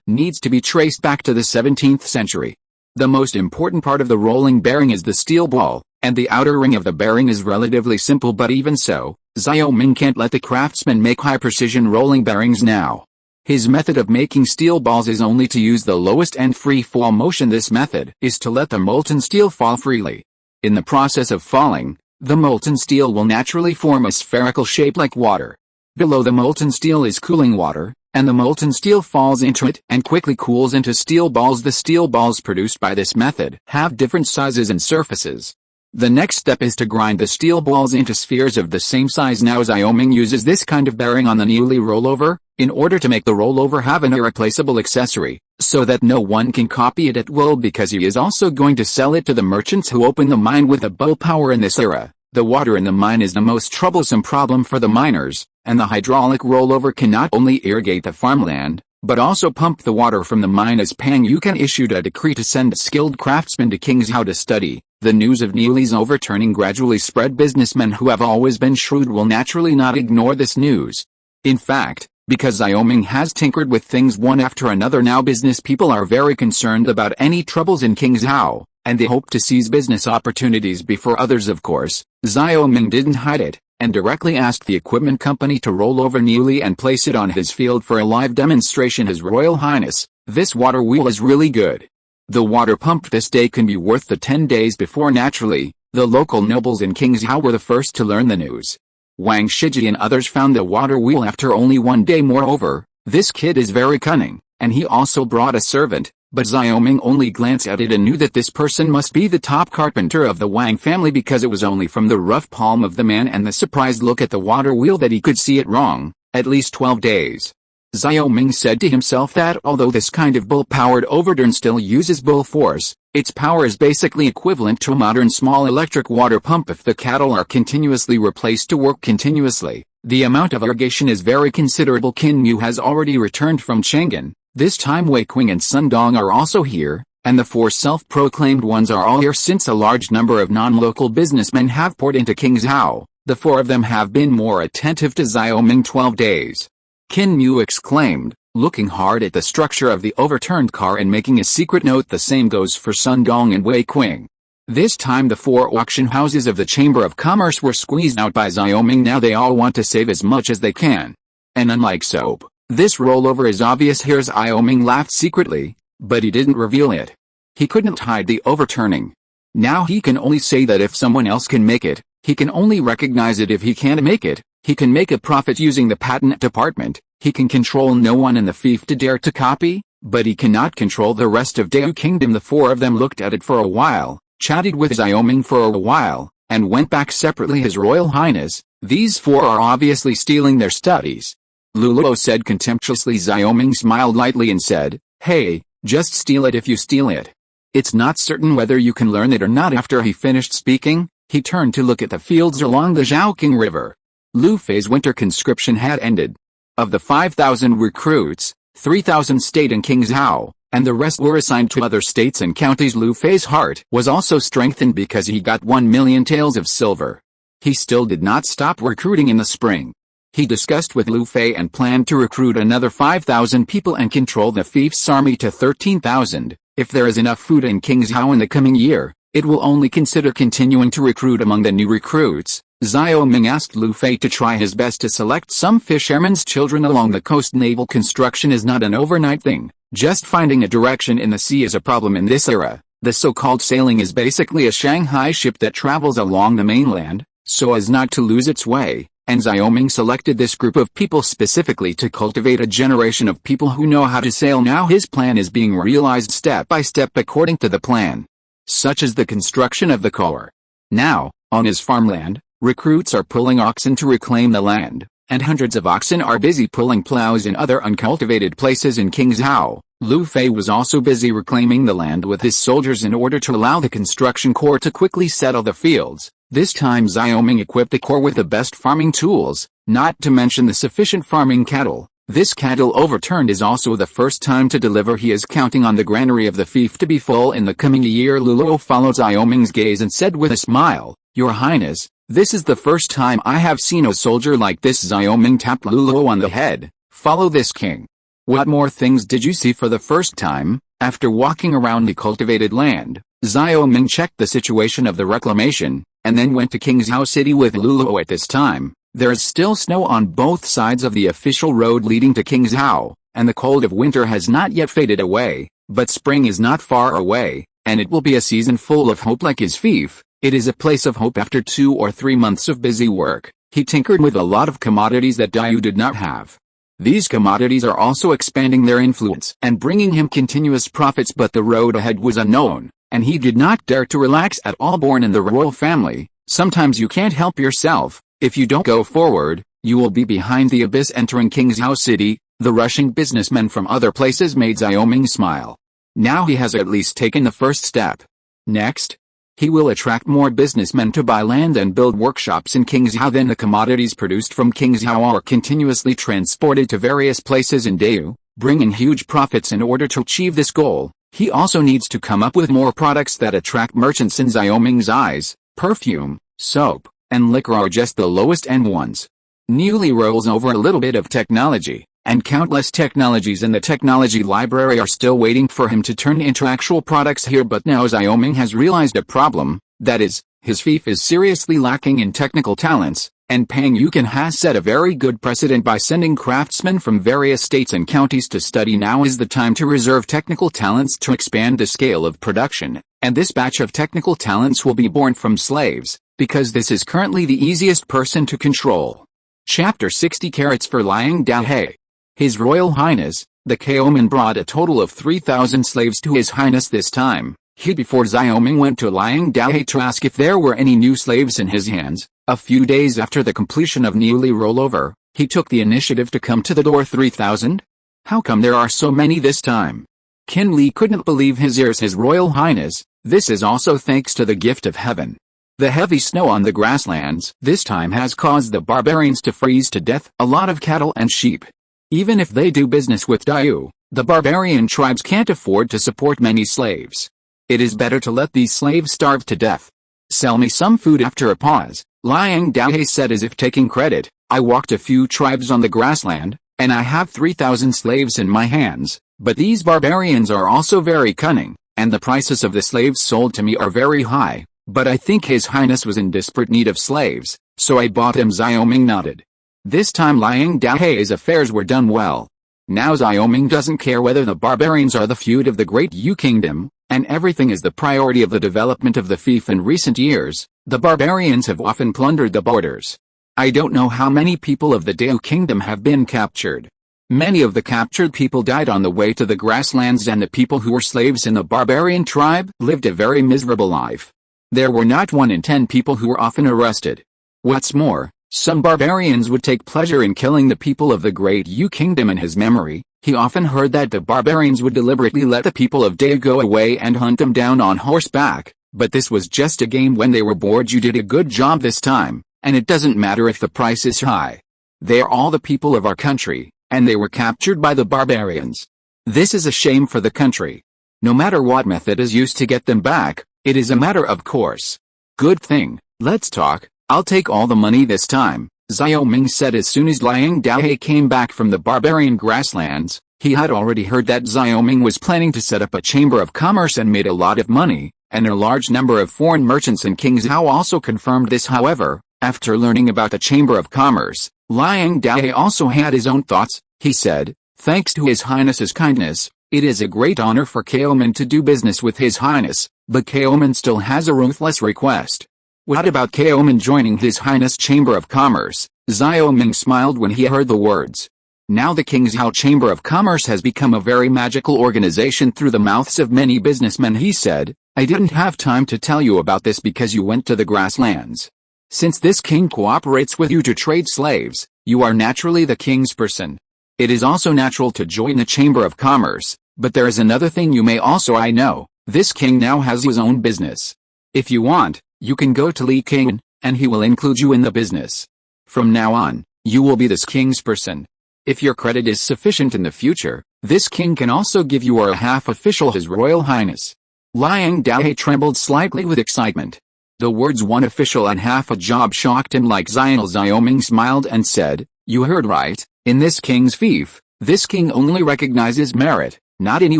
needs to be traced back to the 17th century. The most important part of the rolling bearing is the steel ball, and the outer ring of the bearing is relatively simple, but even so, Xiao Ming can't let the craftsman make high-precision rolling bearings now. His method of making steel balls is only to use the lowest and free fall motion. This method is to let the molten steel fall freely. In the process of falling, the molten steel will naturally form a spherical shape like water. Below the molten steel is cooling water, and the molten steel falls into it and quickly cools into steel balls. The steel balls produced by this method have different sizes and surfaces. The next step is to grind the steel balls into spheres of the same size. Now Xiao Ming uses this kind of bearing on the newly rollover, in order to make the rollover have an irreplaceable accessory, so that no one can copy it at will, because he is also going to sell it to the merchants who open the mine with the bull power. In this era, the water in the mine is the most troublesome problem for the miners, and the hydraulic rollover can not only irrigate the farmland, but also pump the water from the mine. As Pang Yukin issued a decree to send skilled craftsmen to King's Hao to study, the news of Niuli's overturning gradually spread. Businessmen who have always been shrewd will naturally not ignore this news. In fact, because Xiao Ming has tinkered with things one after another, now business people are very concerned about any troubles in King's Hao, and they hope to seize business opportunities before others. Of course, Xiao Ming didn't hide it, and directly asked the equipment company to roll over Niuli and place it on his field for a live demonstration. His Royal Highness, this water wheel is really good. The water pumped this day can be worth the 10 days before. Naturally, the local nobles in King's Hao were the first to learn the news. Wang Shiji and others found the water wheel after only 1 day. Moreover, this kid is very cunning, and he also brought a servant, but Xiao Ming only glanced at it and knew that this person must be the top carpenter of the Wang family, because it was only from the rough palm of the man and the surprised look at the water wheel that he could see it wrong. At least 12 days. Xiao Ming said to himself that although this kind of bull-powered overturn still uses bull force, its power is basically equivalent to a modern small electric water pump. If the cattle are continuously replaced to work continuously, the amount of irrigation is very considerable. Qin Mu has already returned from Chang'an. This time Wei Qing and Sun Dong are also here, and the 4 self-proclaimed ones are all here. Since a large number of non-local businessmen have poured into King's Hao, the 4 of them have been more attentive to Xiao Ming. 12 days. Qin Mu exclaimed, looking hard at the structure of the overturned car and making a secret note. The same goes for Sun Dong and Wei Qing. This time the 4 auction houses of the Chamber of Commerce were squeezed out by Xiao Ming. Now they all want to save as much as they can. And unlike soap, this rollover is obvious here. Xiao Ming laughed secretly, but he didn't reveal it. He couldn't hide the overturning. Now he can only say that if someone else can make it, he can only recognize it. If he can't make it, he can make a profit using the patent department. He can control no one in the fief to dare to copy, but he cannot control the rest of Dao Kingdom. The 4 of them looked at it for a while, chatted with Xiao Ming for a while, and went back separately. His Royal Highness, these 4 are obviously stealing their studies. Luluo said contemptuously. Xiao Ming smiled lightly and said, hey, just steal it if you steal it. It's not certain whether you can learn it or not. After he finished speaking, he turned to look at the fields along the Zhaoqing River. Lu Fei's winter conscription had ended. Of the 5,000 recruits, 3,000 stayed in Qingzhou, and the rest were assigned to other states and counties. Lu Fei's heart was also strengthened because he got 1 million taels of silver. He still did not stop recruiting in the spring. He discussed with Lu Fei and planned to recruit another 5,000 people and control the fief's army to 13,000. If there is enough food in Qingzhou in the coming year, it will only consider continuing to recruit among the new recruits. Xiao Ming asked Lu Fei to try his best to select some fishermen's children along the coast. Naval construction is not an overnight thing. Just finding a direction in the sea is a problem in this era. The so-called sailing is basically a Shanghai ship that travels along the mainland, so as not to lose its way, and Xiao Ming selected this group of people specifically to cultivate a generation of people who know how to sail. Now his plan is being realized step by step according to the plan, such as the construction of the core. Now, on his farmland, recruits are pulling oxen to reclaim the land, and hundreds of oxen are busy pulling plows in other uncultivated places in Qingzhou. Lu Fei was also busy reclaiming the land with his soldiers in order to allow the construction corps to quickly settle the fields. This time Xiao Ming equipped the corps with the best farming tools, not to mention the sufficient farming cattle. This cattle overturned is also the first time to deliver. He is counting on the granary of the fief to be full in the coming year. Lu Luo followed Xiao Ming's gaze and said with a smile, "Your Highness, this is the first time I have seen a soldier like this." Xiao Ming tapped Lu Luo on the head. "Follow this king. What more things did you see for the first time?" After walking around the cultivated land, Xiao Ming checked the situation of the reclamation, and then went to Qingzhou City with Lu Luo. At this time, there is still snow on both sides of the official road leading to Qingzhou, and the cold of winter has not yet faded away, but spring is not far away, and it will be a season full of hope. Like his fief, it is a place of hope. After 2 or 3 months of busy work, he tinkered with a lot of commodities that Dai Yu did not have. These commodities are also expanding their influence and bringing him continuous profits, but the road ahead was unknown, and he did not dare to relax at all. Born in the royal family, sometimes you can't help yourself. If you don't go forward, you will be behind the abyss. Entering Qingzhou City, the rushing businessmen from other places made Xiao Ming smile. Now he has at least taken the first step. Next, he will attract more businessmen to buy land and build workshops in Qingzhou. Then the commodities produced from Qingzhou are continuously transported to various places in Dayu, bringing huge profits. In order to achieve this goal, he also needs to come up with more products that attract merchants. In Xiao Ming's eyes, perfume, soap, and liquor are just the lowest end ones. Newly rolls over a little bit of technology, and countless technologies in the technology library are still waiting for him to turn into actual products here. But now Xiao Ming has realized a problem, that is, his fief is seriously lacking in technical talents, and Pang Yukan has set a very good precedent by sending craftsmen from various states and counties to study. Now is the time to reserve technical talents to expand the scale of production, and this batch of technical talents will be born from slaves, because this is currently the easiest person to control. Chapter 60 Carrots for Liang Dahe. His Royal Highness, the Kaoman, brought a total of 3,000 slaves to His Highness this time. Before Xiao Ming went to Liang Dahe to ask if there were any new slaves in his hands. A few days after the completion of Newly Rollover, he took the initiative to come to the door. 3,000? How come there are so many this time? Qin Li couldn't believe his ears. His Royal Highness, this is also thanks to the gift of heaven. The heavy snow on the grasslands this time has caused the barbarians to freeze to death a lot of cattle and sheep. Even if they do business with Dayu, the barbarian tribes can't afford to support many slaves. It is better to let these slaves starve to death. Sell me some food. After a pause, Liang Dahe said as if taking credit, I walked a few tribes on the grassland, and I have 3,000 slaves in my hands, but these barbarians are also very cunning, and the prices of the slaves sold to me are very high, but I think His Highness was in desperate need of slaves, so I bought him. Xiao Ming nodded. This time Liang Dahe's affairs were done well. Now Xiao Ming doesn't care whether the barbarians are the feud of the Great Yu Kingdom, and everything is the priority of the development of the fief. In recent years, the barbarians have often plundered the borders. I don't know how many people of the Dayu Kingdom have been captured. Many of the captured people died on the way to the grasslands, and the people who were slaves in the barbarian tribe lived a very miserable life. There were not 1 in 10 people who were often arrested. What's more, Some barbarians would take pleasure in killing the people of the Great Yu Kingdom in his memory. He often heard that the barbarians would deliberately let the people of Dai go away and hunt them down on horseback, but this was just a game when they were bored. You did a good job this time, and it doesn't matter if the price is high. They are all the people of our country, and they were captured by the barbarians. This is a shame for the country. No matter what method is used to get them back, it is a matter of course. Good thing, let's talk. I'll take all the money this time, Xiao Ming said as soon as Liang Daohe came back from the barbarian grasslands. He had already heard that Xiao Ming was planning to set up a chamber of commerce and made a lot of money, and a large number of foreign merchants in King Zhao also confirmed this. However, after learning about the chamber of commerce, Liang Daohe also had his own thoughts. He said, "Thanks to His Highness's kindness, it is a great honor for Kaoman to do business with His Highness, but Kaoman still has a ruthless request." "What about Kaoman joining His Highness Chamber of Commerce?" Xiao Ming smiled when he heard the words. Now the King Zhao Chamber of Commerce has become a very magical organization through the mouths of many businessmen. He said, "I didn't have time to tell you about this because you went to the grasslands. Since this king cooperates with you to trade slaves, you are naturally the king's person. It is also natural to join the Chamber of Commerce, but there is another thing you may also know. This king now has his own business. If you want, you can go to Li King, and he will include you in the business. From now on, you will be this king's person. If your credit is sufficient in the future, this king can also give you a half official His Royal Highness." Liang Daohe trembled slightly with excitement. The words "one official and half a job" shocked him like Xiao Ming smiled and said, "You heard right, in this king's fief, this king only recognizes merit, not any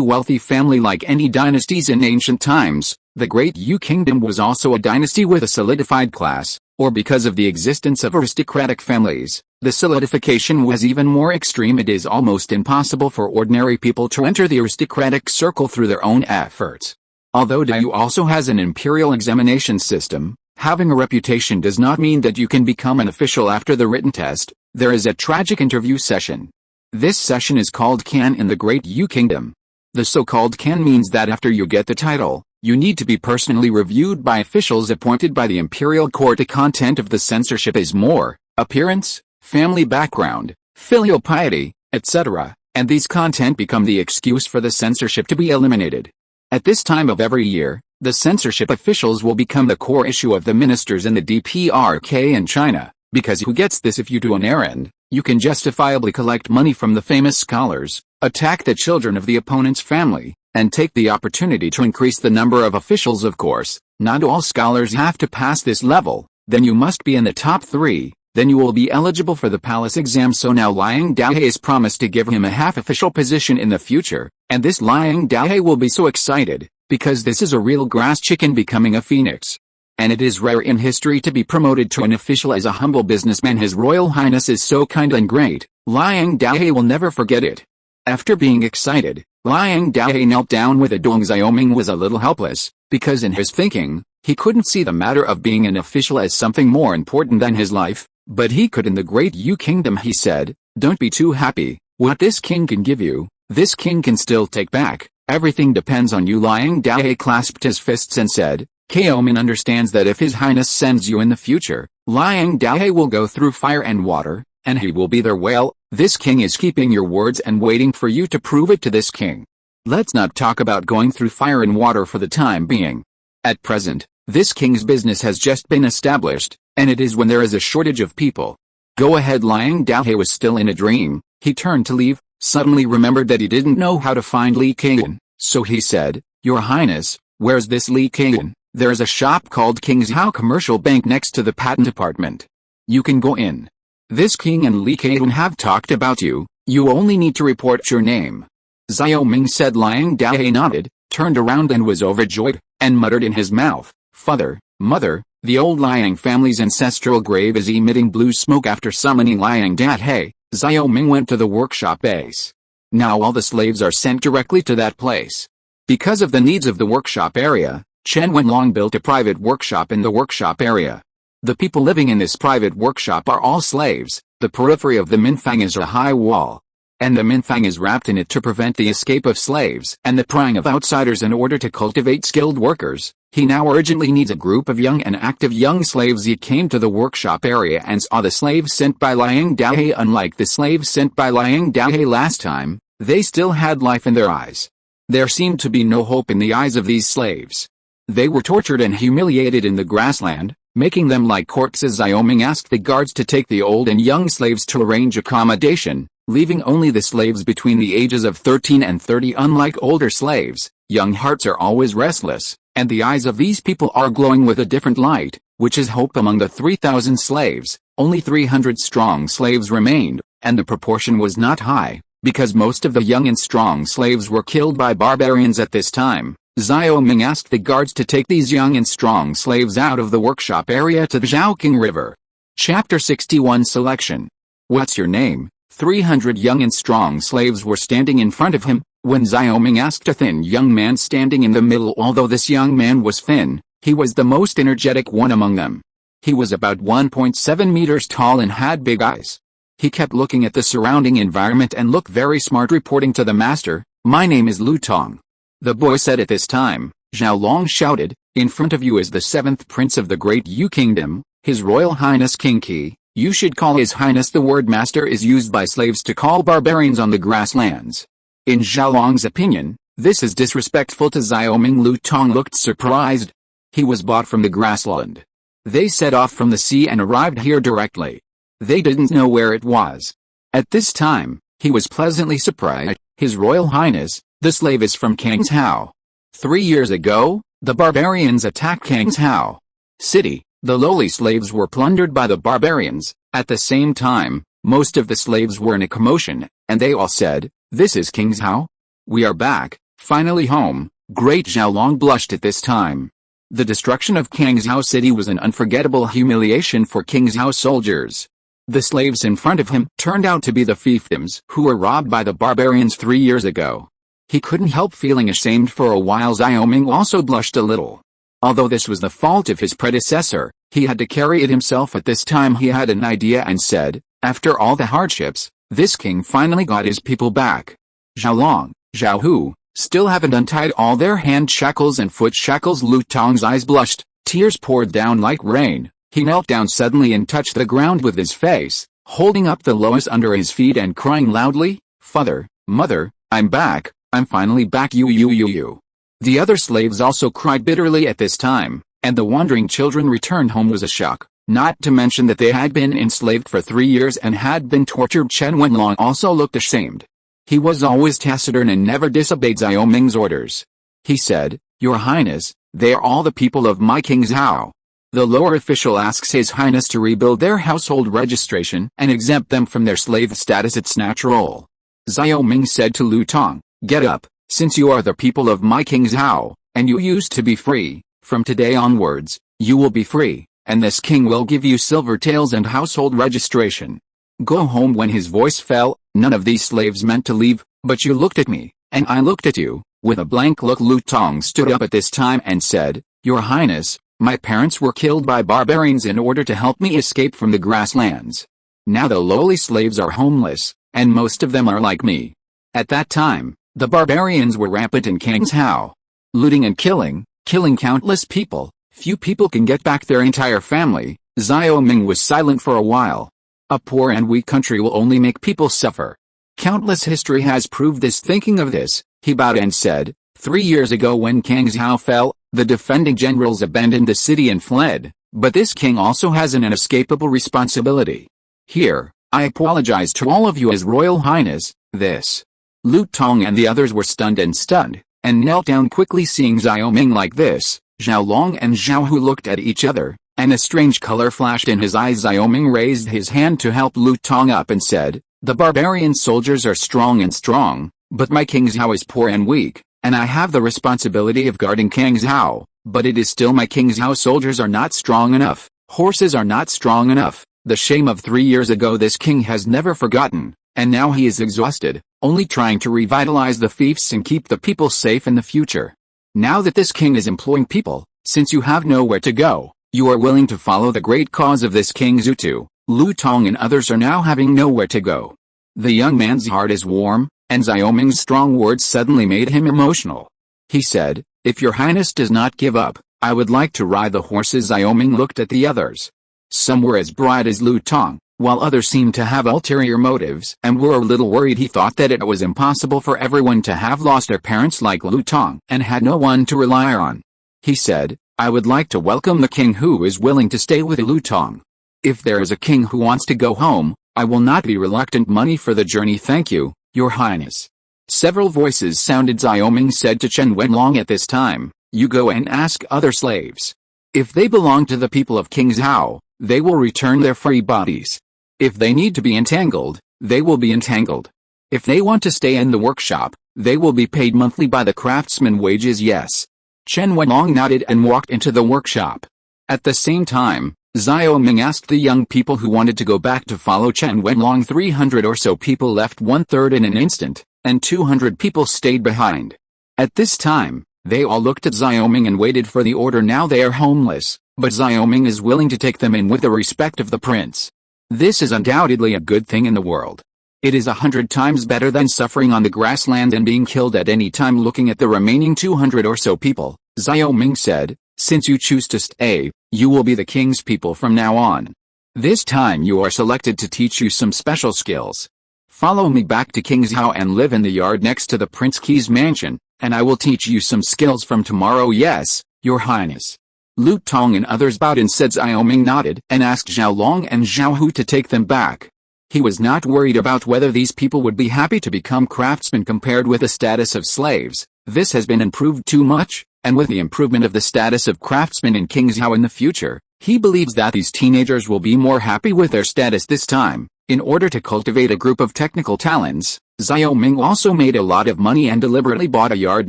wealthy family like any dynasties in ancient times. The Great Yu Kingdom was also a dynasty with a solidified class, or because of the existence of aristocratic families, the solidification was even more extreme. It is almost impossible for ordinary people to enter the aristocratic circle through their own efforts. Although Dai also has an imperial examination system, having a reputation does not mean that you can become an official after the written test. There is a tragic interview session. This session is called Kan in the Great Yu Kingdom. The so-called Kan means that after you get the title, you need to be personally reviewed by officials appointed by the imperial court. The content of the censorship is more appearance, family background, filial piety, etc., and these content become the excuse for the censorship to be eliminated. At this time of every year, the censorship officials will become the core issue of the ministers in the DPRK in China, because who gets this? If you do an errand, you can justifiably collect money from the famous scholars, attack the children of the opponent's family, and take the opportunity to increase the number of officials. Of course, not all scholars have to pass this level, then you must be in the top 3, then you will be eligible for the palace exam. So now Liang Daohe is promised to give him a half-official position in the future, and this Liang Daohe will be so excited, because this is a real grass chicken becoming a phoenix. And it is rare in history to be promoted to an official as a humble businessman. His Royal Highness is so kind and great, Liang Daohe will never forget it. After being excited, Liang Daohe knelt down with a dong. Xiao Ming was a little helpless, because in his thinking, he couldn't see the matter of being an official as something more important than his life, but he could in the Great Yu Kingdom. He said, "Don't be too happy. What this king can give you, this king can still take back. Everything depends on you." Liang Daohe clasped his fists and said, "Kaoman understands that if His Highness sends you in the future, Liang Daohe will go through fire and water, and he will be there. Well, this king is keeping your words and waiting for you to prove it to this king. Let's not talk about going through fire and water for the time being. At present, this king's business has just been established, and it is when there is a shortage of people. Go ahead." Liang Daohe was still in a dream. He turned to leave, suddenly remembered that he didn't know how to find Li King, so he said, "Your Highness, where's this Li King?" "There is a shop called King Zhao Commercial Bank next to the patent department. You can go in. This king and Li King have talked about you. You only need to report your name." Xiao Ming said. Liang Daohe nodded, turned around and was overjoyed, and muttered in his mouth, "Father, Mother, the old Liang family's ancestral grave is emitting blue smoke." After summoning Liang Daohe, Xiao Ming went to the workshop base. Now all the slaves are sent directly to that place. Because of the needs of the workshop area, Chen Wenlong built a private workshop in the workshop area. The people living in this private workshop are all slaves. The periphery of the Minfang is a high wall. and the Minthang is wrapped in it to prevent the escape of slaves and the prying of outsiders in order to cultivate skilled workers. He now urgently needs a group of young and active young slaves. He came to the workshop area and saw the slaves sent by Liang Dahe. Unlike the slaves sent by Liang Dahe last time, they still had life in their eyes. There seemed to be no hope in the eyes of these slaves. They were tortured and humiliated in the grassland, making them like corpses. Xiao Ming asked the guards to take the old and young slaves to arrange accommodation, leaving only the slaves between the ages of 13 and 30. Unlike older slaves, young hearts are always restless, and the eyes of these people are glowing with a different light, which is hope. Among the 3,000 slaves, only 300 strong slaves remained, and the proportion was not high, because most of the young and strong slaves were killed by barbarians at this time. Xiao Ming asked the guards to take these young and strong slaves out of the workshop area to the Zhaoqing River. Chapter 61 Selection. What's your name? 300 young and strong slaves were standing in front of him, when Xiao Ming asked a thin young man standing in the middle. Although this young man was thin, he was the most energetic one among them. He was about 1.7 meters tall and had big eyes. He kept looking at the surrounding environment and looked very smart, reporting to the master, "My name is Lu Tong." The boy said. At this time, Zhao Long shouted, "In front of you is the 7th prince of the Great Yu Kingdom, His Royal Highness King Qi. You should call His Highness." The word master is used by slaves to call barbarians on the grasslands. In Zhao Long's opinion, this is disrespectful to Xiao Ming. Lu Tong looked surprised. He was bought from the grassland. They set off from the sea and arrived here directly. They didn't know where it was. At this time, he was pleasantly surprised. "His Royal Highness, the slave is from Kangshao. 3 years ago, the barbarians attacked Kangshao City. The lowly slaves were plundered by the barbarians. At the same time, most of the slaves were in a commotion, and they all said, 'This is Kangshao? We are back, finally home.'" Great Zhao Long blushed at this time. The destruction of Kangshao City was an unforgettable humiliation for Kangshao soldiers. The slaves in front of him turned out to be the fiefdoms who were robbed by the barbarians 3 years ago. He couldn't help feeling ashamed for a while. Xiao Ming also blushed a little. Although this was the fault of his predecessor, he had to carry it himself. At this time he had an idea and said, "After all the hardships, this king finally got his people back. Zhao Long, Zhao Hu, still haven't untied all their hand shackles and foot shackles." Lu Tong's eyes blushed, tears poured down like rain. He knelt down suddenly and touched the ground with his face, holding up the lotus under his feet and crying loudly, "Father, Mother, I'm back, I'm finally back, you." The other slaves also cried bitterly at this time, and the wandering children returned home was a shock, not to mention that they had been enslaved for 3 years and had been tortured. Chen Wenlong also looked ashamed. He was always taciturn and never disobeyed Xiao Ming's orders. He said, "Your Highness, they are all the people of my Kangshao." The lower official asks His Highness to rebuild their household registration and exempt them from their slave status. It's natural. Xiao Ming said to Lu Tong, "Get up, since you are the people of my Kangshao, and you used to be free, from today onwards, you will be free, and this king will give you silver tails and household registration. Go home." When his voice fell, none of these slaves meant to leave, but you looked at me, and I looked at you. With a blank look, Lu Tong stood up at this time and said, "Your Highness, my parents were killed by barbarians in order to help me escape from the grasslands. Now the lowly slaves are homeless, and most of them are like me. At that time, the barbarians were rampant in Kangshao, looting and killing countless people. Few people can get back their entire family." Xiao Ming was silent for a while. A poor and weak country will only make people suffer. Countless history has proved this. Thinking of this, he bowed and said, 3 years ago when Kangshao fell, the defending generals abandoned the city and fled, but this king also has an inescapable responsibility. Here, I apologize to all of you as Royal Highness, this." Lu Tong and the others were stunned and knelt down quickly. Seeing Xiao Ming like this, Zhao Long and Zhao Hu looked at each other, and a strange color flashed in his eyes. Xiao Ming raised his hand to help Lu Tong up and said, "The barbarian soldiers are strong, but my Kangshao is poor and weak, and I have the responsibility of guarding Kangshao, but it is still my Kangshao soldiers are not strong enough, horses are not strong enough. The shame of 3 years ago this king has never forgotten, and now he is exhausted, only trying to revitalize the fiefs and keep the people safe in the future. Now that this king is employing people, since you have nowhere to go, you are willing to follow the great cause of this king Zutu." Lu Tong and others are now having nowhere to go. The young man's heart is warm, and Xiaoming's strong words suddenly made him emotional. He said, "If your highness does not give up, I would like to ride the horses." Xiaoming looked at the others. Some were as bright as Lu Tong, while others seemed to have ulterior motives and were a little worried. He thought that it was impossible for everyone to have lost their parents like Lu Tong and had no one to rely on. He said, "I would like to welcome the king who is willing to stay with Lu Tong. If there is a king who wants to go home, I will not be reluctant. Money for the journey, thank you, your highness." Several voices sounded. Xiaoming said to Chen Wenlong at this time, "You go and ask other slaves. If they belong to the people of King Zhao, they will return their free bodies. If they need to be entangled, they will be entangled. If they want to stay in the workshop, they will be paid monthly by the craftsman wages." Yes. Chen Wenlong nodded and walked into the workshop. At the same time, Xiaoming asked the young people who wanted to go back to follow Chen Wenlong. 300 or so people left 1/3 in an instant, and 200 people stayed behind. At this time, they all looked at Xiaoming and waited for the order. Now they are homeless, but Xiaoming is willing to take them in with the respect of the prince. This is undoubtedly a good thing in the world. It is 100 times better than suffering on the grassland and being killed at any time. Looking at the remaining 200 or so people, Xiaoming said, "Since you choose to stay, you will be the king's people from now on. This time you are selected to teach you some special skills. Follow me back to King Zhao and live in the yard next to the Prince Qi's mansion, and I will teach you some skills from tomorrow." "Yes, your highness." Lu Tong and others bowed and said. Xiaoming nodded and asked Zhao Long and Zhao Hu to take them back. He was not worried about whether these people would be happy to become craftsmen compared with the status of slaves. This has been improved too much, and with the improvement of the status of craftsmen in King Zhao in the future, he believes that these teenagers will be more happy with their status this time. In order to cultivate a group of technical talents, Xiaoming also made a lot of money and deliberately bought a yard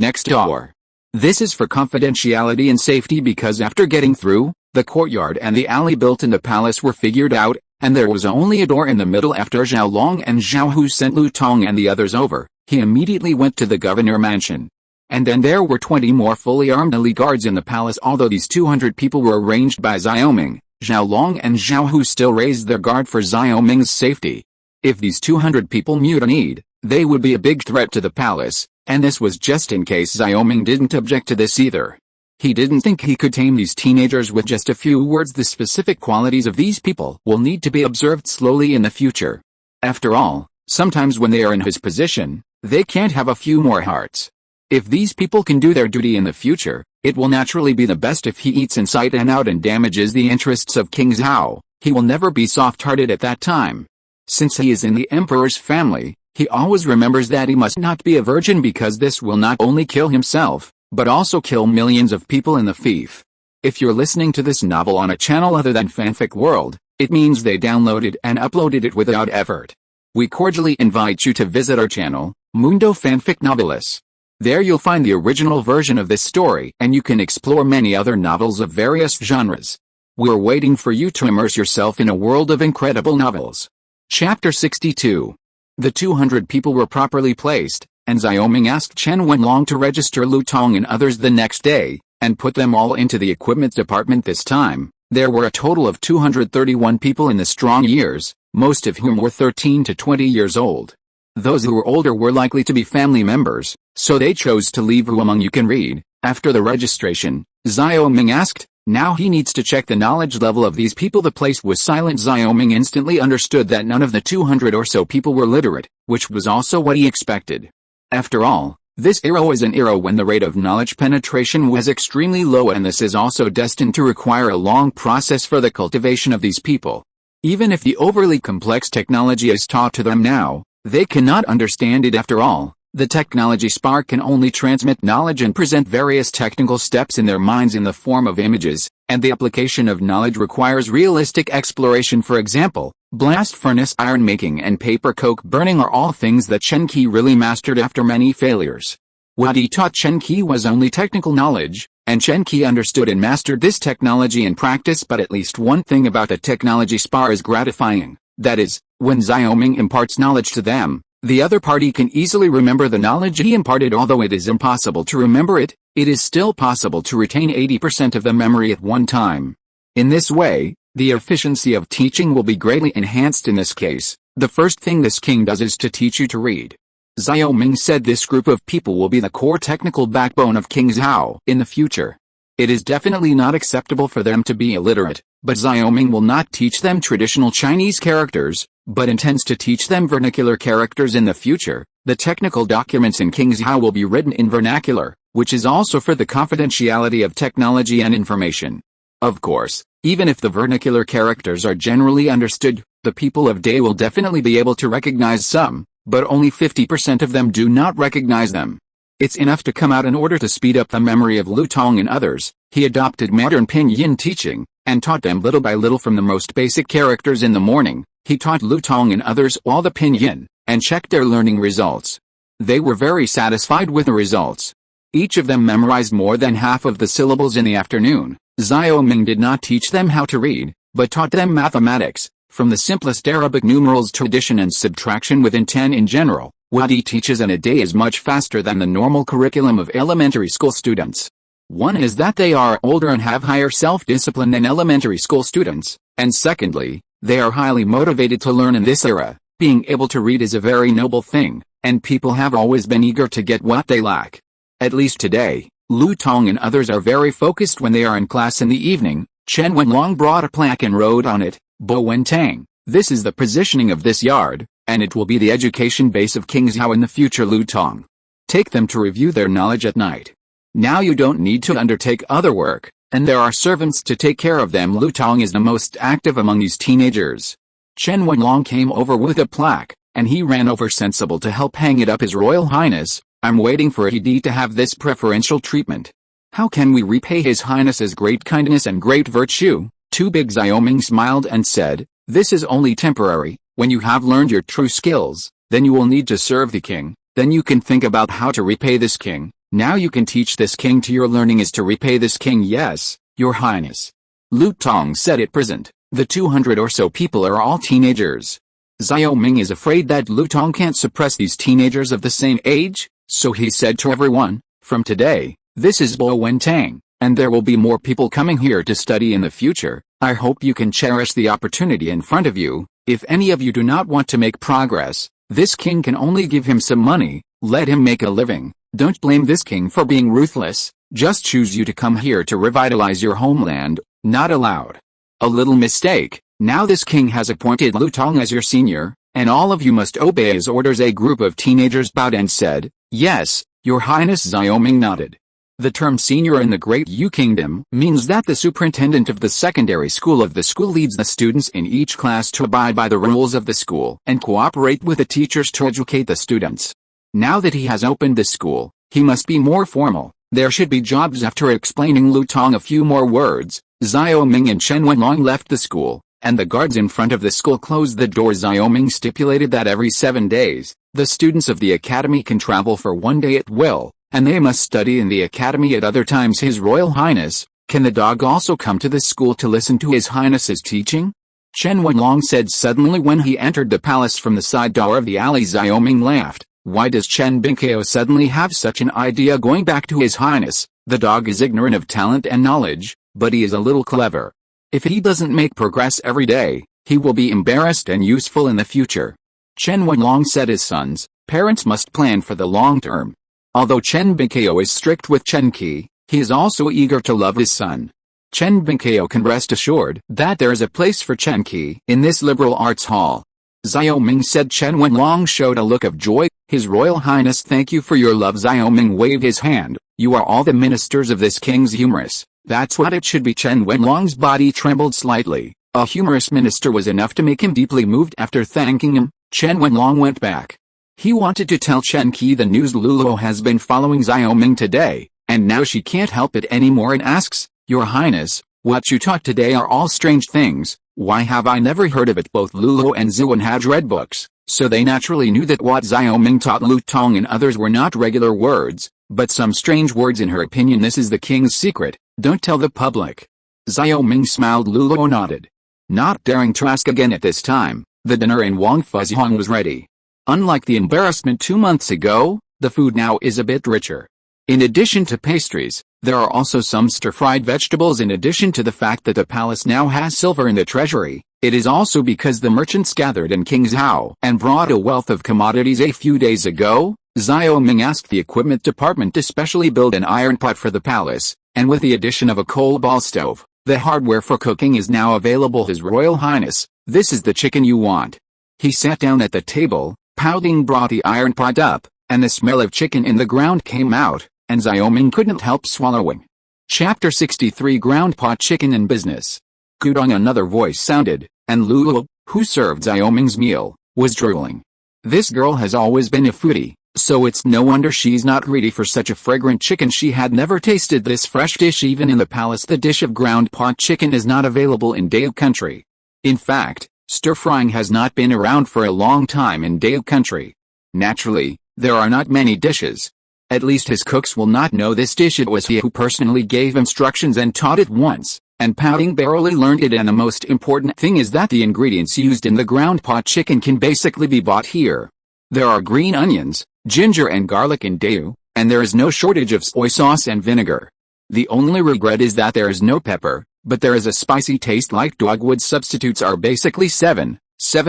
next door. This is for confidentiality and safety because after getting through, the courtyard and the alley built in the palace were figured out, and there was only a door in the middle. After Zhao Long and Zhao Hu sent Lu Tong and the others over, he immediately went to the governor mansion. And then there were 20 more fully armed elite guards in the palace. Although these 200 people were arranged by Xiaoming, Zhao Long and Zhao Hu still raised their guard for Xiaoming's safety. If these 200 people mutinied, they would be a big threat to the palace, and this was just in case. Xiaoming didn't object to this either. He didn't think he could tame these teenagers with just a few words. The specific qualities of these people will need to be observed slowly in the future. After all, sometimes when they are in his position, they can't have a few more hearts. If these people can do their duty in the future, it will naturally be the best. If he eats inside and out and damages the interests of King Zhao, he will never be soft-hearted at that time. Since he is in the emperor's family, he always remembers that he must not be a virgin because this will not only kill himself, but also kill millions of people in the fief. If you're listening to this novel on a channel other than Fanfic World, it means they downloaded and uploaded it without effort. We cordially invite you to visit our channel, Mundo Fanfic Novelis. There you'll find the original version of this story and you can explore many other novels of various genres. We're waiting for you to immerse yourself in a world of incredible novels. Chapter 62. The 200 people were properly placed, and Xiaoming asked Chen Wenlong to register Lu Tong and others the next day, and put them all into the equipment department. This time, there were a total of 231 people in the strong years, most of whom were 13 to 20 years old. Those who were older were likely to be family members, so they chose to leave. Who among you can read? After the registration, Xiaoming asked. Now he needs to check the knowledge level of these people. The place was silent. Xiaoming instantly understood that none of the 200 or so people were literate, which was also what he expected. After all, this era was an era when the rate of knowledge penetration was extremely low, and this is also destined to require a long process for the cultivation of these people. Even if the overly complex technology is taught to them now, they cannot understand it. After all, the technology spark can only transmit knowledge and present various technical steps in their minds in the form of images, and the application of knowledge requires realistic exploration. For example, blast furnace iron making and paper coke burning are all things that Chen Qi really mastered after many failures. What he taught Chen Qi was only technical knowledge, and Chen Qi understood and mastered this technology in practice. But at least one thing about the technology spar is gratifying, that is, when Xiaoming imparts knowledge to them, the other party can easily remember the knowledge he imparted. Although it is impossible to remember it, it is still possible to retain 80% of the memory at one time. In this way, the efficiency of teaching will be greatly enhanced. In this case, The first thing this king does is to teach you to read. Xiao Ming said this group of people will be the core technical backbone of King Zhao in the future. It is definitely not acceptable for them to be illiterate, but Xiao Ming will not teach them traditional Chinese characters, but intends to teach them vernacular characters in the future. The technical documents in King Zhao will be written in vernacular, which is also for the confidentiality of technology and information. Of course, even if the vernacular characters are generally understood, the people of Dai will definitely be able to recognize some, but only 50% of them do not recognize them. It's enough to come out in order to speed up the memory of Lu Tong and others. He adopted modern pinyin teaching, and taught them little by little from the most basic characters in the morning. He taught Lu Tong and others all the pinyin, and checked their learning results. They were very satisfied with the results. Each of them memorized more than half of the syllables in the afternoon. Xiao Ming did not teach them how to read, but taught them mathematics, from the simplest Arabic numerals to addition and subtraction within 10 in general. What he teaches in a day is much faster than the normal curriculum of elementary school students. One is that they are older and have higher self-discipline than elementary school students, and secondly, they are highly motivated to learn in this era. Being able to read is a very noble thing, and people have always been eager to get what they lack. At least today, Lu Tong and others are very focused when they are in class in the evening. Chen Wenlong brought a plaque and wrote on it, Bo Wen Tang. This is the positioning of this yard, and it will be the education base of King Zhao in the future. Lu Tong. Take them to review their knowledge at night. Now you don't need to undertake other work, and there are servants to take care of them. Lu Tong is the most active among these teenagers. Chen Wenlong came over with a plaque, and he ran over sensible to help hang it up. His Royal Highness, I'm waiting for He to have this preferential treatment. How can we repay His Highness's great kindness and great virtue? Too Big Xiao Ming smiled and said, this is only temporary. When you have learned your true skills, then you will need to serve the king. Then you can think about how to repay this king. Now you can teach this king to your learning is to repay this king. Yes, your highness. Lu Tong said at present, the 200 or so people are all teenagers. Xiao Ming is afraid that Lu Tong can't suppress these teenagers of the same age, so he said to everyone, from today, this is Bo Wen Tang, and there will be more people coming here to study in the future. I hope you can cherish the opportunity in front of you. If any of you do not want to make progress, this king can only give him some money. Let him make a living. Don't blame this king for being ruthless. Just choose you to come here to revitalize your homeland. Not allowed. A little mistake. Now this king has appointed Lu Tong as your senior, and all of you must obey his orders. A group of teenagers bowed and said, yes, your highness. Xiao Ming nodded. The term senior in the Great Yu Kingdom means that the superintendent of the secondary school of the school leads the students in each class to abide by the rules of the school and cooperate with the teachers to educate the students. Now that he has opened the school, he must be more formal. There should be jobs. After explaining Lu Tong a few more words, Xiao Ming and Chen Wenlong left the school, and the guards in front of the school closed the door. Xiao Ming stipulated that every 7 days, the students of the academy can travel for 1 day at will, and they must study in the academy at other times. His Royal Highness, can the dog also come to the school to listen to His Highness's teaching? Chen Wenlong said suddenly when he entered the palace from the side door of the alley. Xiao Ming laughed. Why does Chen Binkeo suddenly have such an idea? Going back to His Highness, the dog is ignorant of talent and knowledge, but he is a little clever. If he doesn't make progress every day, he will be embarrassed and useful in the future. Chen Wenlong said his sons, parents must plan for the long term. Although Chen Binkeo is strict with Chen Qi, he is also eager to love his son. Chen Binkeo can rest assured that there is a place for Chen Qi in this liberal arts hall. Xiao Ming said. Chen Wenlong showed a look of joy. His Royal Highness, thank you for your love. Xiao Ming waved his hand. You are all the ministers of this king's humorous. That's what it should be. Chen Wenlong's body trembled slightly. A humorous minister was enough to make him deeply moved. After thanking him, Chen Wenlong went back. He wanted to tell Chen Qi the news. Luo has been following Xiao Ming today, and now she can't help it anymore and asks, Your Highness, what you taught today are all strange things. Why have I never heard of it? Both Luo and Zhuan had read books, so they naturally knew that what Xiao Ming taught Lu Tong and others were not regular words, but some strange words. In her opinion, this is the king's secret. Don't tell the public. Xiao Ming smiled. Luo nodded. Not daring to ask again at this time, the dinner in Wang Fuzhong was ready. Unlike the embarrassment 2 months ago, the food now is a bit richer. In addition to pastries, there are also some stir-fried vegetables. In addition to the fact that the palace now has silver in the treasury, It is also because the merchants gathered in Qingzhou and brought a wealth of commodities a few days ago. Xiao Ming asked the equipment department to specially build an iron pot for the palace, and with the addition of a coal ball stove, the hardware for cooking is now available. His Royal Highness, this is the chicken you want. He sat down at the table. Pao Ding brought the iron pot up, and the smell of chicken in the ground came out, and Xiao Ming couldn't help swallowing. Chapter 63 Ground Pot Chicken in Business. Gudong, another voice sounded, and Lulu, who served Xiao Ming's meal, was drooling. This girl has always been a foodie, so it's no wonder she's not greedy for such a fragrant chicken. She had never tasted this fresh dish even in the palace. The dish of ground pot chicken is not available in Dao country. In fact, stir-frying has not been around for a long time in Dao country. Naturally, there are not many dishes. At least his cooks will not know this dish. It was he who personally gave instructions and taught it once, and Pao Ding barely learned it. And the most important thing is that the ingredients used in the ground pot chicken can basically be bought here. There are green onions, ginger and garlic in Dao, and there is no shortage of soy sauce and vinegar. The only regret is that there is no pepper, but there is a spicy taste like dogwood. Substitutes are basically 7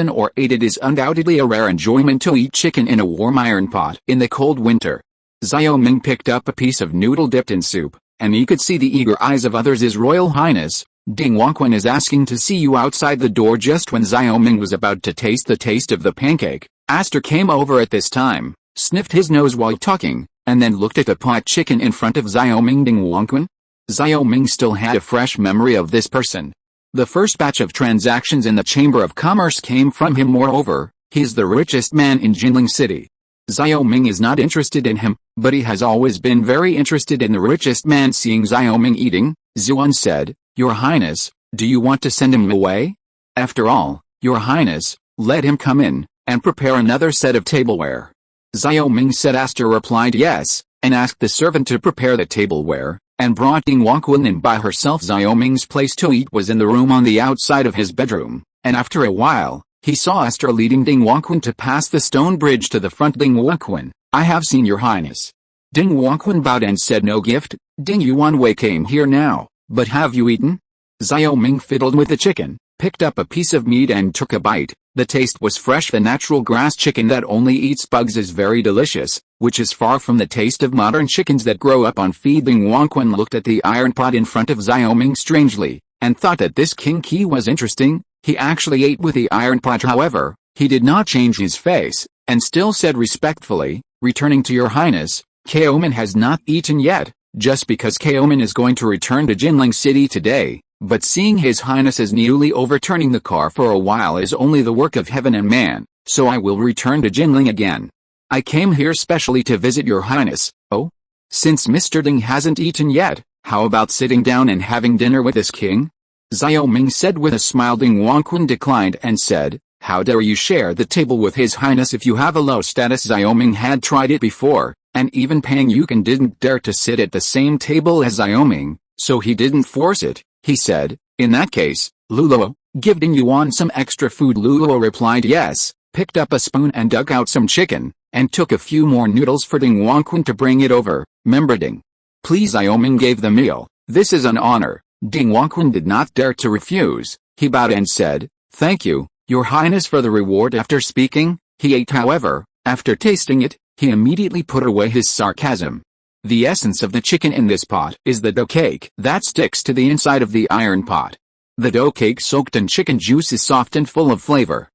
or 8. It is undoubtedly a rare enjoyment to eat chicken in a warm iron pot in the cold winter. Xiao Ming picked up a piece of noodle dipped in soup, and he could see the eager eyes of others. His Royal Highness, Ding Wanquan is asking to see you outside the door. Just when Xiao Ming was about to taste the taste of the pancake, Aster came over at this time, sniffed his nose while talking, and then looked at the pot chicken in front of Xiao Ming. Ding Wanquan? Xiao Ming still had a fresh memory of this person. The first batch of transactions in the Chamber of Commerce came from him. Moreover, he is the richest man in Jinling City. Xiao Ming is not interested in him, but he has always been very interested in the richest man. Seeing Xiao Ming eating, Zuan said, Your Highness, do you want to send him away? After all, Your Highness, let him come in, and prepare another set of tableware. Xiao Ming said. Aster replied yes, and asked the servant to prepare the tableware, and brought Ding Wanquan in by herself. Xiao Ming's place to eat was in the room on the outside of his bedroom, and after a while, he saw Aster leading Ding Wanquan to pass the stone bridge to the front. Ding Wanquan, I have seen Your Highness. Ding Wanquan bowed and said, No gift. Ding Yuanwei came here now, but have you eaten? Xiao Ming fiddled with the chicken, picked up a piece of meat and took a bite. The taste was fresh. The natural grass chicken that only eats bugs is very delicious, which is far from the taste of modern chickens that grow up on feed. Ding Wanquan looked at the iron pot in front of Xiao Ming strangely, and thought that this King Qi was interesting. He actually ate with the iron pot. However, he did not change his face, and still said respectfully, Returning to Your Highness, Kaoman has not eaten yet, just because Kaoman is going to return to Jinling City today. But seeing His Highness is newly overturning the car for a while is only the work of heaven and man, so I will return to Jinling again. I came here specially to visit Your Highness. Oh? Since Mr. Ding hasn't eaten yet, how about sitting down and having dinner with this king? Xiao Ming said with a smile. Ding Wanquan declined and said, How dare you share the table with His Highness if you have a low status? Xiao Ming had tried it before, and even Pang Yukan didn't dare to sit at the same table as Xiao Ming, so he didn't force it. He said, In that case, Luluo, give Ding Yuan some extra food. Luluo replied yes, picked up a spoon and dug out some chicken, and took a few more noodles for Ding Wanquan to bring it over. Member Ding, please. Xiao Ming gave the meal. This is an honor. Ding Wanquan did not dare to refuse. He bowed and said, Thank you, Your Highness, for the reward. After speaking, he ate. However, after tasting it, he immediately put away his sarcasm. The essence of the chicken in this pot is the dough cake that sticks to the inside of the iron pot. The dough cake soaked in chicken juice is soft and full of flavor.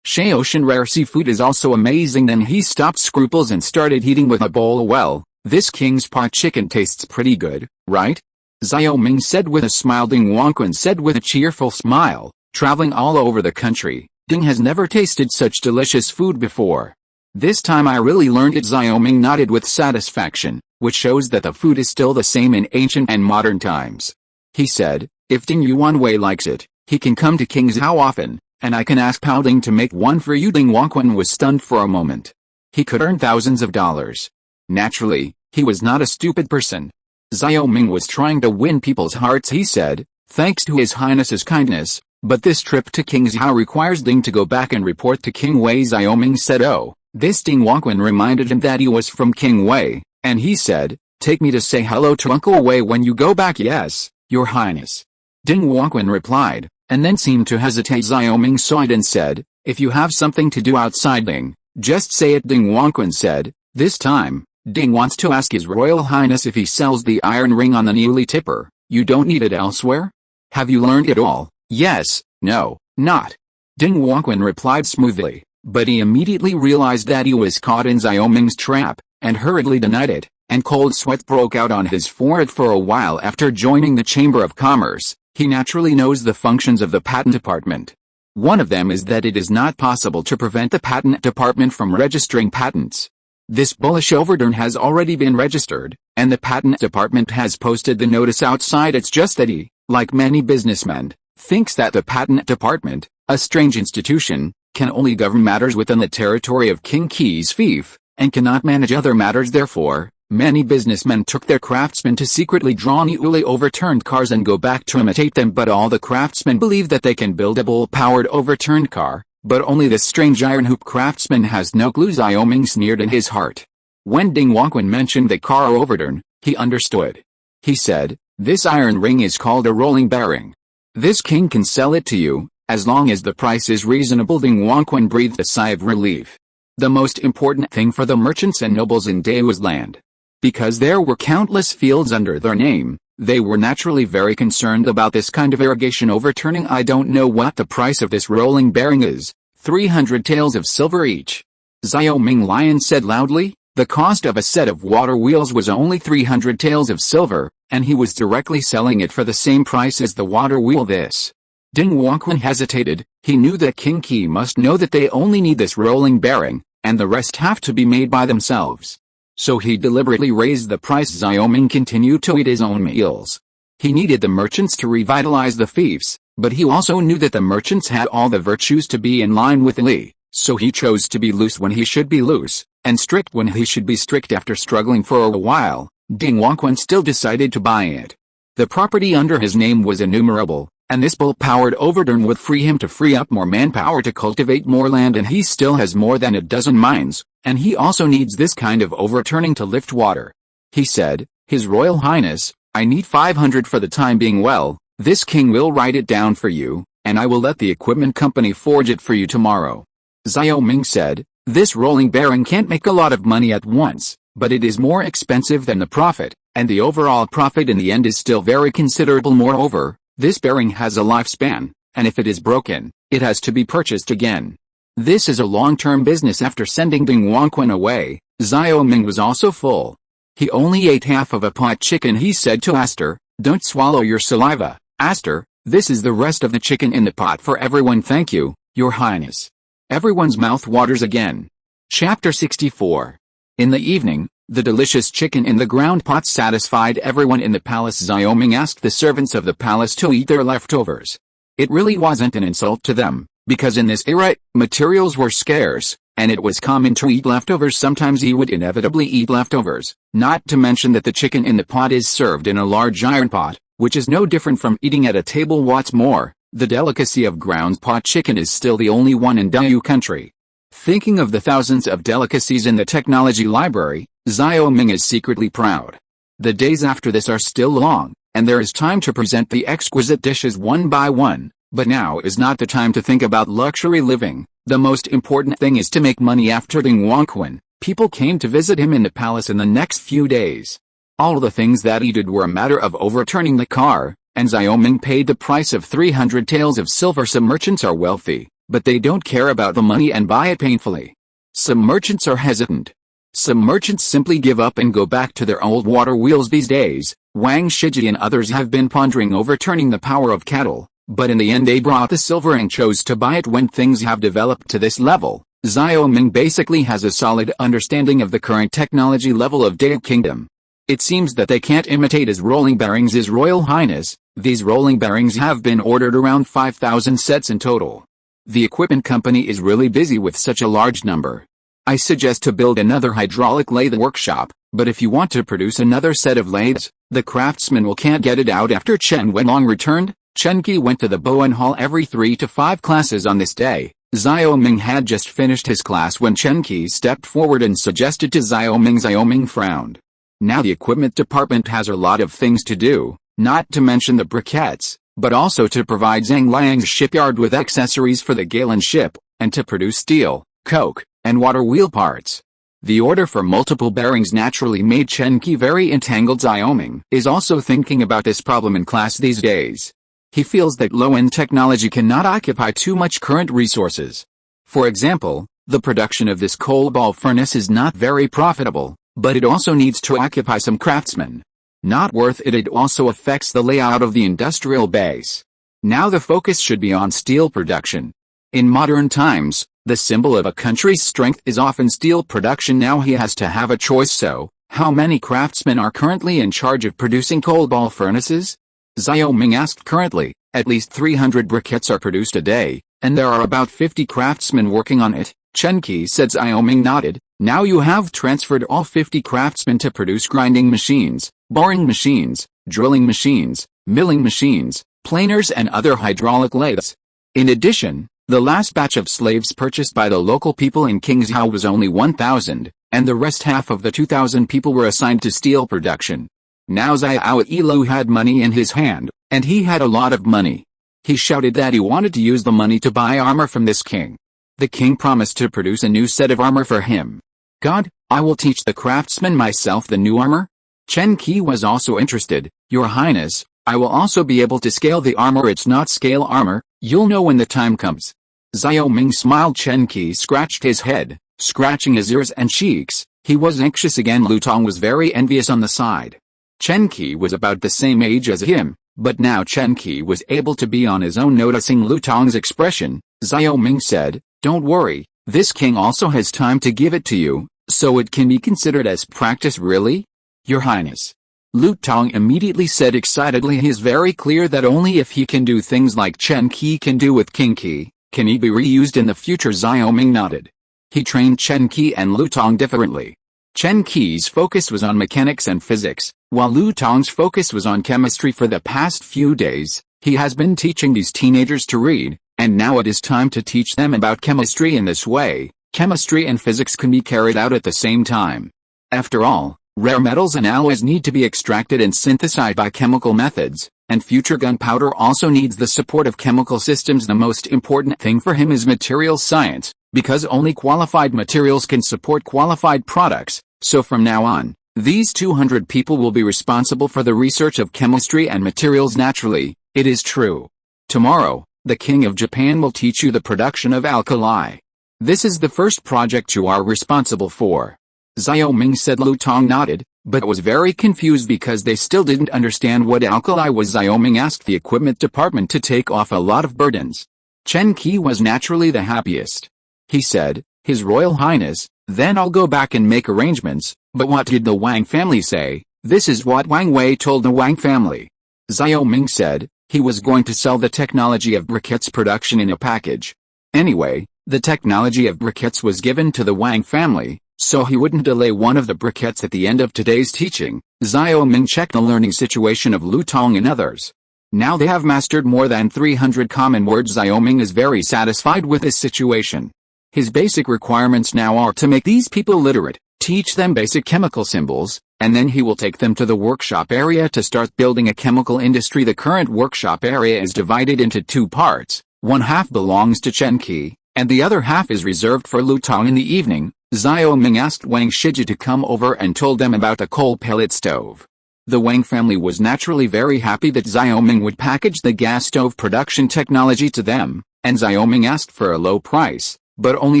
Ocean rare seafood is also amazing. Then he stopped scruples and started eating with a bowl. Well, this king's pot chicken tastes pretty good, right? Xiao Ming said with a smile. Ding Wanquan said with a cheerful smile, Traveling all over the country, Ding has never tasted such delicious food before. This time I really learned it. Xiao Ming nodded with satisfaction, which shows that the food is still the same in ancient and modern times. He said, If Ding Yuanwei likes it, he can come to Qingzhou often, and I can ask Pao Ding to make one for you. Ding Wanquan was stunned for a moment. He could earn thousands of dollars. Naturally, he was not a stupid person. Xiao Ming was trying to win people's hearts. He said, Thanks to His Highness's kindness, but this trip to Qingzhou requires Ding to go back and report to King Wei. Xiao Ming said, Oh, this. Ding Wanquan reminded him that he was from King Wei, and he said, Take me to say hello to Uncle Wei when you go back. Yes, Your Highness. Ding Wanquan replied, and then seemed to hesitate. Xiaoming saw it and said, "If you have something to do outside Ding, just say it." Ding Wanquan said, "This time, Ding wants to ask His Royal Highness if he sells the iron ring on the Niuli Tipper. You don't need it elsewhere? Have you learned it all?" "Yes, no, not." Ding Wanquan replied smoothly, but he immediately realized that he was caught in Xiaoming's trap, and hurriedly denied it, and cold sweat broke out on his forehead. For a while after joining the Chamber of Commerce, he naturally knows the functions of the Patent Department. One of them is that it is not possible to prevent the Patent Department from registering patents. This bullish overturn has already been registered, and the Patent Department has posted the notice outside. It's just that he, like many businessmen, thinks that the Patent Department, a strange institution, can only govern matters within the territory of King Qi's fief, and cannot manage other matters. Therefore, many businessmen took their craftsmen to secretly draw newly overturned cars and go back to imitate them. But all the craftsmen believe that they can build a bull-powered overturned car, but only this strange iron hoop craftsman has no clue. Xiaoming sneered in his heart. When Ding Wanquan mentioned the car overturn, he understood. He said, "This iron ring is called a rolling bearing. This king can sell it to you, as long as the price is reasonable." Ding Wanquan breathed a sigh of relief. The most important thing for the merchants and nobles in Dai was land. Because there were countless fields under their name, they were naturally very concerned about this kind of irrigation overturning. "I don't know what the price of this rolling bearing is, 300 taels of silver each." Xiaoming Lion said loudly. The cost of a set of water wheels was only 300 taels of silver, and he was directly selling it for the same price as the water wheel. This. Ding Wanquan hesitated. He knew that King Qi must know that they only need this rolling bearing, and the rest have to be made by themselves. So he deliberately raised the price. Xiaoming continued to eat his own meals. He needed the merchants to revitalize the fiefs, but he also knew that the merchants had all the virtues to be in line with Li, so he chose to be loose when he should be loose, and strict when he should be strict. After struggling for a while, Ding Wanquan still decided to buy it. The property under his name was innumerable, and this bull-powered overturn would free him to free up more manpower to cultivate more land, and he still has more than a dozen mines, and he also needs this kind of overturning to lift water. He said, "His Royal Highness, I need 500 for the time being." "Well, this king will write it down for you, and I will let the equipment company forge it for you tomorrow." Xiaoming said, "This rolling bearing can't make a lot of money at once, but it is more expensive than the profit, and the overall profit in the end is still very considerable. Moreover, this bearing has a lifespan, and if it is broken, it has to be purchased again. This is a long-term business." After sending Ding Wanquan away, Xiaoming was also full. He only ate half of a pot chicken. He said to Aster, "Don't swallow your saliva, Aster, this is the rest of the chicken in the pot for everyone." "Thank you, Your Highness." Everyone's mouth waters again. Chapter 64. In the evening, the delicious chicken in the ground pot satisfied everyone in the palace. Xiaoming asked the servants of the palace to eat their leftovers. It really wasn't an insult to them, because in this era, materials were scarce, and it was common to eat leftovers. Sometimes he would inevitably eat leftovers, not to mention that the chicken in the pot is served in a large iron pot, which is no different from eating at a table. What's more, the delicacy of ground pot chicken is still the only one in Dayu country. Thinking of the thousands of delicacies in the technology library, Xiaoming is secretly proud. The days after this are still long, and there is time to present the exquisite dishes one by one, but now is not the time to think about luxury living. The most important thing is to make money. After Ding Wanquan, people came to visit him in the palace in the next few days. All the things that he did were a matter of overturning the car, and Xiaoming paid the price of 300 taels of silver. Some merchants are wealthy, but they don't care about the money and buy it painfully. Some merchants are hesitant. Some merchants simply give up and go back to their old water wheels. These days, Wang Shiji and others have been pondering overturning the power of cattle, but in the end they brought the silver and chose to buy it. When things have developed to this level, Xiaoming basically has a solid understanding of the current technology level of Dai Kingdom. It seems that they can't imitate his rolling bearings. His Royal Highness, these rolling bearings have been ordered around 5,000 sets in total. The equipment company is really busy with such a large number. I suggest to build another hydraulic lathe workshop, but if you want to produce another set of lathes, the craftsman will can't get it out. After Chen Wenlong returned, Chen Qi went to the Bowen Hall every 3 to 5 classes on this day. Xiaoming had just finished his class when Chen Qi stepped forward and suggested to Xiaoming. Xiaoming frowned. Now the equipment department has a lot of things to do, not to mention the briquettes, but also to provide Zhang Liang's shipyard with accessories for the Galen ship, and to produce steel, coke, and water wheel parts. The order for multiple bearings naturally made Chen Qi very entangled. Xiaoming is also thinking about this problem in class these days. He feels that low-end technology cannot occupy too much current resources. For example, the production of this coal ball furnace is not very profitable, but it also needs to occupy some craftsmen. Not worth it. It also affects the layout of the industrial base. Now the focus should be on steel production. In modern times, the symbol of a country's strength is often steel production. Now he has to have a choice. So, how many craftsmen are currently in charge of producing coal ball furnaces? Xiaoming asked. Currently, at least 300 briquettes are produced a day, and there are about 50 craftsmen working on it, Chen Qi said. Xiaoming nodded. Now you have transferred all 50 craftsmen to produce grinding machines, boring machines, drilling machines, milling machines, planers and other hydraulic lathes. In addition, the last batch of slaves purchased by the local people in Qingzhou was only 1,000, and the rest half of the 2,000 people were assigned to steel production. Now Xiao Yilu had money in his hand, and he had a lot of money. He shouted that he wanted to use the money to buy armor from this king. The king promised to produce a new set of armor for him. God, I will teach the craftsmen myself the new armor? Chen Qi was also interested. Your Highness, I will also be able to scale the armor. It's not scale armor, you'll know when the time comes. Xiaoming smiled. Chen Qi scratched his head, scratching his ears and cheeks. He was anxious again. Lu Tong was very envious on the side. Chen Qi was about the same age as him, but now Chen Qi was able to be on his own. Noticing Lu Tong's expression, Xiaoming said, don't worry, this king also has time to give it to you, so it can be considered as practice. Really? Your Highness. Lu Tong immediately said excitedly. He is very clear that only if he can do things like Chen Qi can do with King Qi, can he be reused in the future. Xiaoming nodded. He trained Chen Qi and Lu Tong differently. Chen Qi's focus was on mechanics and physics, while Lu Tong's focus was on chemistry. For the past few days, he has been teaching these teenagers to read, and now it is time to teach them about chemistry. In this way, chemistry and physics can be carried out at the same time. After all, rare metals and alloys need to be extracted and synthesized by chemical methods, and future gunpowder also needs the support of chemical systems. The most important thing for him is materials science, because only qualified materials can support qualified products. So from now on, these 200 people will be responsible for the research of chemistry and materials. Naturally, it is true. Tomorrow, the King of Japan will teach you the production of alkali. This is the first project you are responsible for. Xiaoming said. Lu Tong nodded, but was very confused because they still didn't understand what alkali was. Xiaoming asked the equipment department to take off a lot of burdens. Chen Qi was naturally the happiest. He said, His Royal Highness, then I'll go back and make arrangements. But what did the Wang family say? This is what Wang Wei told the Wang family. Xiaoming said, he was going to sell the technology of briquettes production in a package. Anyway, the technology of briquettes was given to the Wang family, so he wouldn't delay one of the briquettes. At the end of today's teaching, Xiaoming checked the learning situation of Lu Tong and others. Now they have mastered more than 300 common words. Xiaoming is very satisfied with this situation. His basic requirements now are to make these people literate, teach them basic chemical symbols, and then he will take them to the workshop area to start building a chemical industry. The current workshop area is divided into two parts. One half belongs to Chen Qi, and the other half is reserved for Lu Tong. In the evening, Xiaoming asked Wang Shiji to come over and told them about a coal pellet stove. The Wang family was naturally very happy that Xiaoming would package the gas stove production technology to them, and Xiaoming asked for a low price, but only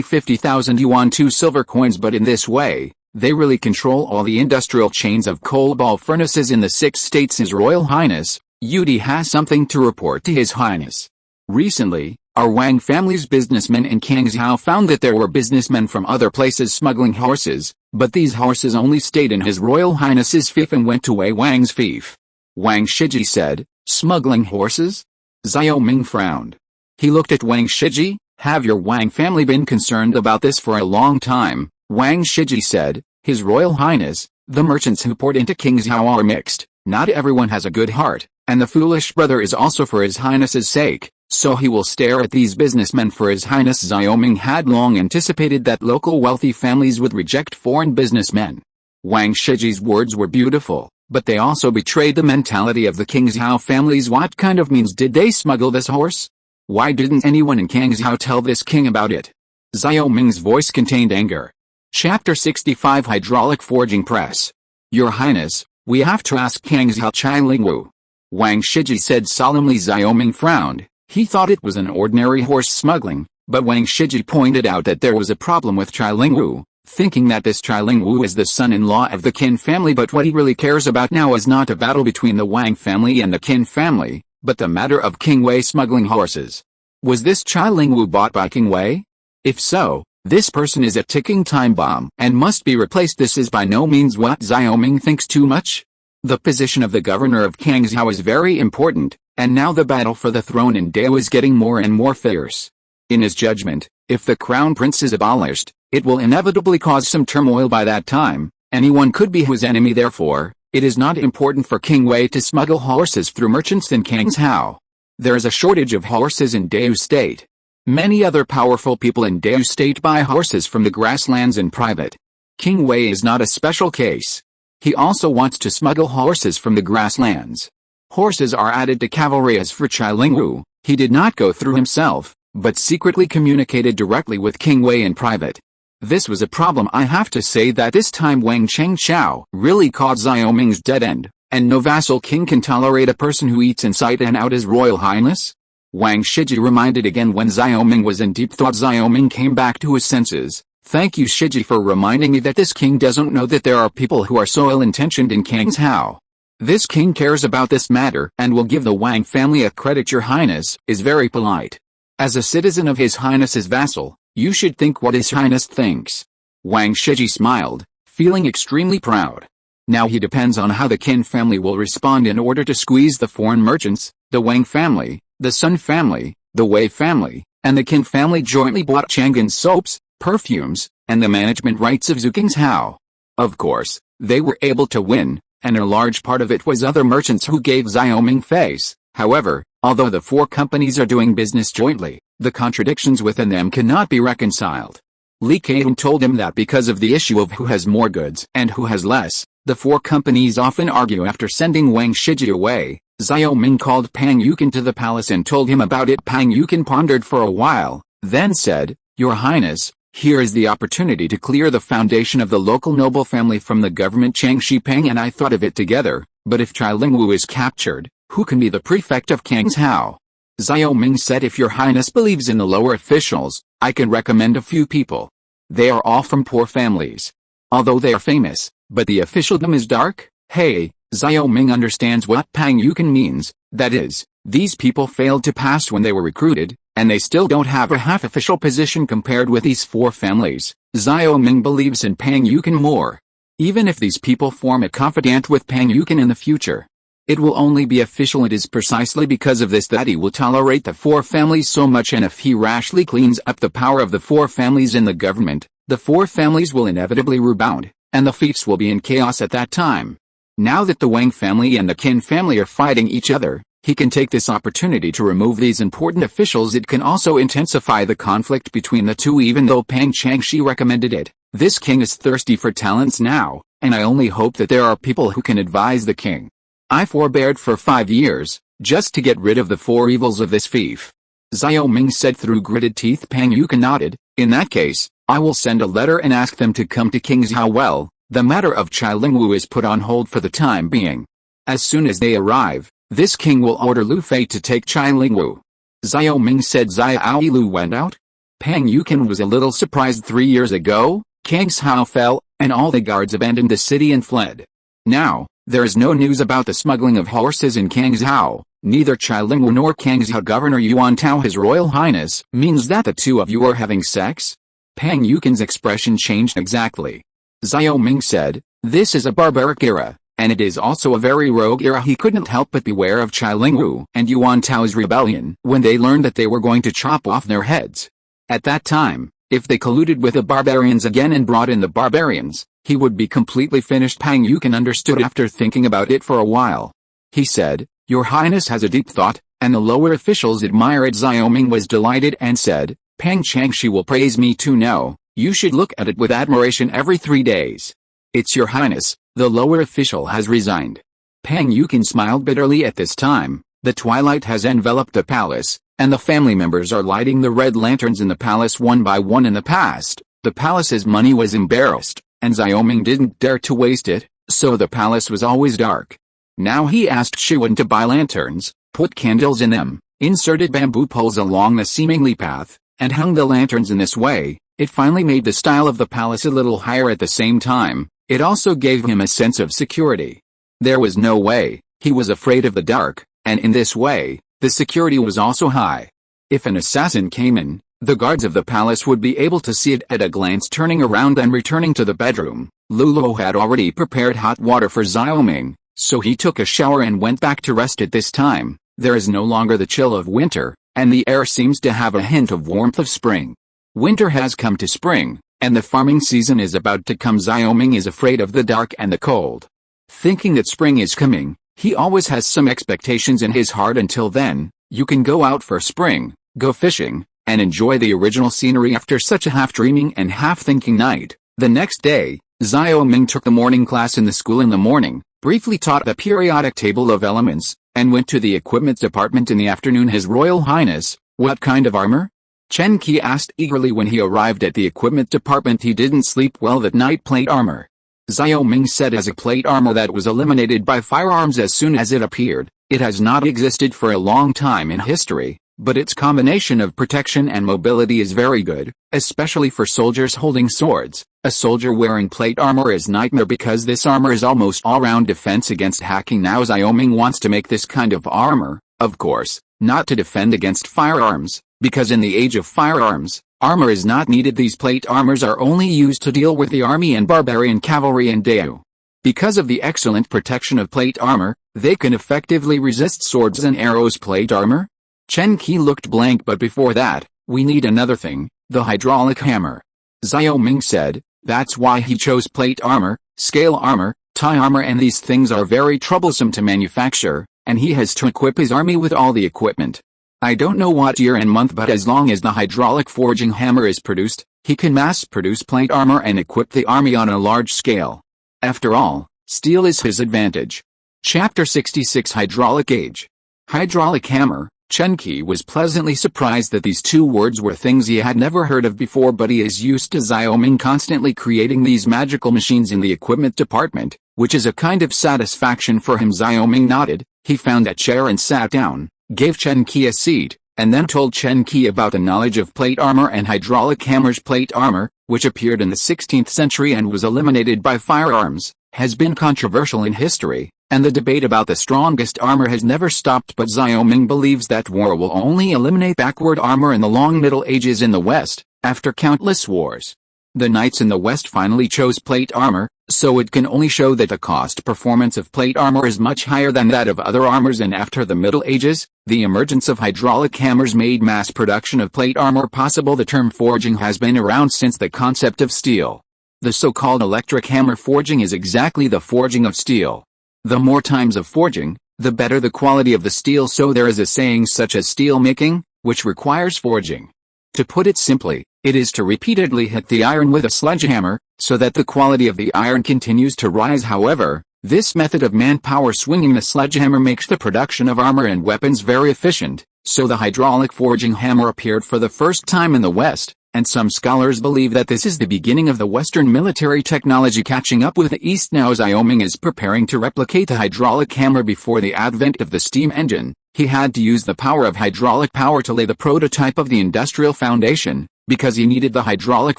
50,000 yuan, 2 silver coins. But in this way, they really control all the industrial chains of coal ball furnaces in the 6 states. His Royal Highness, Yudi has something to report to His Highness. Recently, our Wang family's businessmen in Qingzhou found that there were businessmen from other places smuggling horses, but these horses only stayed in His Royal Highness's fief and went to Wei Wang's fief. Wang Shiji said, smuggling horses? Xiaoming frowned. He looked at Wang Shiji. Have your Wang family been concerned about this for a long time? Wang Shiji said, His Royal Highness, the merchants who poured into Qingzhou are mixed. Not everyone has a good heart, and the foolish brother is also for His Highness's sake, so he will stare at these businessmen for His Highness. Xiaoming had long anticipated that local wealthy families would reject foreign businessmen. Wang Shiji's words were beautiful, but they also betrayed the mentality of the Kingshao families. What kind of means did they smuggle this horse? Why didn't anyone in Kangshao tell this king about it? Xiao Ming's voice contained anger. Chapter 65 Hydraulic Forging Press. Your Highness, we have to ask Kangshao Chai Lingwu. Wang Shiji said solemnly. Xiao Ming frowned. He thought it was an ordinary horse smuggling, but Wang Shiji pointed out that there was a problem with Chai Lingwu, thinking that this Chai Lingwu is the son-in-law of the Qin family. But what he really cares about now is not a battle between the Wang family and the Qin family, but the matter of King Wei smuggling horses. Was this Chai Lingwu bought by King Wei? If so, this person is a ticking time bomb and must be replaced. This is by no means what Xiao Ming thinks too much. The position of the governor of Kangshao is very important, and now the battle for the throne in Dao is getting more and more fierce. In his judgment, if the crown prince is abolished, it will inevitably cause some turmoil by that time. Anyone could be his enemy. Therefore, it is not important for King Wei to smuggle horses through merchants in Kangshao. There is a shortage of horses in Dao State. Many other powerful people in Dao State buy horses from the grasslands in private. King Wei is not a special case. He also wants to smuggle horses from the grasslands. Horses are added to cavalry. As for Chai Lingwu, he did not go through himself, but secretly communicated directly with King Wei in private. This was a problem. I have to say that this time Wang Chengqiao really caught Xiao Ming's dead end, and no vassal king can tolerate a person who eats inside and out His Royal Highness. Wang Shiji reminded again. When Xiao Ming was in deep thought, Xiao Ming came back to his senses. Thank you, Shiji, for reminding me that this king doesn't know that there are people who are so ill-intentioned in Kangshao. This king cares about this matter and will give the Wang family a credit. Your Highness is very polite. As a citizen of His Highness's vassal, you should think what His Highness thinks. Wang Shiji smiled, feeling extremely proud. Now he depends on how the Qin family will respond in order to squeeze the foreign merchants. The Wang family, the Sun family, the Wei family, and the Qin family jointly bought Chang'an soaps, perfumes, and the management rights of Kangshao. Of course, they were able to win, and a large part of it was other merchants who gave Xiao Ming face. However, although the four companies are doing business jointly, the contradictions within them cannot be reconciled. Li Keihun told him that because of the issue of who has more goods and who has less, the four companies often argue. After sending Wang Shiji away, Xiao Ming called Pang Yukin to the palace and told him about it. Pang Yukin pondered for a while, then said, Your Highness, here is the opportunity to clear the foundation of the local noble family from the government. Chang Shipeng and I thought of it together, but if Chai Lingwu is captured, who can be the prefect of Kangshao? Xiao Ming said, If Your Highness believes in the lower officials, I can recommend a few people. They are all from poor families. Although they are famous, but the officialdom is dark. Hey, Xiao Ming understands what Pang Yukin means, that is, these people failed to pass when they were recruited, and they still don't have a half-official position compared with these four families. Xiao Ming believes in Pang Yukin more. Even if these people form a confidant with Pang Yukin in the future, it will only be official. It is precisely because of this that he will tolerate the four families so much, and if he rashly cleans up the power of the four families in the government, the four families will inevitably rebound, and the fiefs will be in chaos at that time. Now that the Wang family and the Qin family are fighting each other, he can take this opportunity to remove these important officials. It can also intensify the conflict between the two. Even though Pang Changshi recommended it, this king is thirsty for talents now, and I only hope that there are people who can advise the king. I forbeared for 5 years, just to get rid of the four evils of this fief. Xiao Ming said through gritted teeth. Pang Yukin nodded. In that case, I will send a letter and ask them to come to Kangshao. Well, the matter of Chai Lingwu is put on hold for the time being. As soon as they arrive, this king will order Lu Fei to take Chai Lingwu. Xiao Ming said. Xiao Lu went out. Pang Yukin was a little surprised. 3 years ago, Kangshao fell, and all the guards abandoned the city and fled. Now, there is no news about the smuggling of horses in Kangshao. Neither Chai Lingwu nor Kangshao Governor Yuan Tao, His Royal Highness. Means that the two of you are having sex? Pang Yukin's expression changed exactly. Xiao Ming said, This is a barbaric era, and it is also a very rogue era. He couldn't help but beware of Chai Lingwu and Yuan Tao's rebellion when they learned that they were going to chop off their heads. At that time, if they colluded with the barbarians again and brought in the barbarians, he would be completely finished. Pang Yukin understood after thinking about it for a while. He said, Your Highness has a deep thought, and the lower officials admire it. Xiao Ming was delighted and said, Pang Changshi will praise me too. No, you should look at it with admiration every 3 days. It's Your Highness, The lower official has resigned. Pang Yukin smiled bitterly at this time. The twilight has enveloped the palace, and the family members are lighting the red lanterns in the palace one by one. In the past, the palace's money was embarrassed, and Xiaoming didn't dare to waste it, so the palace was always dark. Now he asked Shiwen to buy lanterns, put candles in them, inserted bamboo poles along the seemingly path, and hung the lanterns in this way. It finally made the style of the palace a little higher. At the same time, it also gave him a sense of security. There was no way he was afraid of the dark, and in this way, the security was also high. If an assassin came in, the guards of the palace would be able to see it at a glance. Turning around and returning to the bedroom, Lulo had already prepared hot water for Xiaoming, so he took a shower and went back to rest. At this time, there is no longer the chill of winter, and the air seems to have a hint of warmth of spring. Winter has come to spring, and the farming season is about to come. Xiaoming is afraid of the dark and the cold. Thinking that spring is coming, he always has some expectations in his heart. Until then, you can go out for spring, go fishing, and enjoy the original scenery. After such a half-dreaming and half-thinking night, the next day, Xiaoming took the morning class in the school. In the morning, briefly taught the periodic table of elements, and went to the equipment department. In the afternoon, His Royal Highness, what kind of armor? Chen Qi asked eagerly when he arrived at the equipment department. He didn't sleep well that night. Plate armor. Xiaoming said. As a plate armor that was eliminated by firearms as soon as it appeared, it has not existed for a long time in history, but its combination of protection and mobility is very good, especially for soldiers holding swords. A soldier wearing plate armor is nightmare because this armor is almost all-round defense against hacking. Now Xiaoming wants to make this kind of armor, of course, not to defend against firearms, because in the age of firearms, armor is not needed. These plate armors are only used to deal with the army and barbarian cavalry and Dayu. Because of the excellent protection of plate armor, they can effectively resist swords and arrows. Plate armor? Chen Qi looked blank. But before that, we need another thing, the hydraulic hammer. Xiaoming said. That's why he chose plate armor, scale armor, tie armor, and these things are very troublesome to manufacture, and he has to equip his army with all the equipment. I don't know what year and month, but as long as the hydraulic forging hammer is produced, he can mass-produce plate armor and equip the army on a large scale. After all, steel is his advantage. Chapter 66 Hydraulic Gauge. Hydraulic hammer. Chen Qi was pleasantly surprised that these two words were things he had never heard of before, but he is used to Xiaoming constantly creating these magical machines in the equipment department, which is a kind of satisfaction for him. Xiaoming nodded. He found a chair and sat down, gave Chen Qi a seat, and then told Chen Qi about the knowledge of plate armor and hydraulic hammers. Plate armor, which appeared in the 16th century and was eliminated by firearms, has been controversial in history, and the debate about the strongest armor has never stopped. But Xiaoming believes that war will only eliminate backward armor in the long Middle Ages in the West, after countless wars. The knights in the West finally chose plate armor, so it can only show that the cost performance of plate armor is much higher than that of other armors. And after the Middle Ages, the emergence of hydraulic hammers made mass production of plate armor possible. The term forging has been around since the concept of steel. The so-called electric hammer forging is exactly the forging of steel. The more times of forging, the better the quality of the steel. So there is a saying such as steel making, which requires forging. To put it simply, it is to repeatedly hit the iron with a sledgehammer, so that the quality of the iron continues to rise. However, this method of manpower swinging the sledgehammer makes the production of armor and weapons very efficient, so the hydraulic forging hammer appeared for the first time in the West, and some scholars believe that this is the beginning of the Western military technology catching up with the East. Now Xiaoming is preparing to replicate the hydraulic hammer. Before the advent of the steam engine, he had to use the power of hydraulic power to lay the prototype of the industrial foundation, because he needed the hydraulic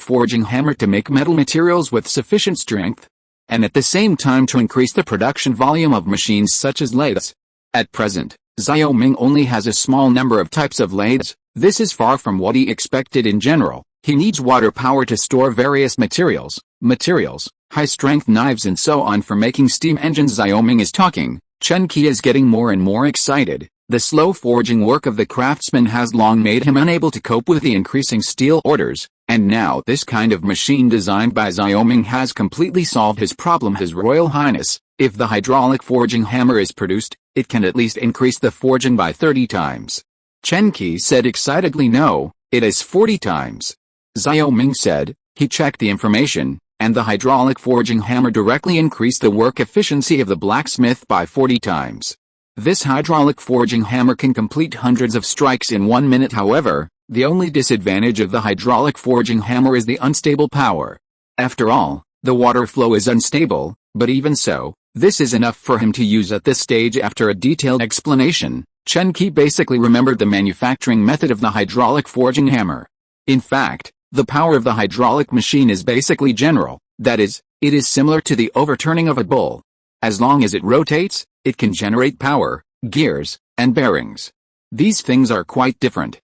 forging hammer to make metal materials with sufficient strength, and at the same time to increase the production volume of machines such as lathes. At present, Xiaoming only has a small number of types of lathes. This is far from what he expected. In general, he needs water power to store various materials, high-strength knives and so on for making steam engines. Xiaoming is talking. Chen Qi is getting more and more excited. The slow forging work of the craftsman has long made him unable to cope with the increasing steel orders, and now this kind of machine designed by Xiaoming has completely solved his problem. His Royal Highness, if the hydraulic forging hammer is produced, it can at least increase the forging by 30 times. Chen Qi said excitedly. No, it is 40 times. Xiaoming said. He checked the information. and the hydraulic forging hammer directly increased the work efficiency of the blacksmith by 40 times. This hydraulic forging hammer can complete hundreds of strikes in 1 minute. However, the only disadvantage of the hydraulic forging hammer is the unstable power. After all, the water flow is unstable, but even so, this is enough for him to use at this stage. After a detailed explanation, Chen Qi basically remembered the manufacturing method of the hydraulic forging hammer. In fact, the power of the hydraulic machine is basically general, that is, it is similar to the overturning of a bull. As long as it rotates, it can generate power, gears, and bearings. These things are quite different.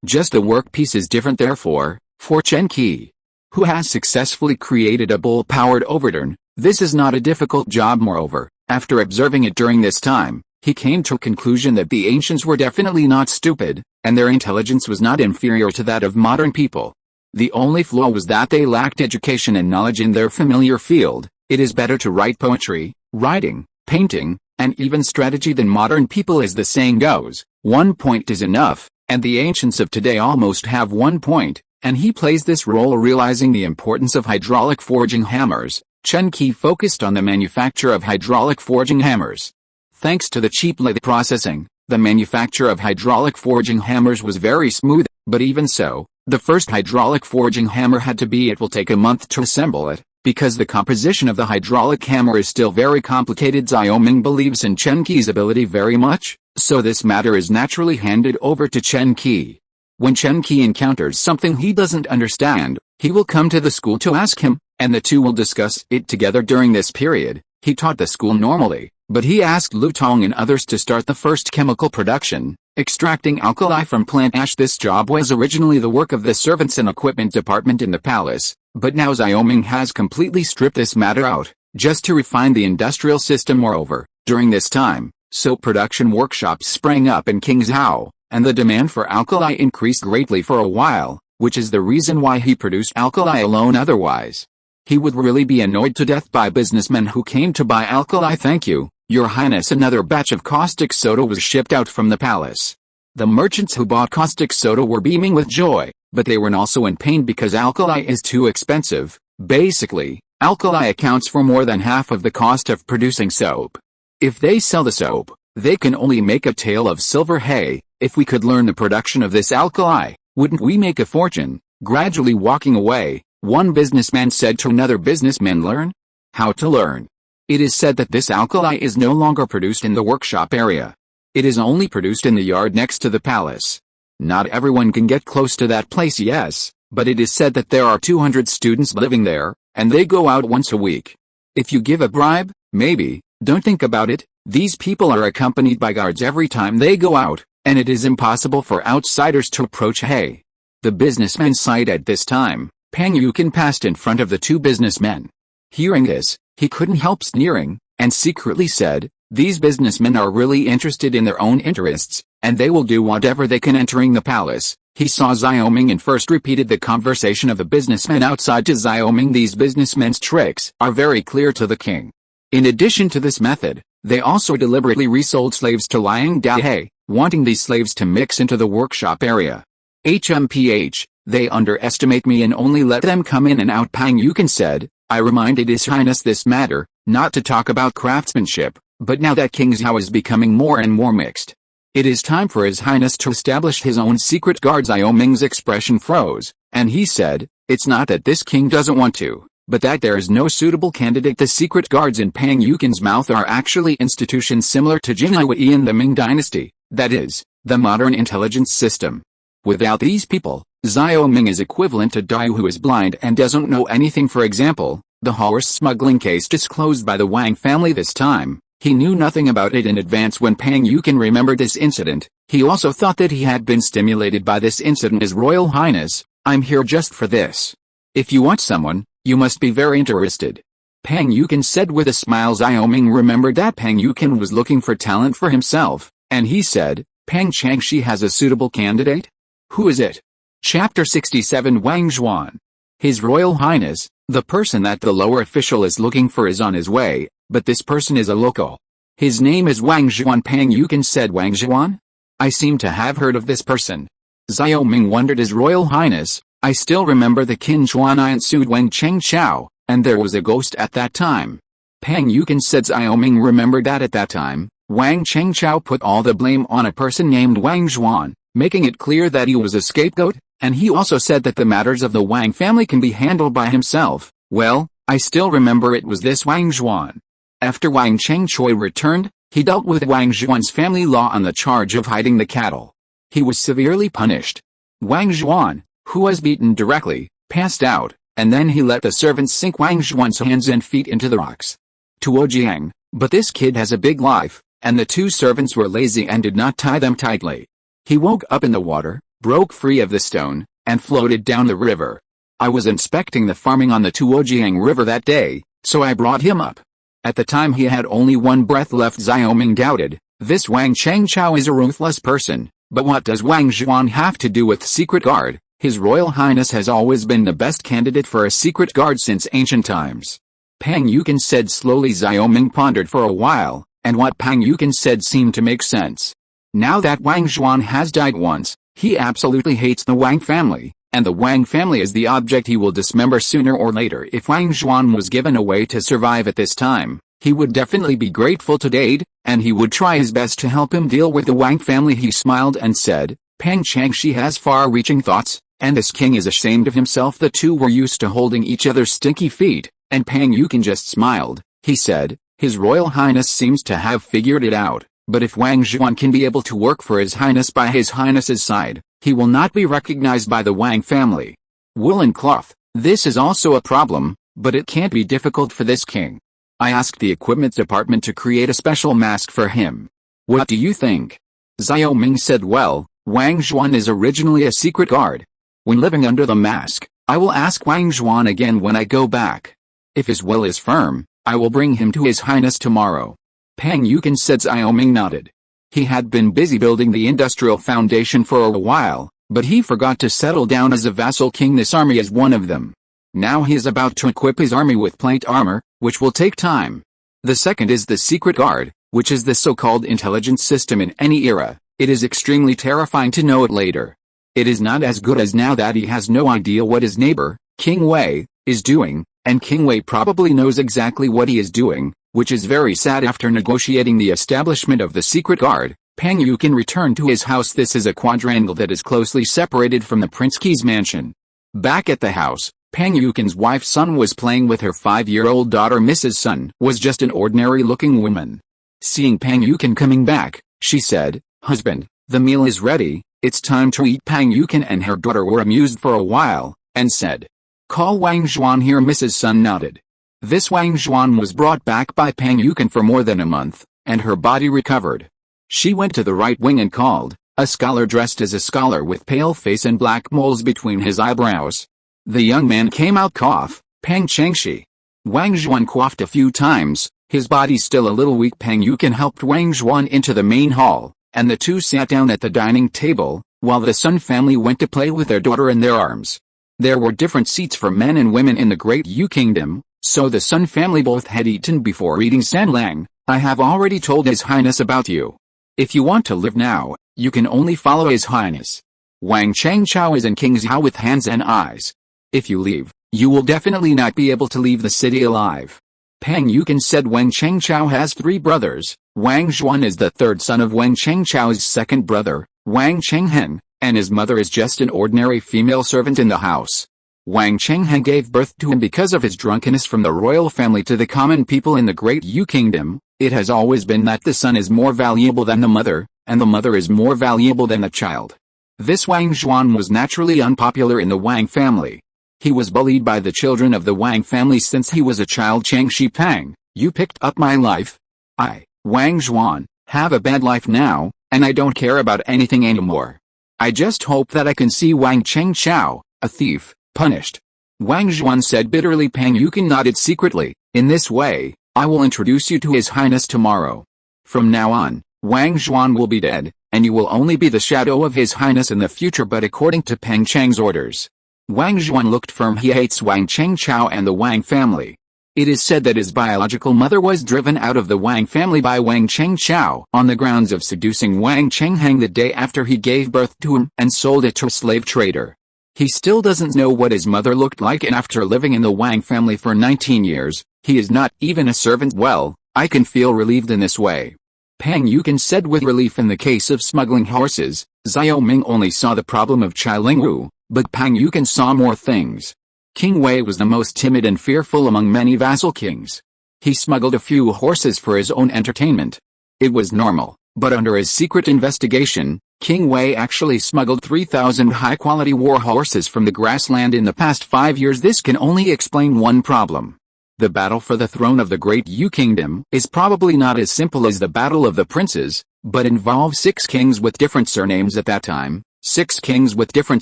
Just the workpiece is different. Therefore, for Chen Qi, who has successfully created a bull-powered overturn, this is not a difficult job. Moreover, after observing it during this time, he came to a conclusion that the ancients were definitely not stupid, and their intelligence was not inferior to that of modern people. The only flaw was that they lacked education and knowledge in their familiar field. It is better to write poetry, writing, painting, and even strategy than modern people, as the saying goes. 1 point is enough, and the ancients of today almost have 1 point, and he plays this role. Realizing the importance of hydraulic forging hammers, Chen Qi focused on the manufacture of hydraulic forging hammers. Thanks to the cheap lathe processing, the manufacture of hydraulic forging hammers was very smooth, but even so, the first hydraulic forging hammer had to be. It will take a month to assemble it, because the composition of the hydraulic hammer is still very complicated. Xiaoming believes in Chen Qi's ability very much, so this matter is naturally handed over to Chen Qi. When Chen Qi encounters something he doesn't understand, he will come to the school to ask him, and the two will discuss it together. During this period, he taught the school normally, but he asked Lu Tong and others to start the first chemical production, extracting alkali from plant ash. This job was originally the work of the servants and equipment department in the palace, but now Xiaoming has completely stripped this matter out, just to refine the industrial system. Moreover, during this time, soap production workshops sprang up in Qingzhou, and the demand for alkali increased greatly for a while, which is the reason why he produced alkali alone. Otherwise, he would really be annoyed to death by businessmen who came to buy alkali. Thank you, Your Highness. Another batch of caustic soda was shipped out from the palace. The merchants who bought caustic soda were beaming with joy, but they were also in pain because alkali is too expensive. Basically, alkali accounts for more than half of the cost of producing soap. If they sell the soap, they can only make a tale of silver. Hey, if we could learn the production of this alkali, wouldn't we make a fortune? Gradually walking away, one businessman said to another businessman. Learn? How to learn? It is said that this alkali is no longer produced in the workshop area. It is only produced in the yard next to the palace. Not everyone can get close to that place. Yes, but it is said that there are 200 students living there, and they go out once a week. If you give a bribe, maybe. Don't think about it. These people are accompanied by guards every time they go out, and it is impossible for outsiders to approach. Hey. The businessman sighed at this time. Pang Yukin passed in front of the two businessmen. Hearing this, he couldn't help sneering, and secretly said, these businessmen are really interested in their own interests, and they will do whatever they can. Entering the palace, he saw Xiaoming and first repeated the conversation of the businessmen outside to Xiaoming. These businessmen's tricks are very clear to the king. In addition to this method, they also deliberately resold slaves to Liang Dahe, wanting these slaves to mix into the workshop area. HMPH, they underestimate me and only let them come in and out. Pang Yukin said, I reminded His Highness this matter, not to talk about craftsmanship, but now that Qingzhou is becoming more and more mixed, it is time for His Highness to establish his own secret guard. Xiaoming's expression froze, and he said, it's not that this king doesn't want to, but that there is no suitable candidate. The secret guards in Pang Yukin's mouth are actually institutions similar to Jinaiwei in the Ming dynasty, that is, the modern intelligence system. Without these people, Xiaoming is equivalent to Dai, who is blind and doesn't know anything. For example, the horse smuggling case disclosed by the Wang family this time, he knew nothing about it in advance. When Pang Yukin remembered this incident, he also thought that he had been stimulated by this incident. His Royal Highness, I'm here just for this. If you want someone, you must be very interested. Pang Yukin said with a smile. Xiaoming remembered that Pang Yukin was looking for talent for himself, and he said, Pang Changshi has a suitable candidate? Who is it? Chapter 67. Wang Zhuan. His Royal Highness, the person that the lower official is looking for is on his way, but this person is a local. His name is Wang Zhuan. Pang Yukin said. Wang Zhuan? I seem to have heard of this person. Xiaoming wondered. His Royal Highness, I still remember the Qin Chuan sued Wang Chengqiao, and there was a ghost at that time. Pang Yukin said Xiaoming remembered that at that time, Wang Chengqiao put all the blame on a person named Wang Zhuan, making it clear that he was a scapegoat, and he also said that the matters of the Wang family can be handled by himself. Well, I still remember it was this Wang Zhuan. After Wang Chengchui returned, he dealt with Wang Zhuan's family law on the charge of hiding the cattle. He was severely punished. Wang Zhuan, who was beaten directly, passed out, and then he let the servants sink Wang Zhuan's hands and feet into the rocks. Tuo Jiang, but this kid has a big life, and the two servants were lazy and did not tie them tightly. He woke up in the water, broke free of the stone, and floated down the river. I was inspecting the farming on the Tuojiang River that day, so I brought him up. At the time he had only one breath left. Xiaoming doubted, this Wang Chengqiao is a ruthless person, but what does Wang Zhuan have to do with secret guard? His Royal Highness has always been the best candidate for a secret guard since ancient times. Pang Yukin said slowly. Xiaoming pondered for a while, and what Pang Yukin said seemed to make sense. Now that Wang Zhuan has died once, he absolutely hates the Wang family, and the Wang family is the object he will dismember sooner or later. If Wang Zhuan was given a way to survive at this time, he would definitely be grateful to Dade, and he would try his best to help him deal with the Wang family. He smiled and said, Pang Changshi has far-reaching thoughts, and this king is ashamed of himself. The two were used to holding each other's stinky feet, and Pang Yukin just smiled. He said, His Royal Highness seems to have figured it out, but if Wang Zhuan can be able to work for His Highness by His Highness's side, he will not be recognized by the Wang family. Woolen cloth, this is also a problem, but it can't be difficult for this king. I asked the equipment department to create a special mask for him. What do you think? Xiaoming said, well, Wang Zhuan is originally a secret guard. When living under the mask, I will ask Wang Zhuan again when I go back. If his will is firm, I will bring him to His Highness tomorrow. Pang Yukin said. Xiaoming nodded. He had been busy building the industrial foundation for a while, but he forgot to settle down as a vassal king. This army is one of them. Now he is about to equip his army with plate armor, which will take time. The second is the secret guard, which is the so-called intelligence system in any era. It is extremely terrifying to know it later. It is not as good as now that he has no idea what his neighbor, King Wei, is doing, and King Wei probably knows exactly what he is doing, which is very sad. After negotiating the establishment of the secret guard, Pang Yukin returned to his house. This is a quadrangle that is closely separated from the Prince Qi's mansion. Back at the house, Pang Yukin's wife Sun was playing with her 5-year-old daughter. Mrs. Sun was just an ordinary-looking woman. Seeing Pang Yukin coming back, she said, Husband, the meal is ready, it's time to eat. Pang Yukin and her daughter were amused for a while, and said, Call Wang Zhuan here. Mrs. Sun nodded. This Wang Zhuan was brought back by Pang Yukin for more than a month, and her body recovered. She went to the right wing and called, a scholar dressed as a scholar with pale face and black moles between his eyebrows. The young man came out. Cough, Pang Changshi. Wang Zhuan coughed a few times, his body still a little weak. Pang Yukin helped Wang Zhuan into the main hall, and the two sat down at the dining table, while the Sun family went to play with their daughter in their arms. There were different seats for men and women in the Great Yu Kingdom, so the Sun family both had eaten before eating. Sanlang, I have already told His Highness about you. If you want to live now, you can only follow His Highness. Wang Chengqiao is in King's Hao with hands and eyes. If you leave, you will definitely not be able to leave the city alive. Pang Yukin said. Wang Chengqiao has 3 brothers. Wang Zhuan is the third son of Wang Chengqiao's second brother, Wang Chenghen, and his mother is just an ordinary female servant in the house. Wang Chenghen gave birth to him because of his drunkenness. From the royal family to the common people in the Great Yu Kingdom, it has always been that the son is more valuable than the mother, and the mother is more valuable than the child. This Wang Zhuan was naturally unpopular in the Wang family. He was bullied by the children of the Wang family since he was a child. Changshi Pang, you picked up my life. I, Wang Zhuan, have a bad life now, and I don't care about anything anymore. I just hope that I can see Wang Chengqiao, a thief, punished. Wang Zhuan said bitterly. Pang Yukin nodded secretly. In this way, I will introduce you to His Highness tomorrow. From now on, Wang Zhuan will be dead, and you will only be the shadow of His Highness in the future. But according to Pang Chang's orders, Wang Zhuan looked firm. He hates Wang Chengqiao and the Wang family. It is said that his biological mother was driven out of the Wang family by Wang Chengqiao on the grounds of seducing Wang Chengheng the day after he gave birth to him and sold it to a slave trader. He still doesn't know what his mother looked like, and after living in the Wang family for 19 years, he is not even a servant. Well, I can feel relieved in this way. Pang Yukin said with relief. In the case of smuggling horses, Xiao Ming only saw the problem of Chai Lingwu, but Pang Yukin saw more things. King Wei was the most timid and fearful among many vassal kings. He smuggled a few horses for his own entertainment. It was normal, but under his secret investigation, King Wei actually smuggled 3,000 high-quality war horses from the grassland in the past 5 years. This can only explain one problem. The battle for the throne of the Great Yu Kingdom is probably not as simple as the Battle of the Princes, but involves 6 kings with different surnames at that time. 6 kings with different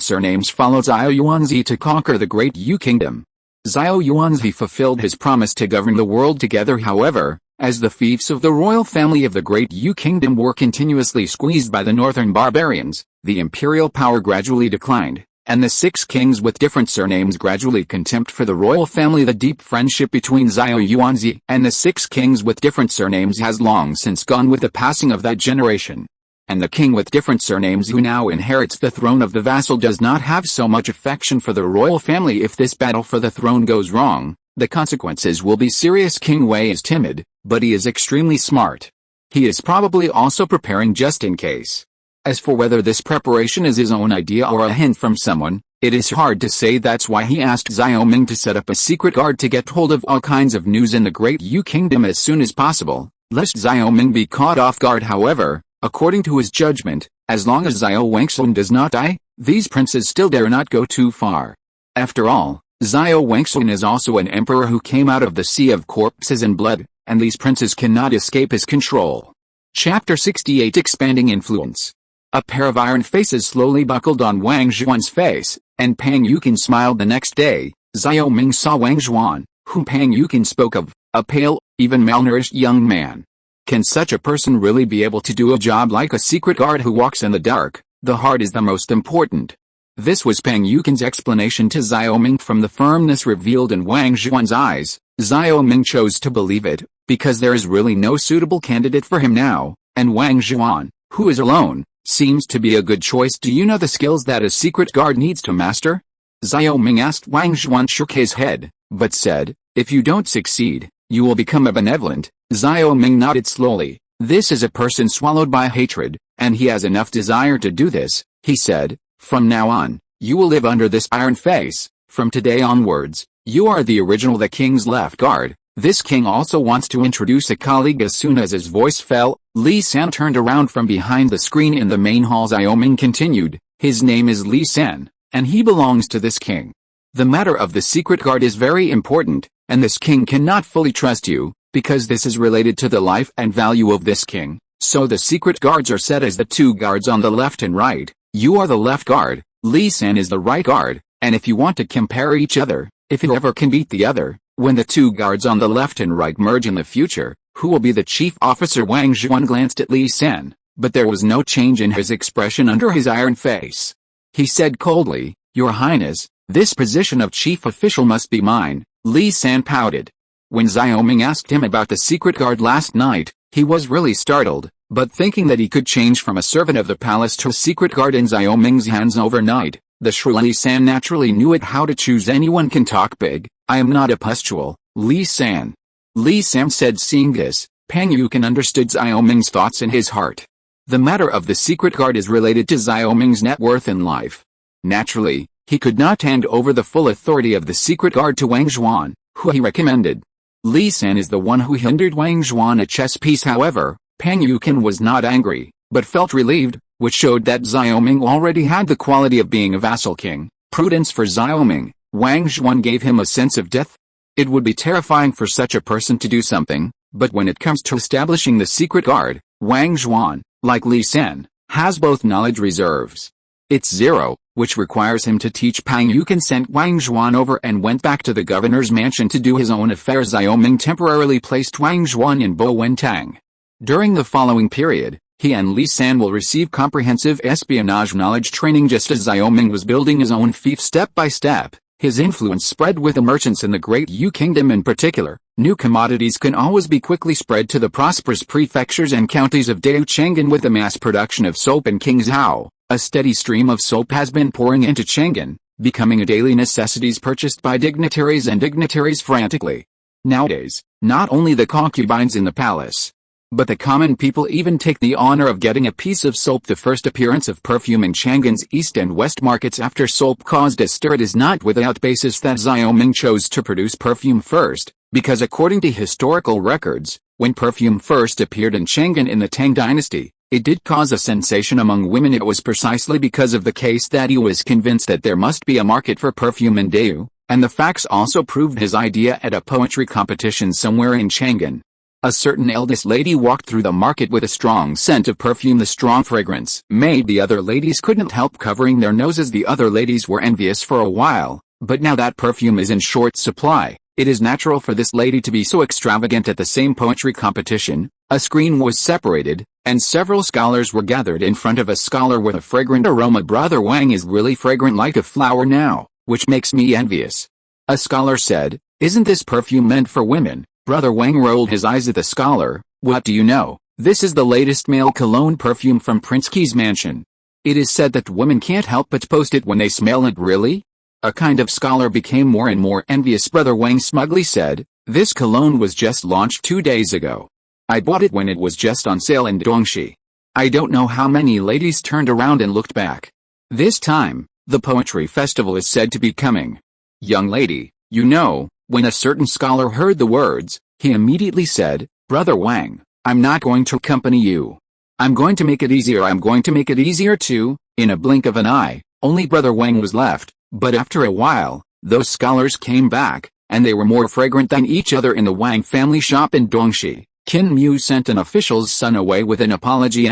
surnames followed Xiao Yuanzi to conquer the Great Yu Kingdom. Xiao Yuanzi fulfilled his promise to govern the world together. However, as the fiefs of the royal family of the Great Yu Kingdom were continuously squeezed by the northern barbarians, the imperial power gradually declined, and the 6 kings with different surnames gradually contempt for the royal family. The deep friendship between Xiao Yuanzi and the 6 kings with different surnames has long since gone with the passing of that generation. And the king with different surnames who now inherits the throne of the vassal does not have so much affection for the royal family. If this battle for the throne goes wrong, the consequences will be serious. King Wei is timid, but he is extremely smart. He is probably also preparing just in case. As for whether this preparation is his own idea or a hint from someone, it is hard to say. That's why he asked Xiao Ming to set up a secret guard to get hold of all kinds of news in the Great Yu Kingdom as soon as possible, lest Xiao Ming be caught off guard. However, according to his judgment, as long as Xiao Wangsun does not die, these princes still dare not go too far. After all, Xiao Wangsun is also an emperor who came out of the sea of corpses and blood, and these princes cannot escape his control. Chapter 68 Expanding Influence. A pair of iron faces slowly buckled on Wang Zhuan's face, and Pang Yukin smiled. The next day, Xiao Ming saw Wang Zhuan, whom Pang Yukin spoke of, a pale, even malnourished young man. Can such a person really be able to do a job like a secret guard who walks in the dark? The heart is the most important. This was Pang Yukin's explanation to Xiao Ming. From the firmness revealed in Wang Zhuan's eyes, Xiao Ming chose to believe it, because there is really no suitable candidate for him now, and Wang Zhuan, who is alone, seems to be a good choice. Do you know the skills that a secret guard needs to master? Xiao Ming asked. Wang Zhuan shook his head, but said, if you don't succeed, you will become a benevolent. Xiao Ming nodded slowly. This is a person swallowed by hatred, and he has enough desire to do this, he said. From now on, you will live under this iron face. From today onwards, you are the original the king's left guard. This king also wants to introduce a colleague. As soon as his voice fell, Li San turned around from behind the screen in the main hall. Xiao Ming continued, his name is Li San, and he belongs to this king. The matter of the secret guard is very important, and this king cannot fully trust you, because this is related to the life and value of this king. So the secret guards are set as the 2 guards on the left and right. You are the left guard, Li San is the right guard, and if you want to compare each other, if whoever can beat the other, when the 2 guards on the left and right merge in the future, who will be the chief officer? Wang Zhuan glanced at Li San, but there was no change in his expression under his iron face. He said coldly, Your Highness, this position of chief official must be mine. Li San pouted. When Xiao Ming asked him about the secret guard last night, he was really startled, but thinking that he could change from a servant of the palace to a secret guard in Xiao Ming's hands overnight, the shrewd Li San naturally knew it. How to choose. Anyone can talk big. I am not a pustule, Li San. Li San said. Seeing this, Pang Yukin understood Xiao Ming's thoughts in his heart. The matter of the secret guard is related to Xiao Ming's net worth in life. Naturally, he could not hand over the full authority of the secret guard to Wang Zhuan, who he recommended. Li San is the one who hindered Wang Zhuan a chess piece. However, Pang Yukin was not angry, but felt relieved, which showed that Xiao Ming already had the quality of being a vassal king. Prudence for Xiao Ming. Wang Zhuan gave him a sense of death. It would be terrifying for such a person to do something, but when it comes to establishing the secret guard, Wang Zhuan, like Li San, has both knowledge reserves. It's 0, which requires him to teach. Pang Yukin sent Wang Zhuan over and went back to the governor's mansion to do his own affairs. Xiao Ming temporarily placed Wang Zhuan in Bo Wentang. During the following period, he and Li San will receive comprehensive espionage knowledge training. Just as Xiao Ming was building his own fief step by step, his influence spread with the merchants in the Great Yu Kingdom. In particular, new commodities can always be quickly spread to the prosperous prefectures and counties of Deu Cheng'an. With the mass production of soap in Qingzhou, a steady stream of soap has been pouring into Cheng'an, becoming a daily necessities purchased by dignitaries and dignitaries frantically. Nowadays, not only the concubines in the palace, but the common people even take the honor of getting a piece of soap. The first appearance of perfume in Chang'an's east and west markets after soap caused a stir. It is not without basis that Xiao Ming chose to produce perfume first, because according to historical records, when perfume first appeared in Chang'an in the Tang dynasty, it did cause a sensation among women. It was precisely because of the case that he was convinced that there must be a market for perfume in Deu, and the facts also proved his idea at a poetry competition somewhere in Chang'an. A certain eldest lady walked through the market with a strong scent of perfume. The strong fragrance made the other ladies couldn't help covering their noses. The other ladies were envious for a while, but now that perfume is in short supply, it is natural for this lady to be so extravagant. At the same poetry competition, a screen was separated, and several scholars were gathered in front of a scholar with a fragrant aroma. Brother Wang is really fragrant like a flower now, which makes me envious. A scholar said, "Isn't this perfume meant for women?" Brother Wang rolled his eyes at the scholar. "What do you know? This is the latest male cologne perfume from Prince Qi's mansion. It is said that women can't help but post it when they smell it." "Really?" A kind of scholar became more and more envious. Brother Wang smugly said, "This cologne was just launched 2 days ago. I bought it when it was just on sale in Dongxi." I don't know how many ladies turned around and looked back. This time, the poetry festival is said to be coming. "Young lady, you know," when a certain scholar heard the words, he immediately said, "Brother Wang, I'm not going to accompany you. I'm going to make it easier. I'm going to make it easier too." In a blink of an eye, only Brother Wang was left, but after a while, those scholars came back, and they were more fragrant than each other. In the Wang family shop in Dongxi, Qin Mu sent an official's son away with an apology,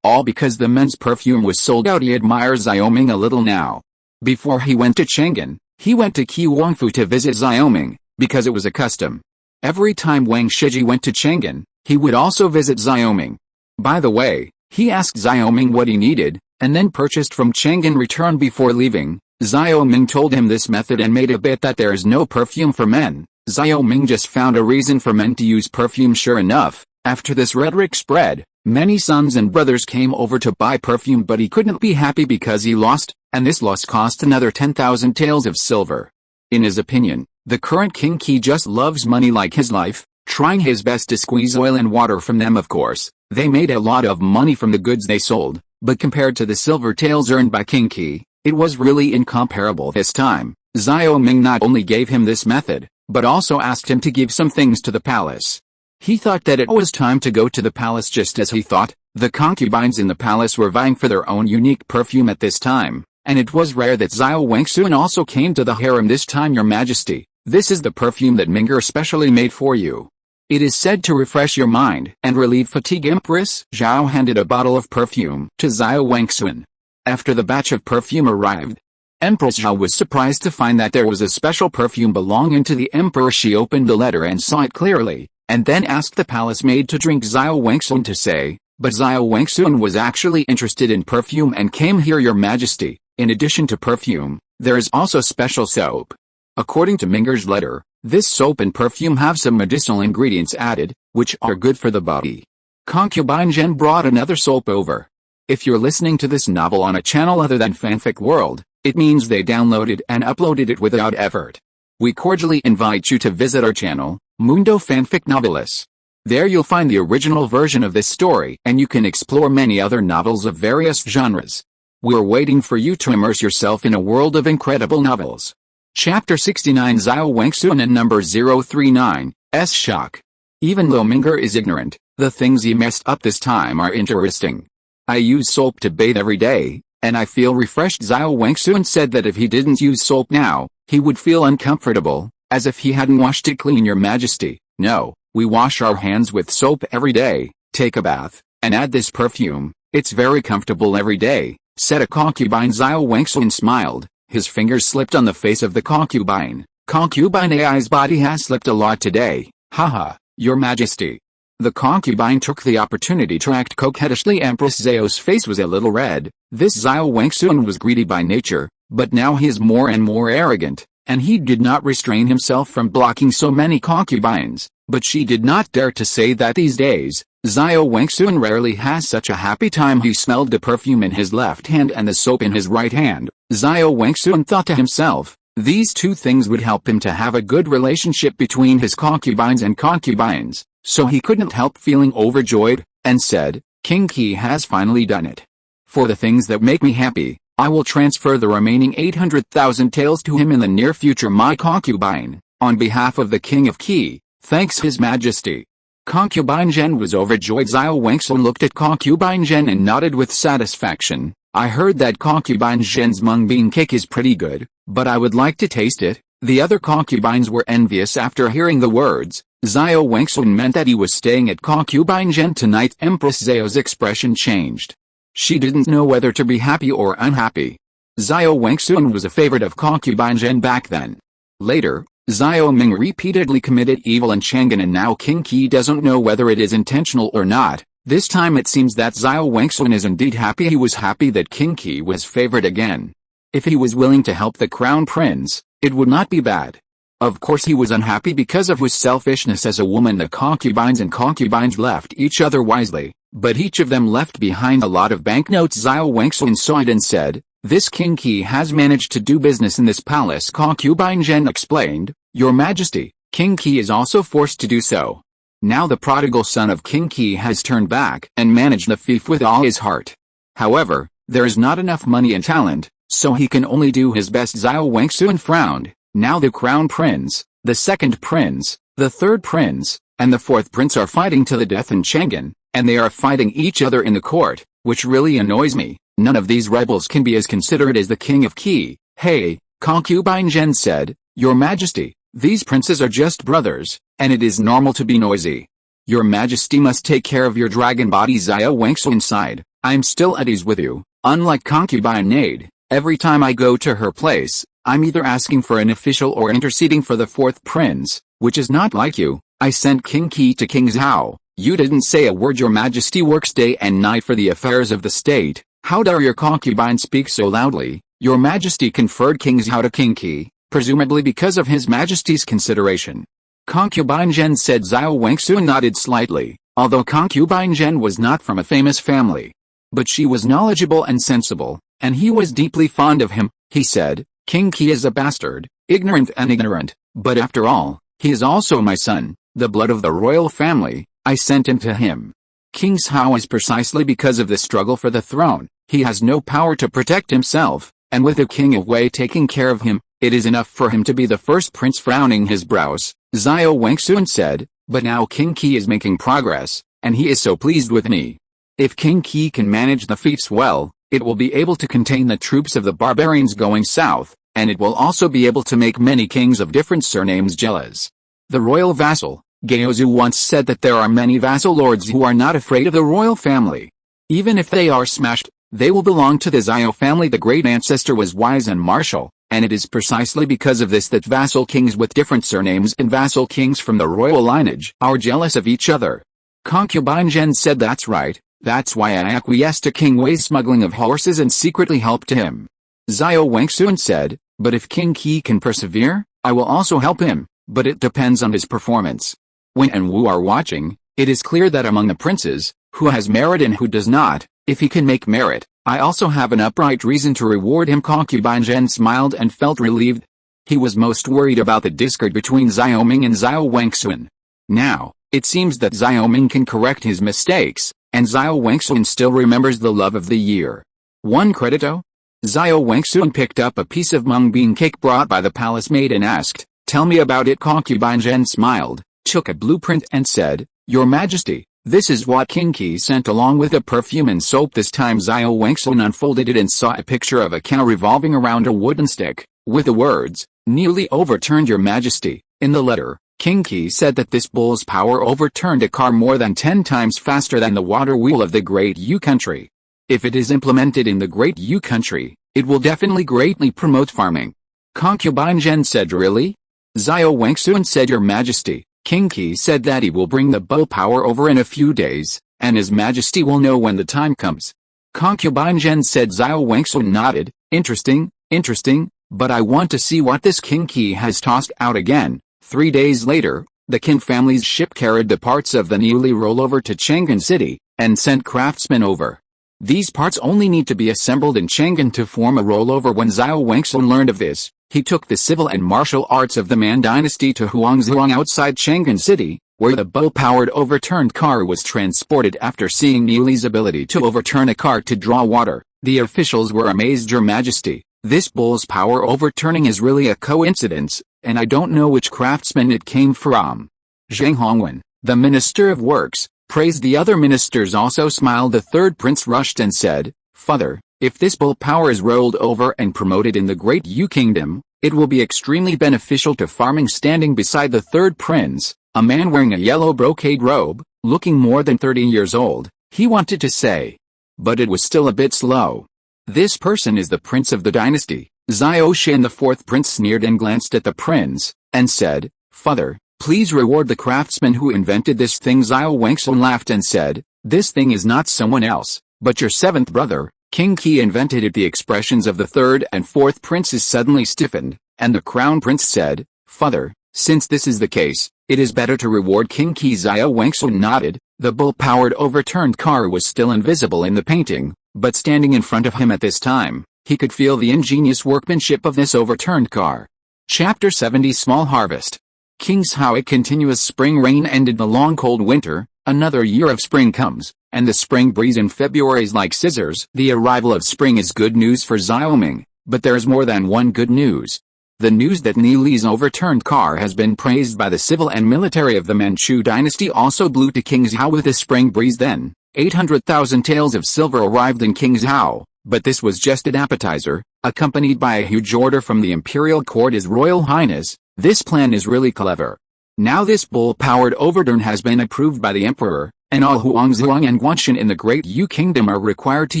all because the men's perfume was sold out. He admires Xiao Ming a little now. Before he went to Chang'an, he went to Qi Wangfu to visit Xiao Ming, because it was a custom. Every time Wang Shiji went to Chang'an, he would also visit Xiao Ming. By the way, he asked Xiao Ming what he needed, and then purchased from Chang'an. Returned before leaving, Xiao Ming told him this method and made a bet that there is no perfume for men. Xiao Ming just found a reason for men to use perfume. Sure enough, after this rhetoric spread, many sons and brothers came over to buy perfume, but he couldn't be happy because he lost, and this loss cost another 10,000 taels of silver. In his opinion, the current King Qi just loves money like his life, trying his best to squeeze oil and water from them. Of course, they made a lot of money from the goods they sold, but compared to the silver taels earned by King Qi, it was really incomparable. This time, Xiao Ming not only gave him this method, but also asked him to give some things to the palace. He thought that it was time to go to the palace. Just as he thought, the concubines in the palace were vying for their own unique perfume at this time, and it was rare that Xiao Wangxuan also came to the harem this time. "Your Majesty, this is the perfume that Ming'er specially made for you. It is said to refresh your mind and relieve fatigue." Empress Zhao handed a bottle of perfume to Xiao Wangxuan. After the batch of perfume arrived, Empress Zhao was surprised to find that there was a special perfume belonging to the emperor. She opened the letter and saw it clearly, and then asked the palace maid to drink. Xiao Wangxuan to say, but Xiao Wangxuan was actually interested in perfume and came here. "Your Majesty, in addition to perfume, there is also special soap. According to Ming'er's letter, this soap and perfume have some medicinal ingredients added, which are good for the body." Concubine Zhen brought another soap over. If you're listening to this novel on a channel other than Fanfic World, it means they downloaded and uploaded it without effort. We cordially invite you to visit our channel, Mundo Fanfic Novelis. There you'll find the original version of this story, and you can explore many other novels of various genres. We're waiting for you to immerse yourself in a world of incredible novels. Chapter 69 Xiao Wangxuan and number 039, S. Shock. Even though Ming'er is ignorant, the things he messed up this time are interesting. "I use soap to bathe every day, and I feel refreshed." Xiao Wangxuan said that if he didn't use soap now, he would feel uncomfortable, as if he hadn't washed it clean. "Your Majesty, no, we wash our hands with soap every day, take a bath, and add this perfume. It's very comfortable every day," said a concubine. Xiao Wangxuan smiled. His fingers slipped on the face of the concubine. "Concubine Ai's body has slipped a lot today. Haha, Your Majesty." The concubine took the opportunity to act coquettishly. Empress Zhao's face was a little red. This Xiao Wangxuan was greedy by nature, but now he is more and more arrogant, and he did not restrain himself from blocking so many concubines. But she did not dare to say that these days, Xiao Wangxuan rarely has such a happy time. He smelled the perfume in his left hand and the soap in his right hand. Xiao Wangxuan thought to himself, these two things would help him to have a good relationship between his concubines and concubines, so he couldn't help feeling overjoyed, and said, King Qi has finally done it. For the things that make me happy, I will transfer the remaining 800,000 taels to him in the near future, my concubine, on behalf of the King of Qi, thanks His Majesty. Concubine Zhen was overjoyed. Xiao Wangxuan looked at Concubine Zhen and nodded with satisfaction. I heard that Concubine Zhen's mung bean cake is pretty good, but I would like to taste it. The other concubines were envious after hearing the words. Xiao Wangxuan meant that he was staying at Concubine Zhen tonight. Empress Xiao's expression changed. She didn't know whether to be happy or unhappy. Xiao Wangxuan was a favorite of Concubine Zhen back then. Later, Xiao Ming repeatedly committed evil in Chang'an, and now King Qi doesn't know whether it is intentional or not. This time it seems that Xiao Wangxuan is indeed happy. He was happy that King Qi was favored again. If he was willing to help the crown prince, it would not be bad. Of course he was unhappy because of his selfishness as a woman. The concubines and concubines left each other wisely, but each of them left behind a lot of banknotes. Xiao Wangxuan saw it and said, this King Qi has managed to do business in this palace. Concubine Zhen explained, Your Majesty, King Qi is also forced to do so. Now the prodigal son of King Qi has turned back and managed the fief with all his heart. However, there is not enough money and talent, so he can only do his best. Xiao Wangxuan frowned. Now the crown prince, the second prince, the third prince, and the fourth prince are fighting to the death in Chang'an, and they are fighting each other in the court, which really annoys me. None of these rebels can be as considerate as the King of Qi. Hey, Concubine Zhen said, Your Majesty, these princes are just brothers, and it is normal to be noisy. Your Majesty must take care of your dragon body. Xiao Wangxuan sighed, I'm still at ease with you. Unlike Concubine Nade, every time I go to her place, I'm either asking for an official or interceding for the fourth prince, which is not like you. I sent King Qi to King Zhao. You didn't say a word. Your Majesty works day and night for the affairs of the state. How dare your concubine speak so loudly? Your Majesty conferred King Zhao to King Qi, presumably because of His Majesty's consideration. Concubine Zhen said. Xiao Wangxuan nodded slightly, although Concubine Zhen was not from a famous family. But she was knowledgeable and sensible, and he was deeply fond of him. He said, King Qi is a bastard, ignorant, but after all, he is also my son, the blood of the royal family. I sent him to him. King Zhao is precisely because of the struggle for the throne. He has no power to protect himself, and with the King of Wei taking care of him, it is enough for him to be the first prince. Frowning his brows, Xiao Wangxuan said, but now King Qi is making progress, and he is so pleased with me. If King Qi can manage the fiefs well, it will be able to contain the troops of the barbarians going south, and it will also be able to make many kings of different surnames jealous. The royal vassal, Gaozu, once said that there are many vassal lords who are not afraid of the royal family. Even if they are smashed, they will belong to the Xiao family. The great ancestor was wise and martial, and it is precisely because of this that vassal kings with different surnames and vassal kings from the royal lineage are jealous of each other. Concubine Zhen said, that's right, that's why I acquiesced to King Wei's smuggling of horses and secretly helped him. Xiao Wangxuan said, but if King Qi can persevere, I will also help him, but it depends on his performance. Wen and Wu are watching. It is clear that among the princes, who has merit and who does not, if he can make merit, I also have an upright reason to reward him. Concubine Zhen smiled and felt relieved. He was most worried about the discord between Xiao Ming and Xiao Wangxuan. Now, it seems that Xiao Ming can correct his mistakes, and Xiao Wangxuan still remembers the love of the year. One credito? Xiao Wangxuan picked up a piece of mung bean cake brought by the palace maid and asked, tell me about it. Concubine Zhen smiled, took a blueprint and said, Your Majesty, this is what King Qi sent along with a perfume and soap. This time Xiao Wangxuan unfolded it and saw a picture of a cow revolving around a wooden stick, with the words, nearly overturned. Your Majesty. In the letter, King Qi said that this bull's power overturned a car more than 10 times faster than the water wheel of the Great Yu country. If it is implemented in the Great Yu country, it will definitely greatly promote farming. Concubine Zhen said, really? Xiao Wangxuan said, Your Majesty, King Qi said that he will bring the bull power over in a few days, and His Majesty will know when the time comes. Concubine Zhen said. Xiao Wangxuan nodded, interesting, but I want to see what this King Qi has tossed out again. 3 days later, the Qin family's ship carried the parts of the newly rollover to Chang'an City, and sent craftsmen over. These parts only need to be assembled in Chang'an to form a rollover. When Xiao Wangxun learned of this, he took the civil and martial arts of the Man dynasty to Huangzhuang outside Chang'an City, where the bull-powered overturned car was transported. After seeing Ni Li's ability to overturn a car to draw water, the officials were amazed. Your Majesty, this bull's power overturning is really a coincidence, and I don't know which craftsman it came from. Zhang Hongwen, the Minister of Works, praised. The other ministers also smiled. The third prince rushed and said, Father, if this bull power is rolled over and promoted in the Great Yu Kingdom, it will be extremely beneficial to farming. Standing beside the third prince, a man wearing a yellow brocade robe, looking more than 30 years old, he wanted to say, but it was still a bit slow. This person is the prince of the dynasty. Xiao Shan, the fourth prince, sneered and glanced at the prince, and said, Father, please reward the craftsman who invented this thing. Xiao Wangxun laughed and said, this thing is not someone else, but your seventh brother, King Qi, invented it. The expressions of the third and fourth princes suddenly stiffened, and the crown prince said, Father, since this is the case, it is better to reward King Qi. Xiao Wangxun nodded. The bull-powered overturned car was still invisible in the painting, but standing in front of him at this time, he could feel the ingenious workmanship of this overturned car. Chapter 70 Small Harvest. King Zhao. A continuous spring rain ended the long cold winter. Another year of spring comes, and the spring breeze in February is like scissors. The arrival of spring is good news for Xiaoming, but there is more than one good news. The news that Ni Li's overturned car has been praised by the civil and military of the Manchu dynasty also blew to King Zhao with the spring breeze. Then, 800,000 taels of silver arrived in King Zhao, but this was just an appetizer, accompanied by a huge order from the imperial court. His Royal Highness, this plan is really clever. Now this bull-powered overturn has been approved by the emperor, and all Huangzhuang and Guanshan in the Great Yu Kingdom are required to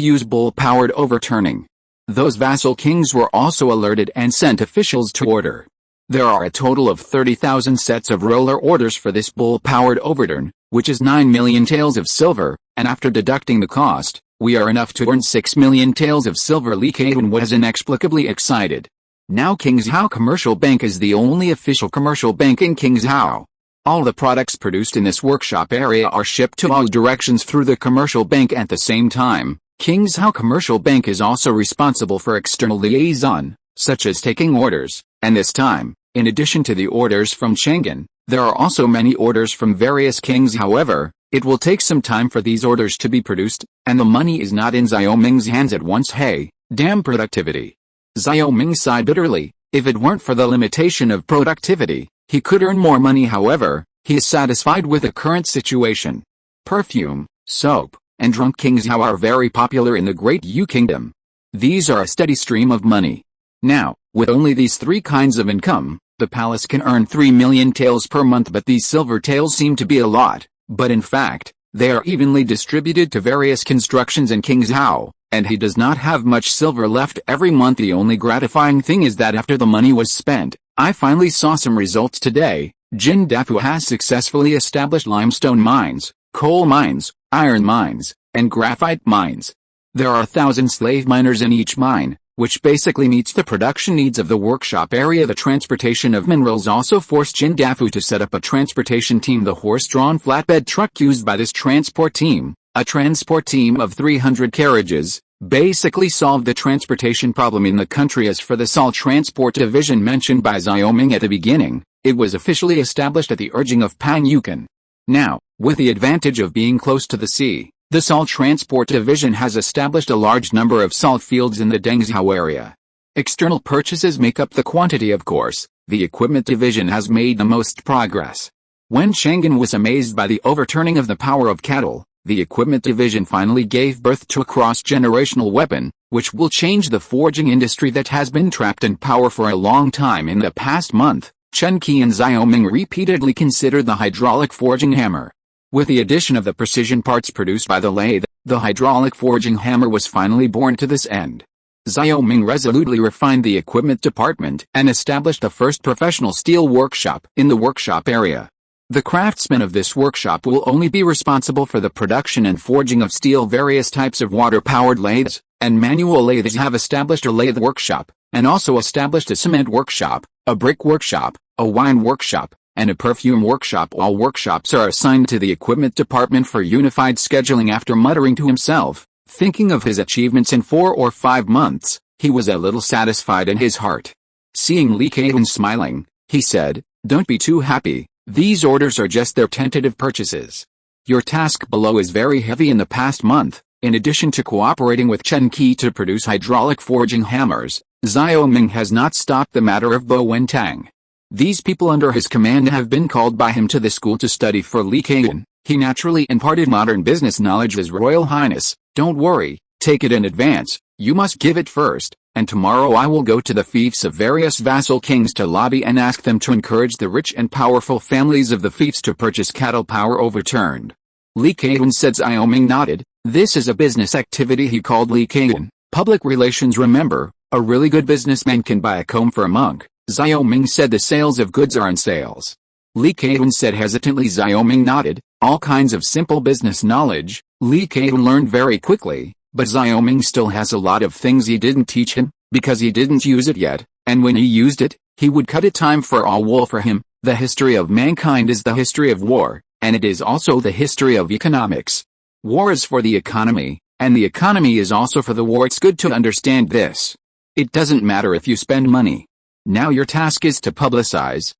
use bull-powered overturning. Those vassal kings were also alerted and sent officials to order. There are a total of 30,000 sets of roller orders for this bull-powered overturn, which is 9 million taels of silver, and after deducting the cost, we are enough to earn 6 million taels of silver. Li Keidun was inexplicably excited. Now King Zhao Commercial Bank is the only official commercial bank in King Zhao. All the products produced in this workshop area are shipped to all directions through the commercial bank at the same time. King Zhao Commercial Bank is also responsible for external liaison, such as taking orders, and this time, in addition to the orders from Chang'an, there are also many orders from various kings. However, it will take some time for these orders to be produced, and the money is not in Xiaoming's hands at once. Hey, damn productivity. Xiaoming sighed bitterly. If it weren't for the limitation of productivity, he could earn more money. However, he is satisfied with the current situation. Perfume, soap, and drunk King Zhao are very popular in the Great Yu Kingdom. These are a steady stream of money. Now, with only these three kinds of income, the palace can earn 3 million taels per month. But these silver taels seem to be a lot, but in fact, they are evenly distributed to various constructions in King Zhao, and he does not have much silver left every month. The only gratifying thing is that after the money was spent, I finally saw some results today. Jin Dafu has successfully established limestone mines, coal mines, iron mines, and graphite mines. There are 1,000 slave miners in each mine, which basically meets the production needs of the workshop area. The transportation of minerals also forced Jin Dafu to set up a transportation team. The horse-drawn flatbed truck used by this transport team, a transport team of 300 carriages, basically solved the transportation problem in the country. As for the Salt Transport Division mentioned by Xiaoming at the beginning, it was officially established at the urging of Pang Yukan. Now, with the advantage of being close to the sea, the Salt Transport Division has established a large number of salt fields in the Dengzhou area. External purchases make up the quantity. Of course, the Equipment Division has made the most progress. When Chang'an was amazed by the overturning of the power of cattle, the Equipment Division finally gave birth to a cross-generational weapon, which will change the forging industry that has been trapped in power for a long time. In the past month, Chen Qi and Xiaoming repeatedly considered the hydraulic forging hammer. With the addition of the precision parts produced by the lathe, the hydraulic forging hammer was finally born. To this end, Xiaoming resolutely refined the equipment department and established the first professional steel workshop in the workshop area. The craftsmen of this workshop will only be responsible for the production and forging of steel. Various types of water-powered lathes and manual lathes have established a lathe workshop, and also established a cement workshop, a brick workshop, a wine workshop, and a perfume workshop. All workshops are assigned to the equipment department for unified scheduling. After muttering to himself, Thinking of his achievements in 4 or 5 months, he was a little satisfied in his heart. Seeing Li Keqian smiling, he said, "Don't be too happy, these orders are just their tentative purchases. Your task below is very heavy in the past month. In addition to cooperating with Chen Qi to produce hydraulic forging hammers, Xiao Ming has not stopped the matter of Bo Wentang. These people under his command have been called by him to the school to study for Li Keqian. He naturally imparted modern business knowledge as Royal Highness. Don't worry, take it in advance, you must give it first, and tomorrow I will go to the fiefs of various vassal kings to lobby and ask them to encourage the rich and powerful families of the fiefs to purchase cattle power overturned." Li Keqian said. Xiao Ming nodded. This is a business activity he called Li Keqian. Public relations. Remember, a really good businessman can buy a comb for a monk. Xiao Ming said. The sales of goods are in sales. Li Keqian said hesitantly. Xiao Ming nodded. All kinds of simple business knowledge, Li Keqian learned very quickly, but Xiao Ming still has a lot of things he didn't teach him, because he didn't use it yet, and when he used it, he would cut it. Time for all wool for him. The history of mankind is the history of war, and it is also the history of economics. War is for the economy, and the economy is also for the war. It's good to understand this. It doesn't matter if you spend money. Now your task is to publicize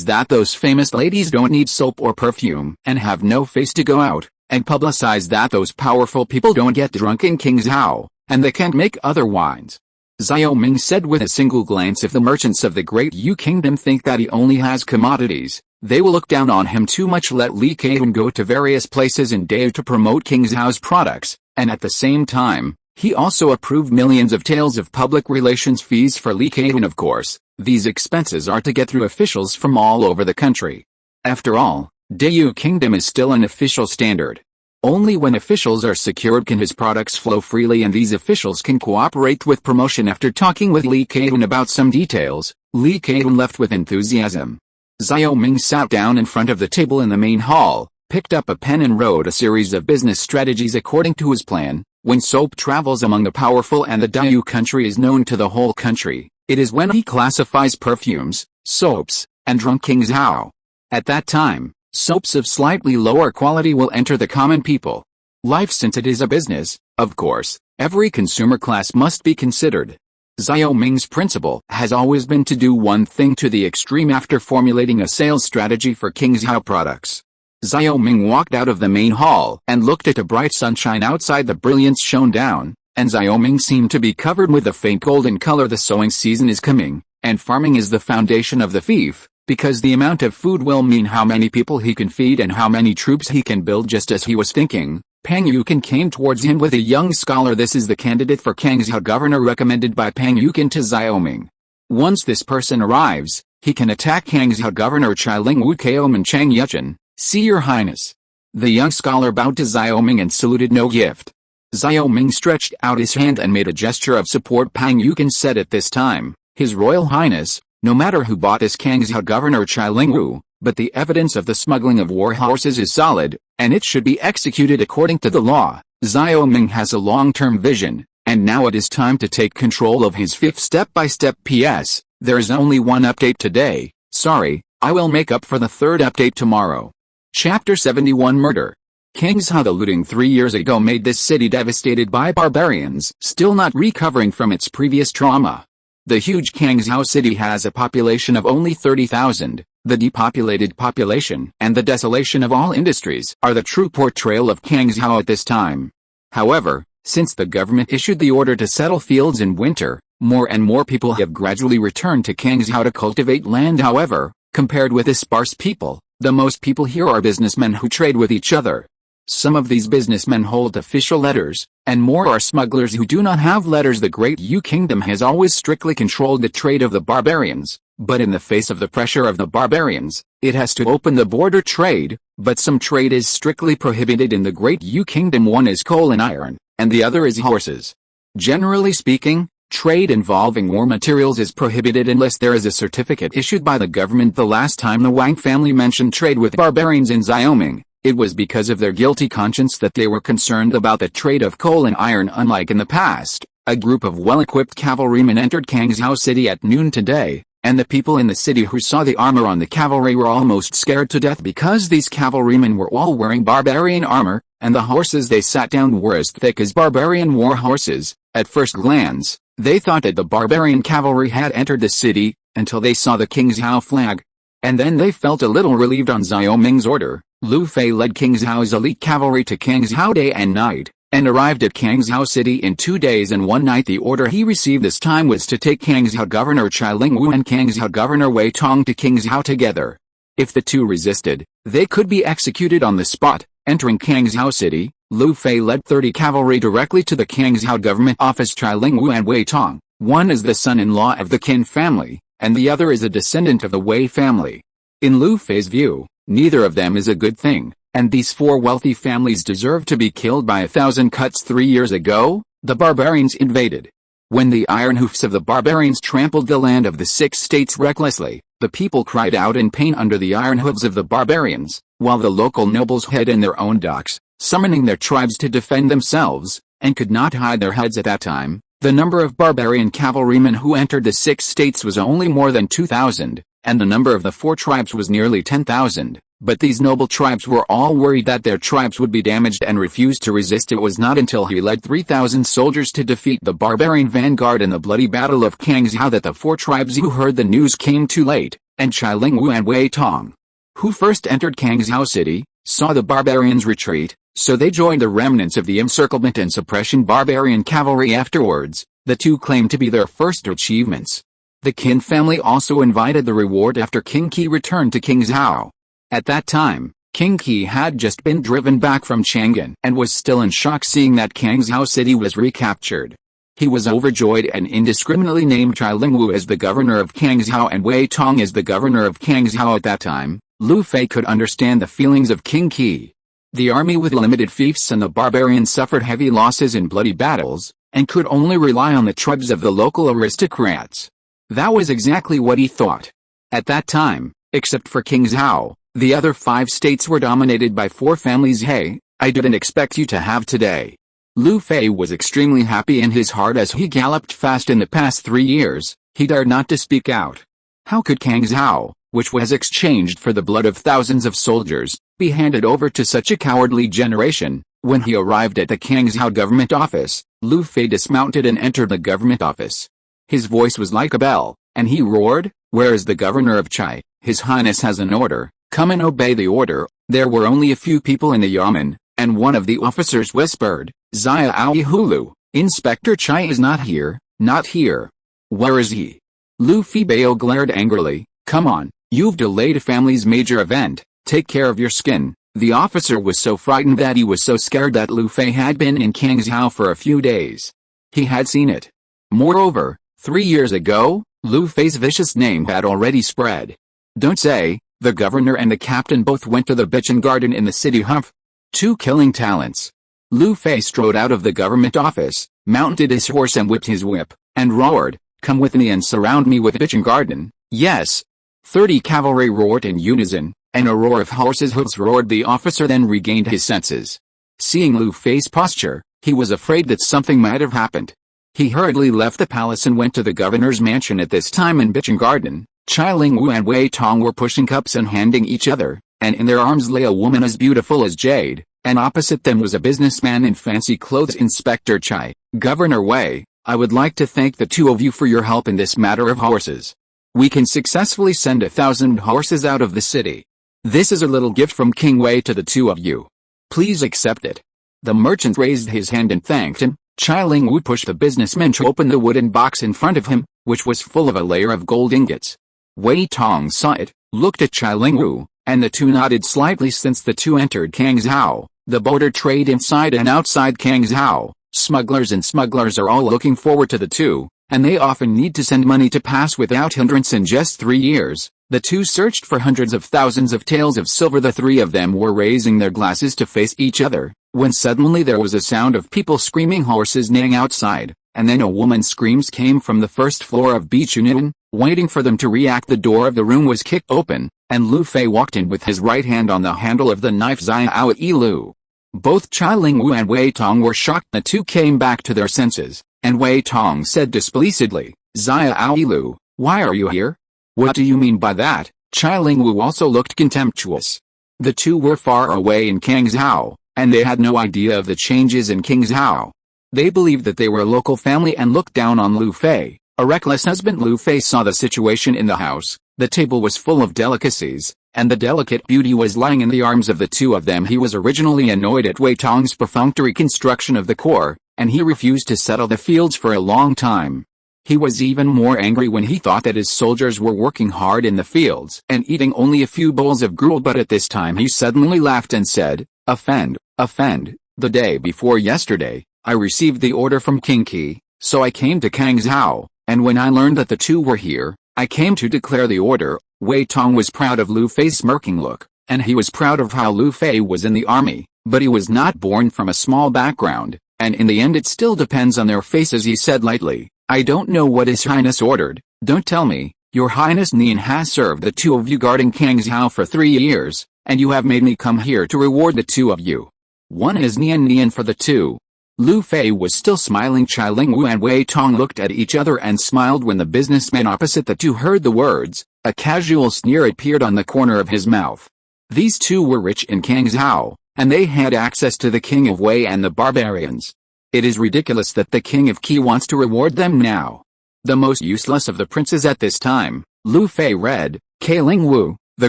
that those famous ladies don't need soap or perfume and have no face to go out, and publicize that those powerful people don't get drunk in Qingzhou, and they can't make other wines. Xiao Ming said with a single glance. If the merchants of the Great Yu Kingdom think that he only has commodities, they will look down on him too much. Let Li Keqian go to various places in Dao to promote Qingzhou's products, and at the same time, he also approved millions of taels of public relations fees for Li Keqian. Of course, these expenses are to get through officials from all over the country. After all, Dao Kingdom is still an official standard. Only when officials are secured can his products flow freely, and these officials can cooperate with promotion. After talking with Li Keqian about some details, Li Keqian left with enthusiasm. Xiao Ming sat down in front of the table in the main hall, picked up a pen and wrote a series of business strategies according to his plan. When soap travels among the powerful and the Dao country is known to the whole country, it is when he classifies perfumes, soaps, and drunk Qingzhou. At that time, soaps of slightly lower quality will enter the common people life. Since it is a business, of course, every consumer class must be considered. Xiao Ming's principle has always been to do one thing to the extreme after formulating a sales strategy for Qingzhou products. Xiao Ming walked out of the main hall and looked at the bright sunshine outside. The brilliance shone down, and Xiao Ming seemed to be covered with a faint golden color. The sowing season is coming, and farming is the foundation of the fief, because the amount of food will mean how many people he can feed and how many troops he can build. Just as he was thinking, Pang Yuqin came towards him with a young scholar. This is the candidate for Qingzhou governor recommended by Pang Yuqin to Xiao Ming. Once this person arrives, he can attack Qingzhou governor Chai Lingwu Kaoman Chang Yuchen. "See your highness." The young scholar bowed to Xiao Ming and saluted. "No gift." Xiao Ming stretched out his hand and made a gesture of support. Pang Yuqin said at this time, "His Royal Highness, no matter who bought this Qingzhou governor Chai Lingwu, but the evidence of the smuggling of war horses is solid, and it should be executed according to the law." Xiao Ming has a long-term vision, and now it is time to take control of his fief step by step. P.S. There is only one update today. Sorry, I will make up for the third update tomorrow. Chapter 71 Murder. Qingzhou. The looting 3 years ago made this city devastated by barbarians, still not recovering from its previous trauma. The huge Qingzhou city has a population of only 30,000. The depopulated population and the desolation of all industries are the true portrayal of Qingzhou at this time. However, since the government issued the order to settle fields in winter, more and more people have gradually returned to Qingzhou to cultivate land. However, compared with the sparse people, the most people here are businessmen who trade with each other. Some of these businessmen hold official letters, and more are smugglers who do not have letters. The Great Yu Kingdom has always strictly controlled the trade of the barbarians, but in the face of the pressure of the barbarians, it has to open the border trade, but some trade is strictly prohibited in the Great Yu Kingdom. One is coal and iron, and the other is horses. Generally speaking, trade involving war materials is prohibited unless there is a certificate issued by the government. The last time the Wang family mentioned trade with barbarians in Xiao Ming, it was because of their guilty conscience that they were concerned about the trade of coal and iron. Unlike in the past, a group of well-equipped cavalrymen entered Qingzhou city at noon today, and the people in the city who saw the armor on the cavalry were almost scared to death because these cavalrymen were all wearing barbarian armor, and the horses they sat down were as thick as barbarian war horses. At first glance, they thought that the barbarian cavalry had entered the city, until they saw the King Zhao flag. And then they felt a little relieved. On Xiao Ming's order, Lu Fei led King Zhao's elite cavalry to Kangzhou day and night, and arrived at Kangzhou city in 2 days and 1 night. The order he received this time was to take Kangzhou governor Chai Lingwu and Kangzhou governor Wei Tong to Kangzhou together. If the two resisted, they could be executed on the spot. Entering Kangzhou city, Lu Fei led 30 cavalry directly to the Kangzhou government office. Chai Lingwu and Wei Tong, one is the son-in-law of the Qin family, and the other is a descendant of the Wei family. In Lu Fei's view, neither of them is a good thing, and these 4 wealthy families deserve to be killed by 1,000 cuts. 3 years ago, the barbarians invaded. When the iron hoofs of the barbarians trampled the land of the 6 states recklessly, the people cried out in pain under the iron hooves of the barbarians, while the local nobles hid in their own docks, summoning their tribes to defend themselves, and could not hide their heads at that time. The number of barbarian cavalrymen who entered the 6 states was only more than 2,000, and the number of the 4 tribes was nearly 10,000. But these noble tribes were all worried that their tribes would be damaged and refused to resist. It was not until he led 3,000 soldiers to defeat the barbarian vanguard in the bloody battle of Kangzhou that the 4 tribes who heard the news came too late, and Chai Lingwu and Wei Tong, who first entered Kangzhou city, saw the barbarians retreat, so they joined the remnants of the encirclement and suppression barbarian cavalry afterwards. The two claimed to be their first achievements. The Qin family also invited the reward after King Qi returned to Kangzhou. At that time, King Qi had just been driven back from Chang'an and was still in shock seeing that Kangzhou city was recaptured. He was overjoyed and indiscriminately named Chai Lingwu as the governor of Kangzhou and Wei Tong as the governor of Kangzhou. At that time, Lu Fei could understand the feelings of King Qi. The army with limited fiefs and the barbarians suffered heavy losses in bloody battles, and could only rely on the tribes of the local aristocrats. That was exactly what he thought. At that time, except for Kangzhou, the other 5 states were dominated by 4 families. Hey, I didn't expect you to have today. Lu Fei was extremely happy in his heart as he galloped fast. In the past 3 years, he dared not to speak out. How could Kangzhou, which was exchanged for the blood of thousands of soldiers, be handed over to such a cowardly generation? When he arrived at the Kangzhou government office, Lu Fei dismounted and entered the government office. His voice was like a bell, and he roared, "Where is the governor of Chai? His Highness has an order. Come and obey the order." There were only a few people in the yamen, and one of the officers whispered, "Zia Aoi Hulu, Inspector Chai is not here, not here." "Where is he?" Lu Fei glared angrily. "Come on, you've delayed a family's major event, take care of your skin." The officer was so frightened that he was so scared that Lu Fei had been in Kangzhou for a few days. He had seen it. Moreover, 3 years ago, Lu Fei's vicious name had already spread. Don't say, the governor and the captain both went to the Bichen Garden in the city. Humph. 2 killing talents. Lu Fei strode out of the government office, mounted his horse and whipped his whip, and roared, "Come with me and surround me with Bichen Garden." Yes. 30 cavalry roared in unison, and a roar of horses' hooves roared. The officer then regained his senses. Seeing Lu Fei's posture, he was afraid that something might have happened. He hurriedly left the palace and went to the governor's mansion. At this time in Bichen Garden, Chai Lingwu and Wei Tong were pushing cups and handing each other, and in their arms lay a woman as beautiful as jade, and opposite them was a businessman in fancy clothes. "Inspector Chai, Governor Wei, I would like to thank the 2 of you for your help in this matter of horses. We can successfully send 1,000 horses out of the city. This is a little gift from King Wei to the 2 of you. Please accept it." The merchant raised his hand and thanked him. Chai Lingwu pushed the businessman to open the wooden box in front of him, which was full of a layer of gold ingots. Wei Tong saw it, looked at Chai Lingwu, and the 2 nodded slightly. Since the 2 entered Kangzhou, the border trade inside and outside Kangzhou, smugglers and smugglers are all looking forward to the 2, and they often need to send money to pass without hindrance. In just 3 years, the 2 searched for hundreds of thousands of taels of silver. The 3 of them were raising their glasses to face each other, when suddenly there was a sound of people screaming, horses neighing outside, and then a woman's screams came from the first floor of Bichunin. Waiting for them to react, the door of the room was kicked open, and Lu Fei walked in with his right hand on the handle of the knife. "Zia Aoi Lu." Both Chai Lingwu and Wei Tong were shocked. The 2 came back to their senses, and Wei Tong said displeasedly, "Zia Aoi Lu, why are you here?" "What do you mean by that?" Chai Lingwu also looked contemptuous. The 2 were far away in Kangzhou, and they had no idea of the changes in King Zhao. They believed that they were a local family and looked down on Lu Fei, a reckless husband. Lu Fei saw the situation in the house. The table was full of delicacies, and the delicate beauty was lying in the arms of the two of them. He was originally annoyed at Wei Tong's perfunctory construction of the core, and he refused to settle the fields for a long time. He was even more angry when he thought that his soldiers were working hard in the fields and eating only a few bowls of gruel. But at this time he suddenly laughed and said, offend, the day before yesterday, I received the order from King Qi, so I came to Kang Zhao, and when I learned that the two were here, I came to declare the order. Wei Tong was proud of Lu Fei's smirking look, and he was proud of how Lu Fei was in the army, but he was not born from a small background, and in the end it still depends on their faces. He said lightly, I don't know what His Highness ordered. Don't tell me. Your Highness Nian has served the two of you guarding Kang Zhao for 3 years, and you have made me come here to reward the two of you. One is Nian for the two. Lu Fei was still smiling. Chai Lingwu and Wei Tong looked at each other and smiled when the businessman opposite the two heard the words. A casual sneer appeared on the corner of his mouth. These two were rich in Kang Zhao, and they had access to the king of Wei and the barbarians. It is ridiculous that the king of Qi wants to reward them now. The most useless of the princes at this time, Lu Fei read, Cai Lingwu, the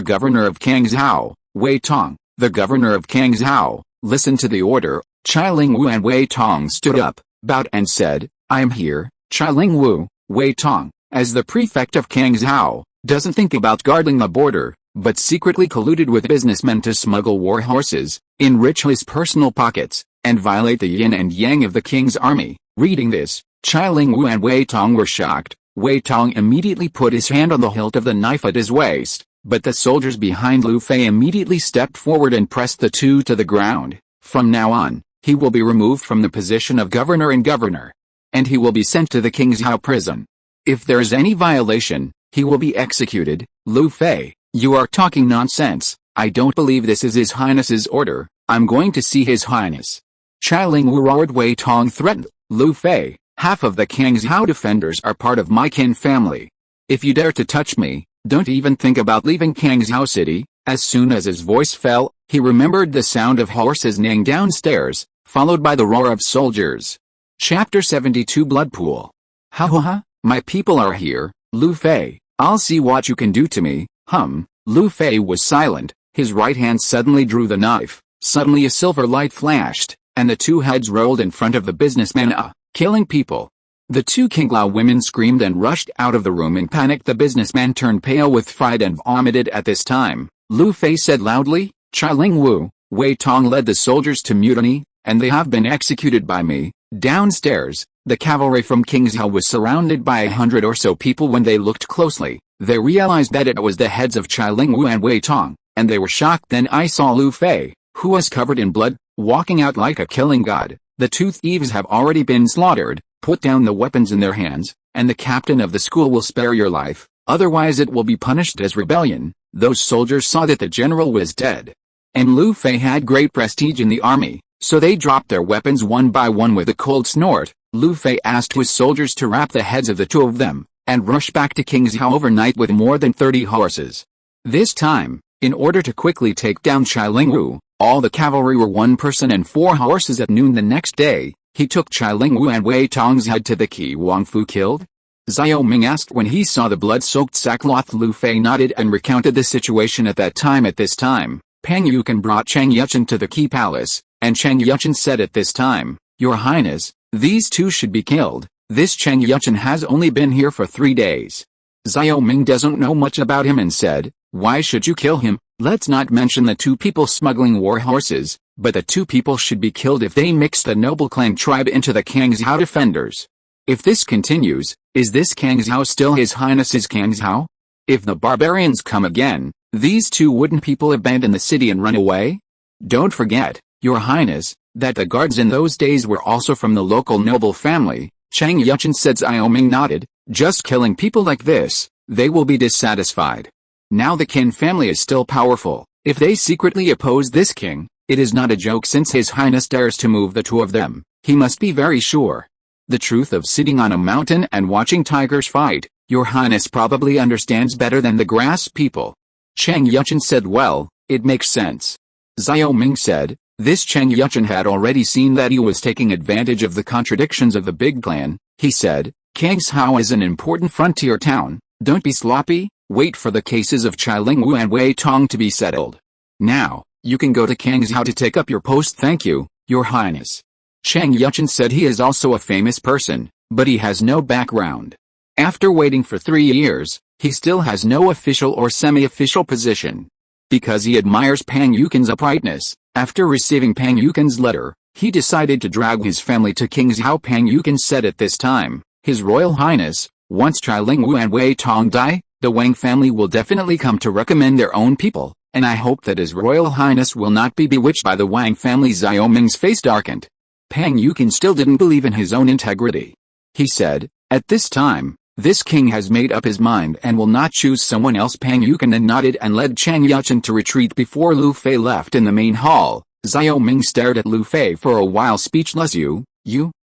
governor of Kang Zhao, Wei Tong, the governor of Kang Zhao, listen to the order. Chai Lingwu and Wei Tong stood up, bowed and said, I am here. Chai Lingwu, Wei Tong, as the prefect of Kang Zhao, doesn't think about guarding the border, but secretly colluded with businessmen to smuggle war horses, enrich his personal pockets, and violate the yin and yang of the king's army. Reading this, Chai Lingwu and Wei Tong were shocked. Wei Tong immediately put his hand on the hilt of the knife at his waist, but the soldiers behind Lu Fei immediately stepped forward and pressed the two to the ground. From now on, he will be removed from the position of governor and he will be sent to the King Zhao prison. If there is any violation, he will be executed. Lu Fei, you are talking nonsense. I don't believe this is His Highness's order. I'm going to see His Highness. Chai Lingwu roared. Wei Tong threatened, Lu Fei, half of the Kang Zhao defenders are part of my kin family. If you dare to touch me, don't even think about leaving Kang Zhao City. As soon as his voice fell, he remembered the sound of horses neighing downstairs, followed by the roar of soldiers. Chapter 72 Blood Pool. Ha, my people are here, Lu Fei, I'll see what you can do to me. Lu Fei was silent. His right hand suddenly drew the knife. Suddenly a silver light flashed, and the two heads rolled in front of the businessman, killing people. The two Qinglao women screamed and rushed out of the room in panic. The businessman turned pale with fright and vomited. At this time, Lu Fei said loudly, Chai Lingwu, Wei Tong led the soldiers to mutiny, and they have been executed by me. Downstairs, the cavalry from King Zhao was surrounded by 100 or so people. When they looked closely, they realized that it was the heads of Chai Lingwu and Wei Tong, and they were shocked. Then I saw Lu Fei, who was covered in blood, walking out like a killing god. The two thieves have already been slaughtered. Put down the weapons in their hands, and the captain of the school will spare your life, otherwise it will be punished as rebellion. Those soldiers saw that the general was dead. And Lu Fei had great prestige in the army, so they dropped their weapons one by one. With a cold snort, Lu Fei asked his soldiers to wrap the heads of the two of them, and rush back to King Zhao overnight with more than 30 horses. This time, in order to quickly take down Chai Lingwu, all the cavalry were 1 person and 4 horses. At noon the next day, he took Chai Lingwu and Wei Tong's head to the Qi Wangfu killed. Xiao Ming asked when he saw the blood-soaked sackcloth. Lu Fei nodded and recounted the situation at that time. At this time, Pang Yukan brought Chang Yuchen to the Qi palace, and Chang Yuchen said at this time, Your Highness, these two should be killed. This Chang Yuchen has only been here for 3 days. Xiao Ming doesn't know much about him and said, Why should you kill him? Let's not mention the 2 people smuggling war horses, but the 2 people should be killed if they mix the noble clan tribe into the Kang Zhao defenders. If this continues, is this Kang Zhao still His Highness's Kang Zhao? If the barbarians come again, these 2 wooden people abandon the city and run away? Don't forget, Your Highness, that the guards in those days were also from the local noble family. Chang Yuchen said. Xiao Ming nodded. Just killing people like this, they will be dissatisfied. Now the Qin family is still powerful. If they secretly oppose this king, it is not a joke. Since His Highness dares to move the 2 of them, he must be very sure. The truth of sitting on a mountain and watching tigers fight, Your Highness probably understands better than the grass people. Chang Yuchen said. Well, it makes sense. Xiao Ming said, This Cheng Yuchen had already seen that he was taking advantage of the contradictions of the big clan. He said, Kangshao is an important frontier town, don't be sloppy, wait for the cases of Chai Lingwu and Wei Tong to be settled. Now, you can go to Kangshao to take up your post. Thank you, Your Highness. Cheng Yuchen said he is also a famous person, but he has no background. After waiting for 3 years, he still has no official or semi-official position. Because he admires Pang Yukin's uprightness, after receiving Pang Yukin's letter, he decided to drag his family to Kingshao. Pang Yukin said at this time, His Royal Highness, once Chai Lingwu and Wei Tong die, the Wang family will definitely come to recommend their own people, and I hope that His Royal Highness will not be bewitched by the Wang family. Xiao Ming's face darkened. Pang Yukin still didn't believe in his own integrity. He said, at this time, this king has made up his mind and will not choose someone else. Pang Yukin then nodded and led Cheng Yuchen to retreat before Lu Fei left in the main hall. Xiao Ming stared at Lu Fei for a while, speechless.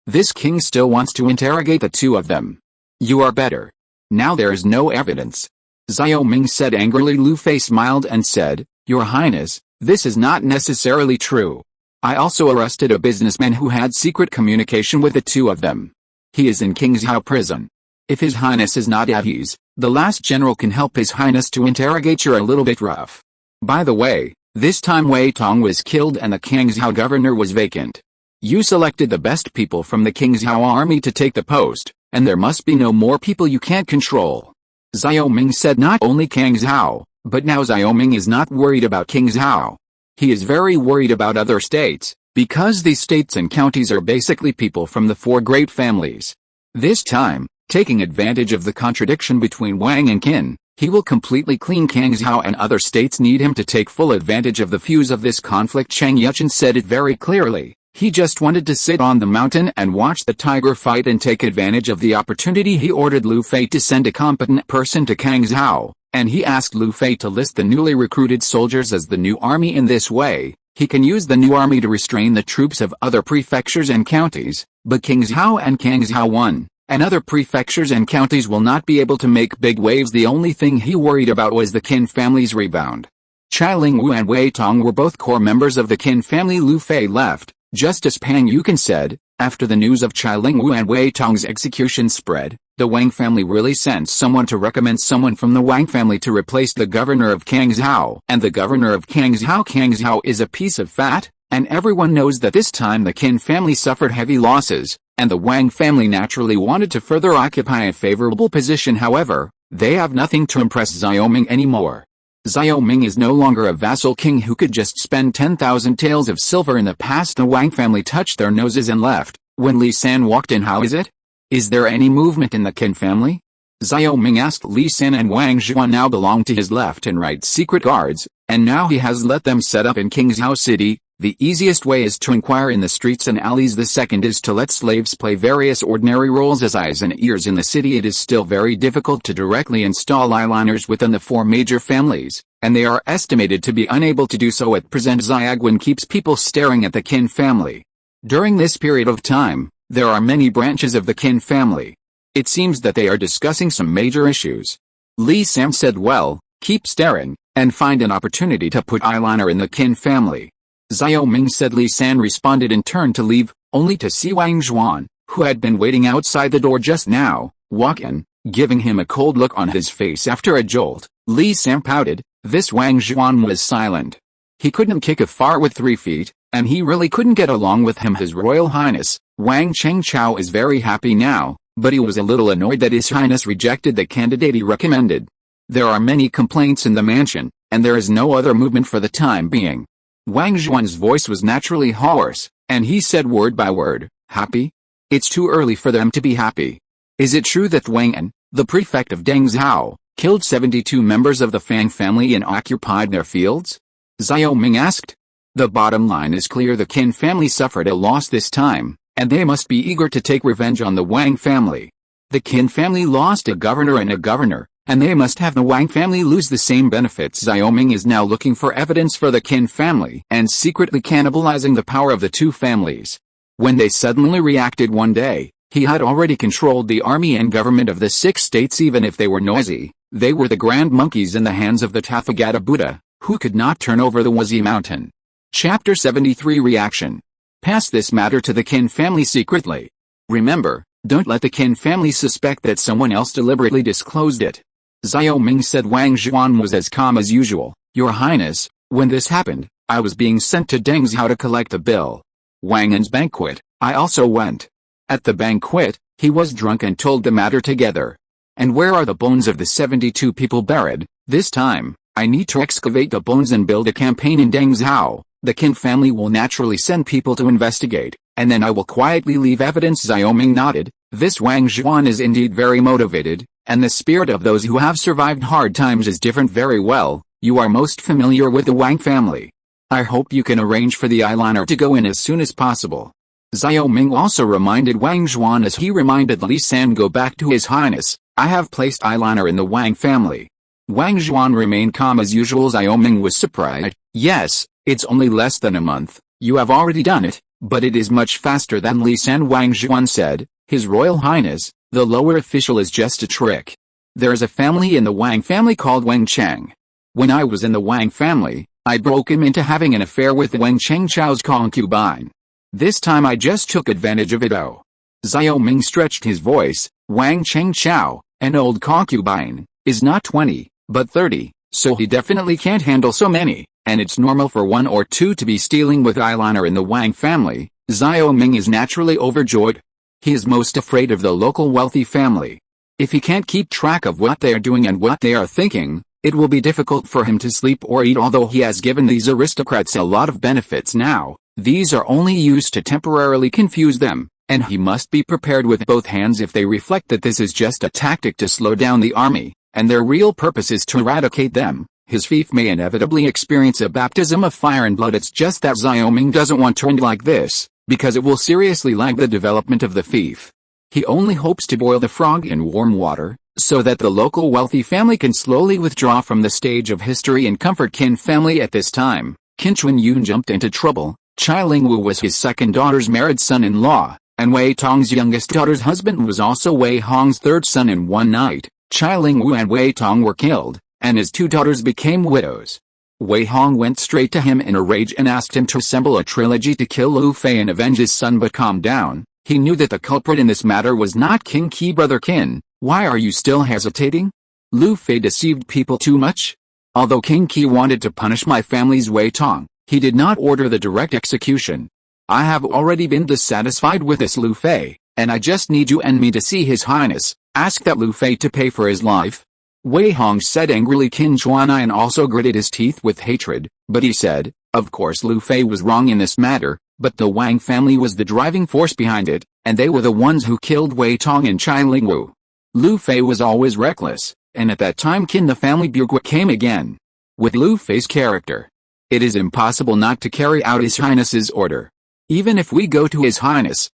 This king still wants to interrogate the two of them. You are better. Now there is no evidence. Xiao Ming said angrily. Lu Fei smiled and said, Your Highness, this is not necessarily true. I also arrested a businessman who had secret communication with the two of them. He is in Kingshao prison. If His Highness is not at ease, the last general can help His Highness to interrogate. You're a little bit rough. By the way, this time Wei Tong was killed and the Kingshao governor was vacant. You selected the best people from the Kingshao army to take the post, and there must be no more people you can't control. Xiao Ming said not only Kingshao, but now Xiao Ming is not worried about Kingshao. He is very worried about other states, because these states and counties are basically people from the 4 great families. This time, taking advantage of the contradiction between Wang and Qin, he will completely clean Kangshao, and other states need him to take full advantage of the fuse of this conflict. Cheng Yuchen said it very clearly. He just wanted to sit on the mountain and watch the tiger fight and take advantage of the opportunity. He ordered Lu Fei to send a competent person to Kangshao, and he asked Lu Fei to list the newly recruited soldiers as the new army. In this way, he can use the new army to restrain the troops of other prefectures and counties, but Kingshao and Kangshao 1. And other prefectures and counties will not be able to make big waves. The only thing he worried about was the Qin family's rebound. Chai Lingwu and Wei Tong were both core members of the Qin family. Lu Fei left, just as Pang Yukin said. After the news of Chai Lingwu and Wei Tong's execution spread, the Wang family really sent someone to recommend someone from the Wang family to replace the governor of Kangshao. And the governor of Kangshao is a piece of fat, and everyone knows that this time the Qin family suffered heavy losses, and the Wang family naturally wanted to further occupy a favorable position. However, they have nothing to impress Xiao Ming anymore. Xiao Ming is no longer a vassal king who could just spend 10,000 taels of silver. In the past, the Wang family touched their noses and left. When Li San walked in, how is it? Is there any movement in the Qin family? Xiao Ming asked. Li San and Wang Zhuan now belong to his left and right secret guards, and now he has let them set up in Kingshao City. The easiest way is to inquire in the streets and alleys. The second is to let slaves play various ordinary roles as eyes and ears in the city. It is still very difficult to directly install eyeliners within the 4 major families, and they are estimated to be unable to do so at present. Xiaoguan keeps people staring at the Qin family. During this period of time, there are many branches of the Qin family. It seems that they are discussing some major issues. Li Sam said, well, keep staring, and find an opportunity to put eyeliner in the Qin family. Xiao Ming said. Li San responded and turned to leave, only to see Wang Zhuan, who had been waiting outside the door just now, walk in, giving him a cold look on his face. After a jolt, Li San pouted. This Wang Zhuan was silent. He couldn't kick a fart with 3 feet, and he really couldn't get along with him. His Royal Highness, Wang Chengchao, is very happy now, but he was a little annoyed that His Highness rejected the candidate he recommended. There are many complaints in the mansion, and there is no other movement for the time being. Wang Zhuan's voice was naturally hoarse, and he said word by word, happy? It's too early for them to be happy. Is it true that Wang An, the prefect of Dengzhao, killed 72 members of the Fang family and occupied their fields? Xiao Ming asked. The bottom line is clear. The Qin family suffered a loss this time, and they must be eager to take revenge on the Wang family. The Qin family lost a governor and a governor, and they must have the Wang family lose the same benefits. Xiao Ming is now looking for evidence for the Qin family and secretly cannibalizing the power of the 2 families. When they suddenly reacted one day, he had already controlled the army and government of the 6 states. Even if they were noisy, they were the grand monkeys in the hands of the Tathagata Buddha, who could not turn over the Wazi mountain. Chapter 73 Reaction. Pass this matter to the Qin family secretly. Remember, don't let the Qin family suspect that someone else deliberately disclosed it. Xiao Ming said. Wang Zhuan was as calm as usual. Your Highness, when this happened, I was being sent to Dengzhou to collect the bill. Wang An's banquet, I also went. At the banquet, he was drunk and told the matter together. And where are the bones of the 72 people buried? This time, I need to excavate the bones and build a campaign in Dengzhou. The Qin family will naturally send people to investigate, and then I will quietly leave evidence. Xiao Ming nodded. This Wang Zhuan is indeed very motivated, and the spirit of those who have survived hard times is different. Very well, you are most familiar with the Wang family. I hope you can arrange for the eyeliner to go in as soon as possible. Xiao Ming also reminded Wang Zhuan as he reminded Li San. Go back to His Highness, I have placed eyeliner in the Wang family. Wang Zhuan remained calm as usual. Xiao Ming was surprised. Yes, it's only less than a month, you have already done it, but it is much faster than Li San. Wang Zhuan said, His Royal Highness, the lower official is just a trick. There is a family in the Wang family called Wang Cheng. When I was in the Wang family, I broke him into having an affair with Wang Chengchao's concubine. This time I just took advantage of it. Oh. Xiao Ming stretched his voice. Wang Chengchao, an old concubine, is not 20, but 30, so he definitely can't handle so many, and it's normal for 1 or 2 to be stealing with eyeliner in the Wang family. Xiao Ming is naturally overjoyed. He is most afraid of the local wealthy family. If he can't keep track of what they are doing and what they are thinking, it will be difficult for him to sleep or eat. Although he has given these aristocrats a lot of benefits now, these are only used to temporarily confuse them, and he must be prepared with both hands if they reflect that this is just a tactic to slow down the army, and their real purpose is to eradicate them. His fief may inevitably experience a baptism of fire and blood. It's just that Xiao Ming doesn't want to end like this, because it will seriously lag the development of the fief. He only hopes to boil the frog in warm water, so that the local wealthy family can slowly withdraw from the stage of history and comfort Qin family. At this time, Qin Chunyun jumped into trouble. Chai Lingwu was his second daughter's married son-in-law, and Wei Tong's youngest daughter's husband was also Wei Hong's third son. In one night, Chai Lingwu and Wei Tong were killed, and his 2 daughters became widows. Wei Hong went straight to him in a rage and asked him to assemble a trilogy to kill Lu Fei and avenge his son. But calm down, he knew that the culprit in this matter was not King Qi. Brother Qin, why are you still hesitating? Lu Fei deceived people too much? Although King Qi wanted to punish my family's Wei Tong, he did not order the direct execution. I have already been dissatisfied with this Lu Fei, and I just need you and me to see His Highness ask that Lu Fei to pay for his life. Wei Hong said angrily. Qin Chuan also gritted his teeth with hatred, but he said, of course Lu Fei was wrong in this matter, but the Wang family was the driving force behind it, and they were the ones who killed Wei Tong and Chai Lingwu. Lu Fei was always reckless, and at that time Qin the family bureaucrat came again. With Lu Fei's character, it is impossible not to carry out His Highness's order. Even if we go to His Highness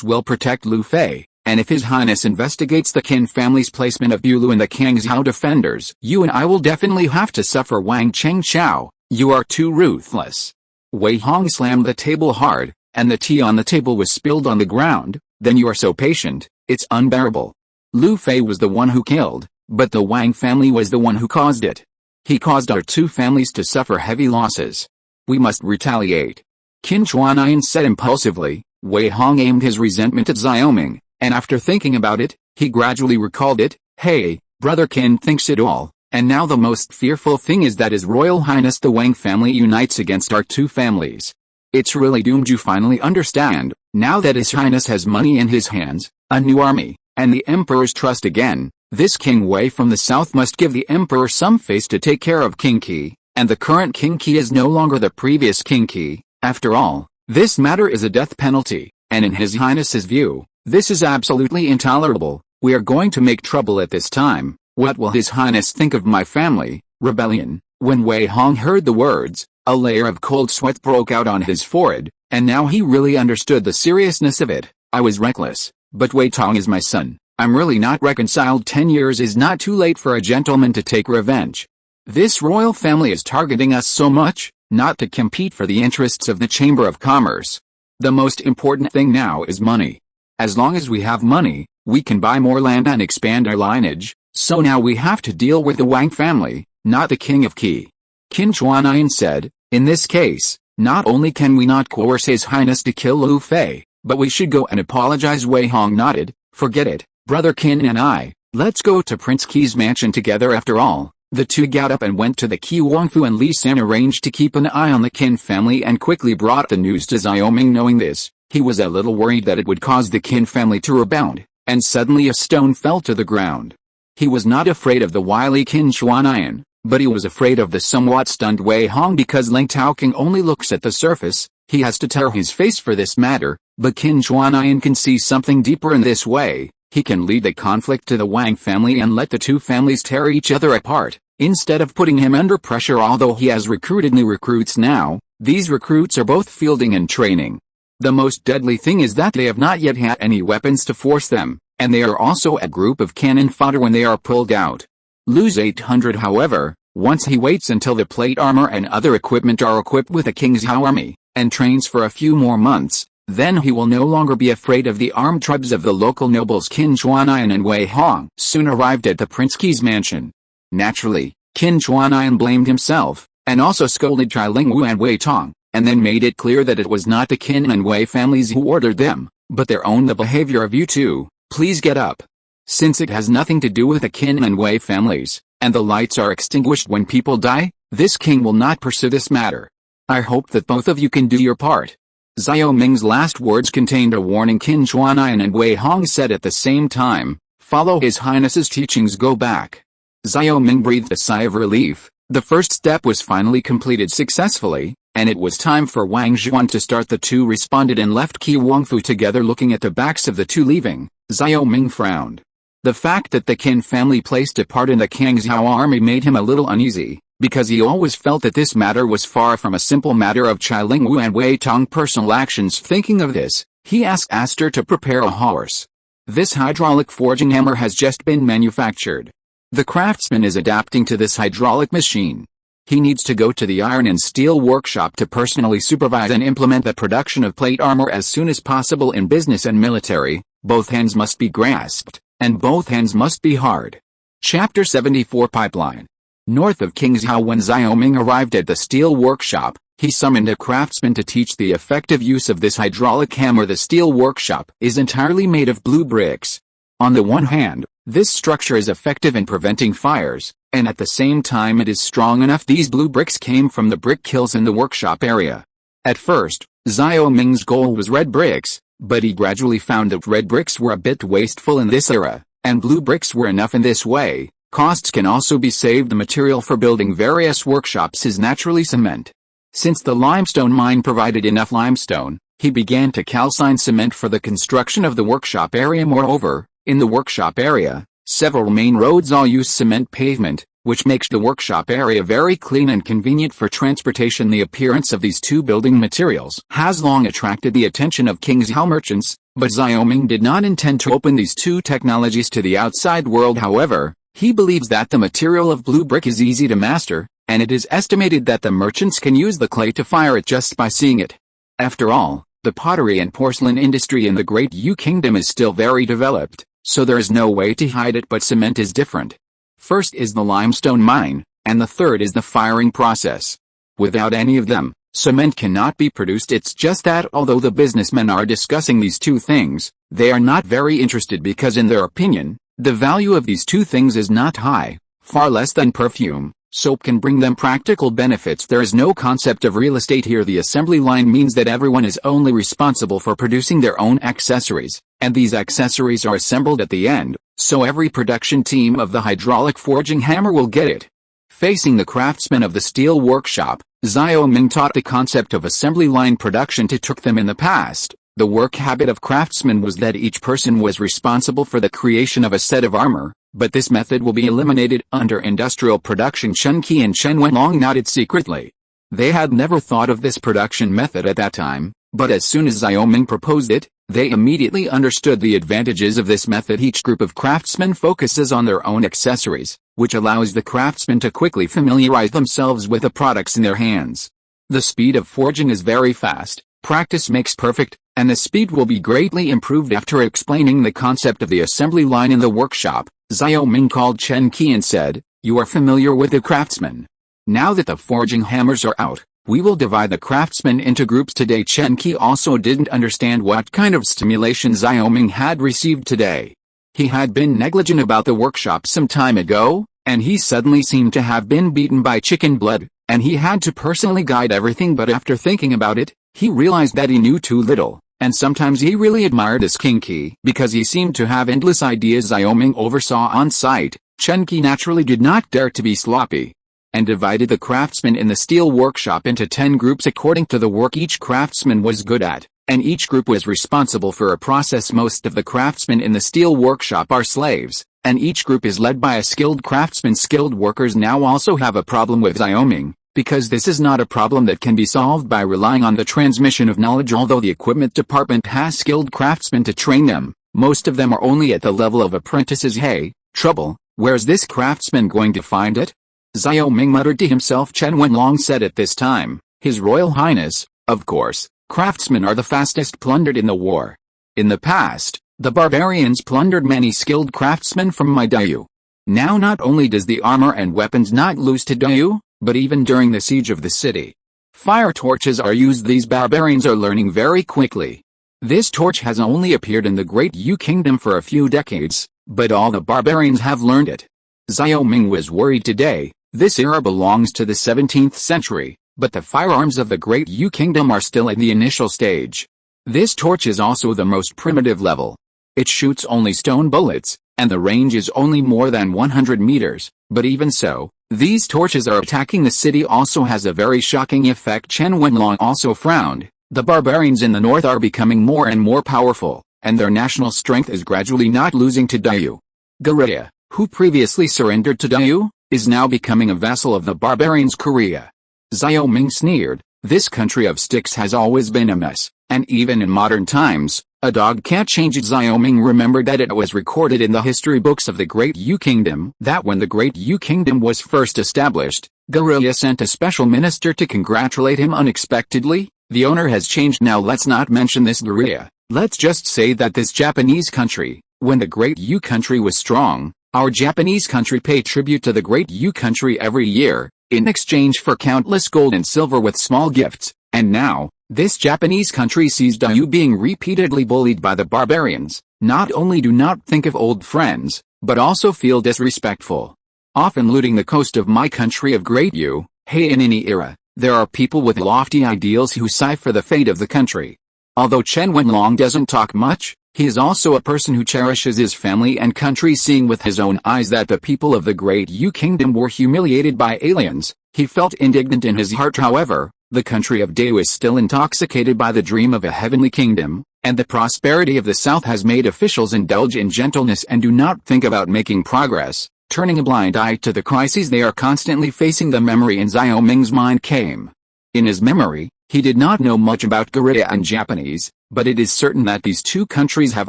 will protect Lu Fei, and if His Highness investigates the Qin family's placement of Yulu in the Kangzhou defenders, you and I will definitely have to suffer. Wang Chengchao, you are too ruthless. Wei Hong slammed the table hard, and the tea on the table was spilled on the ground. Then you are so patient, it's unbearable. Lu Fei was the one who killed, but the Wang family was the one who caused it. He caused our 2 families to suffer heavy losses. We must retaliate. Qin Chuan said impulsively. Wei Hong aimed his resentment at Xiao Ming, and after thinking about it, he gradually recalled it. Hey, Brother Qin thinks it all, and now the most fearful thing is that His Royal Highness the Wang family unites against our 2 families. It's really doomed. You finally understand, now that His Highness has money in his hands, a new army, and the Emperor's trust again, this King Wei from the south must give the Emperor some face to take care of King Qi, and the current King Qi is no longer the previous King Qi. After all, this matter is a death penalty, and in His Highness's view, this is absolutely intolerable. We are going to make trouble at this time. What will His Highness think of my family? Rebellion. When Wei Hong heard the words, a layer of cold sweat broke out on his forehead, and now he really understood the seriousness of it. I was reckless, but Wei Tong is my son. I'm really not reconciled. 10 years is not too late for a gentleman to take revenge. This royal family is targeting us so much, not to compete for the interests of the Chamber of Commerce. The most important thing now is money. As long as we have money, we can buy more land and expand our lineage, so now we have to deal with the Wang family, not the King of Qi. Qin Chuan said, in this case, Not only can we not coerce His Highness to kill Lu Fei, but we should go and apologize. Wei Hong nodded. Forget it, Brother Qin and I, let's go to Prince Qi's mansion together. After all, the two got up and went to the Qi. Wangfu and Li San arranged to keep an eye on the Qin family and quickly brought the news to Xiao Ming. Knowing this, he was a little worried that it would cause the Qin family to rebound, and suddenly a stone fell to the ground. He was not afraid of the wily Qin Xuanian, but he was afraid of the somewhat stunned Wei Hong because Leng Taoqing only looks at the surface. He has to tear his face for this matter, but Qin Xuanian can see something deeper in this way. He can lead the conflict to the Wang family and let the two families tear each other apart, instead of putting him under pressure. Although he has recruited new recruits now, these recruits are both fielding and training. The most deadly thing is that they have not yet had any weapons to force them, and they are also a group of cannon fodder when they are pulled out. Lose 800. However, once he waits until the plate armor and other equipment are equipped with the King's Hao army, and trains for a few more months, then he will no longer be afraid of the armed tribes of the local nobles. Qin Xuanian and Wei Hong soon arrived at the Prince Qi's mansion. Naturally, Qin Xuanian blamed himself, and also scolded Chai Lingwu and Wei Tong, and then made it clear that it was not the Qin and Wei families who ordered them, but their own. The behavior of you two, please get up. Since it has nothing to do with the Qin and Wei families, and the lights are extinguished when people die, this king will not pursue this matter. I hope that both of you can do your part. Xiao Ming's last words contained a warning. Qin Xuanian and Wei Hong said at the same time, follow His Highness's teachings. Go back. Xiao Ming breathed a sigh of relief. The first step was finally completed successfully, and it was time for Wang Zhuan to start. The two responded and left Qi Wangfu together. Looking at the backs of the two leaving, Xiao Ming frowned. The fact that the Qin family placed a part in the Kang's Hao army made him a little uneasy, because he always felt that this matter was far from a simple matter of Chai Lingwu and Wei Tong personal actions. Thinking of this, he asked Aster to prepare a horse. This hydraulic forging hammer has just been manufactured. The craftsman is adapting to this hydraulic machine. He needs to go to the iron and steel workshop to personally supervise and implement the production of plate armor as soon as possible. In business and military, both hands must be grasped, and both hands must be hard. Chapter 74 Pipeline. North of King's Hao. When Xiao Ming arrived at the steel workshop, he summoned a craftsman to teach the effective use of this hydraulic hammer. The steel workshop is entirely made of blue bricks. On the one hand, this structure is effective in preventing fires, and at the same time it is strong enough. These blue bricks came from the brick kilns in the workshop area. At first, Xiao Ming's goal was red bricks, but he gradually found that red bricks were a bit wasteful in this era, and blue bricks were enough. In this way, costs can also be saved. The material for building various workshops is naturally cement. Since the limestone mine provided enough limestone, he began to calcine cement for the construction of the workshop area. Moreover, in the workshop area, several main roads all use cement pavement, which makes the workshop area very clean and convenient for transportation. The appearance of these two building materials has long attracted the attention of King's Hao merchants, but Xiao Ming did not intend to open these two technologies to the outside world. However, he believes that the material of blue brick is easy to master, and it is estimated that the merchants can use the clay to fire it just by seeing it. After all, the pottery and porcelain industry in the Great Yu Kingdom is still very developed, so there is no way to hide it. But cement is different. First is the limestone mine, and the third is the firing process. Without any of them, cement cannot be produced. It's just that although the businessmen are discussing these two things, they are not very interested because in their opinion, the value of these two things is not high, far less than perfume. Soap can bring them practical benefits. There is no concept of real estate here. The assembly line means that everyone is only responsible for producing their own accessories, and these accessories are assembled at the end, so every production team of the hydraulic forging hammer will get it. Facing the craftsmen of the steel workshop, Xiao Ming taught the concept of assembly line production to took them in the past. The work habit of craftsmen was that each person was responsible for the creation of a set of armor, but this method will be eliminated under industrial production. Chen Qi and Chen Wenlong nodded secretly. They had never thought of this production method at that time, but as soon as Xiao Ming proposed it, they immediately understood the advantages of this method. Each group of craftsmen focuses on their own accessories, which allows the craftsmen to quickly familiarize themselves with the products in their hands. The speed of forging is very fast. Practice makes perfect, and the speed will be greatly improved. After explaining the concept of the assembly line in the workshop, Xiao Ming called Chen Qi and said, "You are familiar with the craftsmen. Now that the forging hammers are out, We will divide the craftsmen into groups today. Chen Qi also didn't understand what kind of stimulation Xiao Ming had received today. He had been negligent about the workshop some time ago, and he suddenly seemed to have been beaten by chicken blood, and he had to personally guide everything. But after thinking about it, he realized that he knew too little, and sometimes he really admired this King Qi because he seemed to have endless ideas Xiao Ming oversaw on sight. Chen Qi naturally did not dare to be sloppy, and divided the craftsmen in the steel workshop into 10 groups according to the work each craftsman was good at, and each group was responsible for a process. Most of the craftsmen in the steel workshop are slaves, and each group is led by a skilled craftsman. Skilled workers now also have a problem with Xiao Ming, because this is not a problem that can be solved by relying on the transmission of knowledge. Although the equipment department has skilled craftsmen to train them, most of them are only at the level of apprentices. Hey, trouble, where's this craftsman going to find it? Xiao Ming muttered to himself. Chen Wenlong said at this time, His Royal Highness, of course, craftsmen are the fastest plundered in the war. In the past, the barbarians plundered many skilled craftsmen from my dayu. Now not only does the armor and weapons not lose to dayu, but even during the siege of the city, fire torches are used. These barbarians are learning very quickly. This torch has only appeared in the Great Yu Kingdom for a few decades, but all the barbarians have learned it. Xiao Ming was worried today. This era belongs to the 17th century, but the firearms of the Great Yu Kingdom are still in the initial stage. This torch is also the most primitive level. It shoots only stone bullets, and the range is only more than 100 meters, but even so, these torches are attacking the city also has a very shocking effect. Chen Wenlong also frowned. The barbarians in the north are becoming more and more powerful, and their national strength is gradually not losing to dayu. Korea, who previously surrendered to dayu, is now becoming a vassal of the barbarians. Korea. Xiao Ming sneered. This country of sticks has always been a mess, and even in modern times, a dog can't change it. Xiao Ming remembered that it was recorded in the history books of the Great Yu Kingdom that when the Great Yu Kingdom was first established, Korea sent a special minister to congratulate him unexpectedly. The owner has changed now. Let's not mention this Korea. Let's just say that this Japanese country, when the Great Yu country was strong, our Japanese country paid tribute to the Great Yu country every year, in exchange for countless gold and silver with small gifts, and now, this Japanese country sees dayu being repeatedly bullied by the barbarians. Not only do not think of old friends, but also feel disrespectful. Often looting the coast of my country of Great Yu. Hey, in any era, there are people with lofty ideals who sigh for the fate of the country. Although Chen Wenlong doesn't talk much, he is also a person who cherishes his family and country. Seeing with his own eyes that the people of the Great Yu Kingdom were humiliated by aliens, he felt indignant in his heart. However, the country of dayu is still intoxicated by the dream of a heavenly kingdom, and the prosperity of the South has made officials indulge in gentleness and do not think about making progress, turning a blind eye to the crises they are constantly facing. The memory in Xiao Ming's mind came. In his memory, he did not know much about Korea and Japanese, but it is certain that these two countries have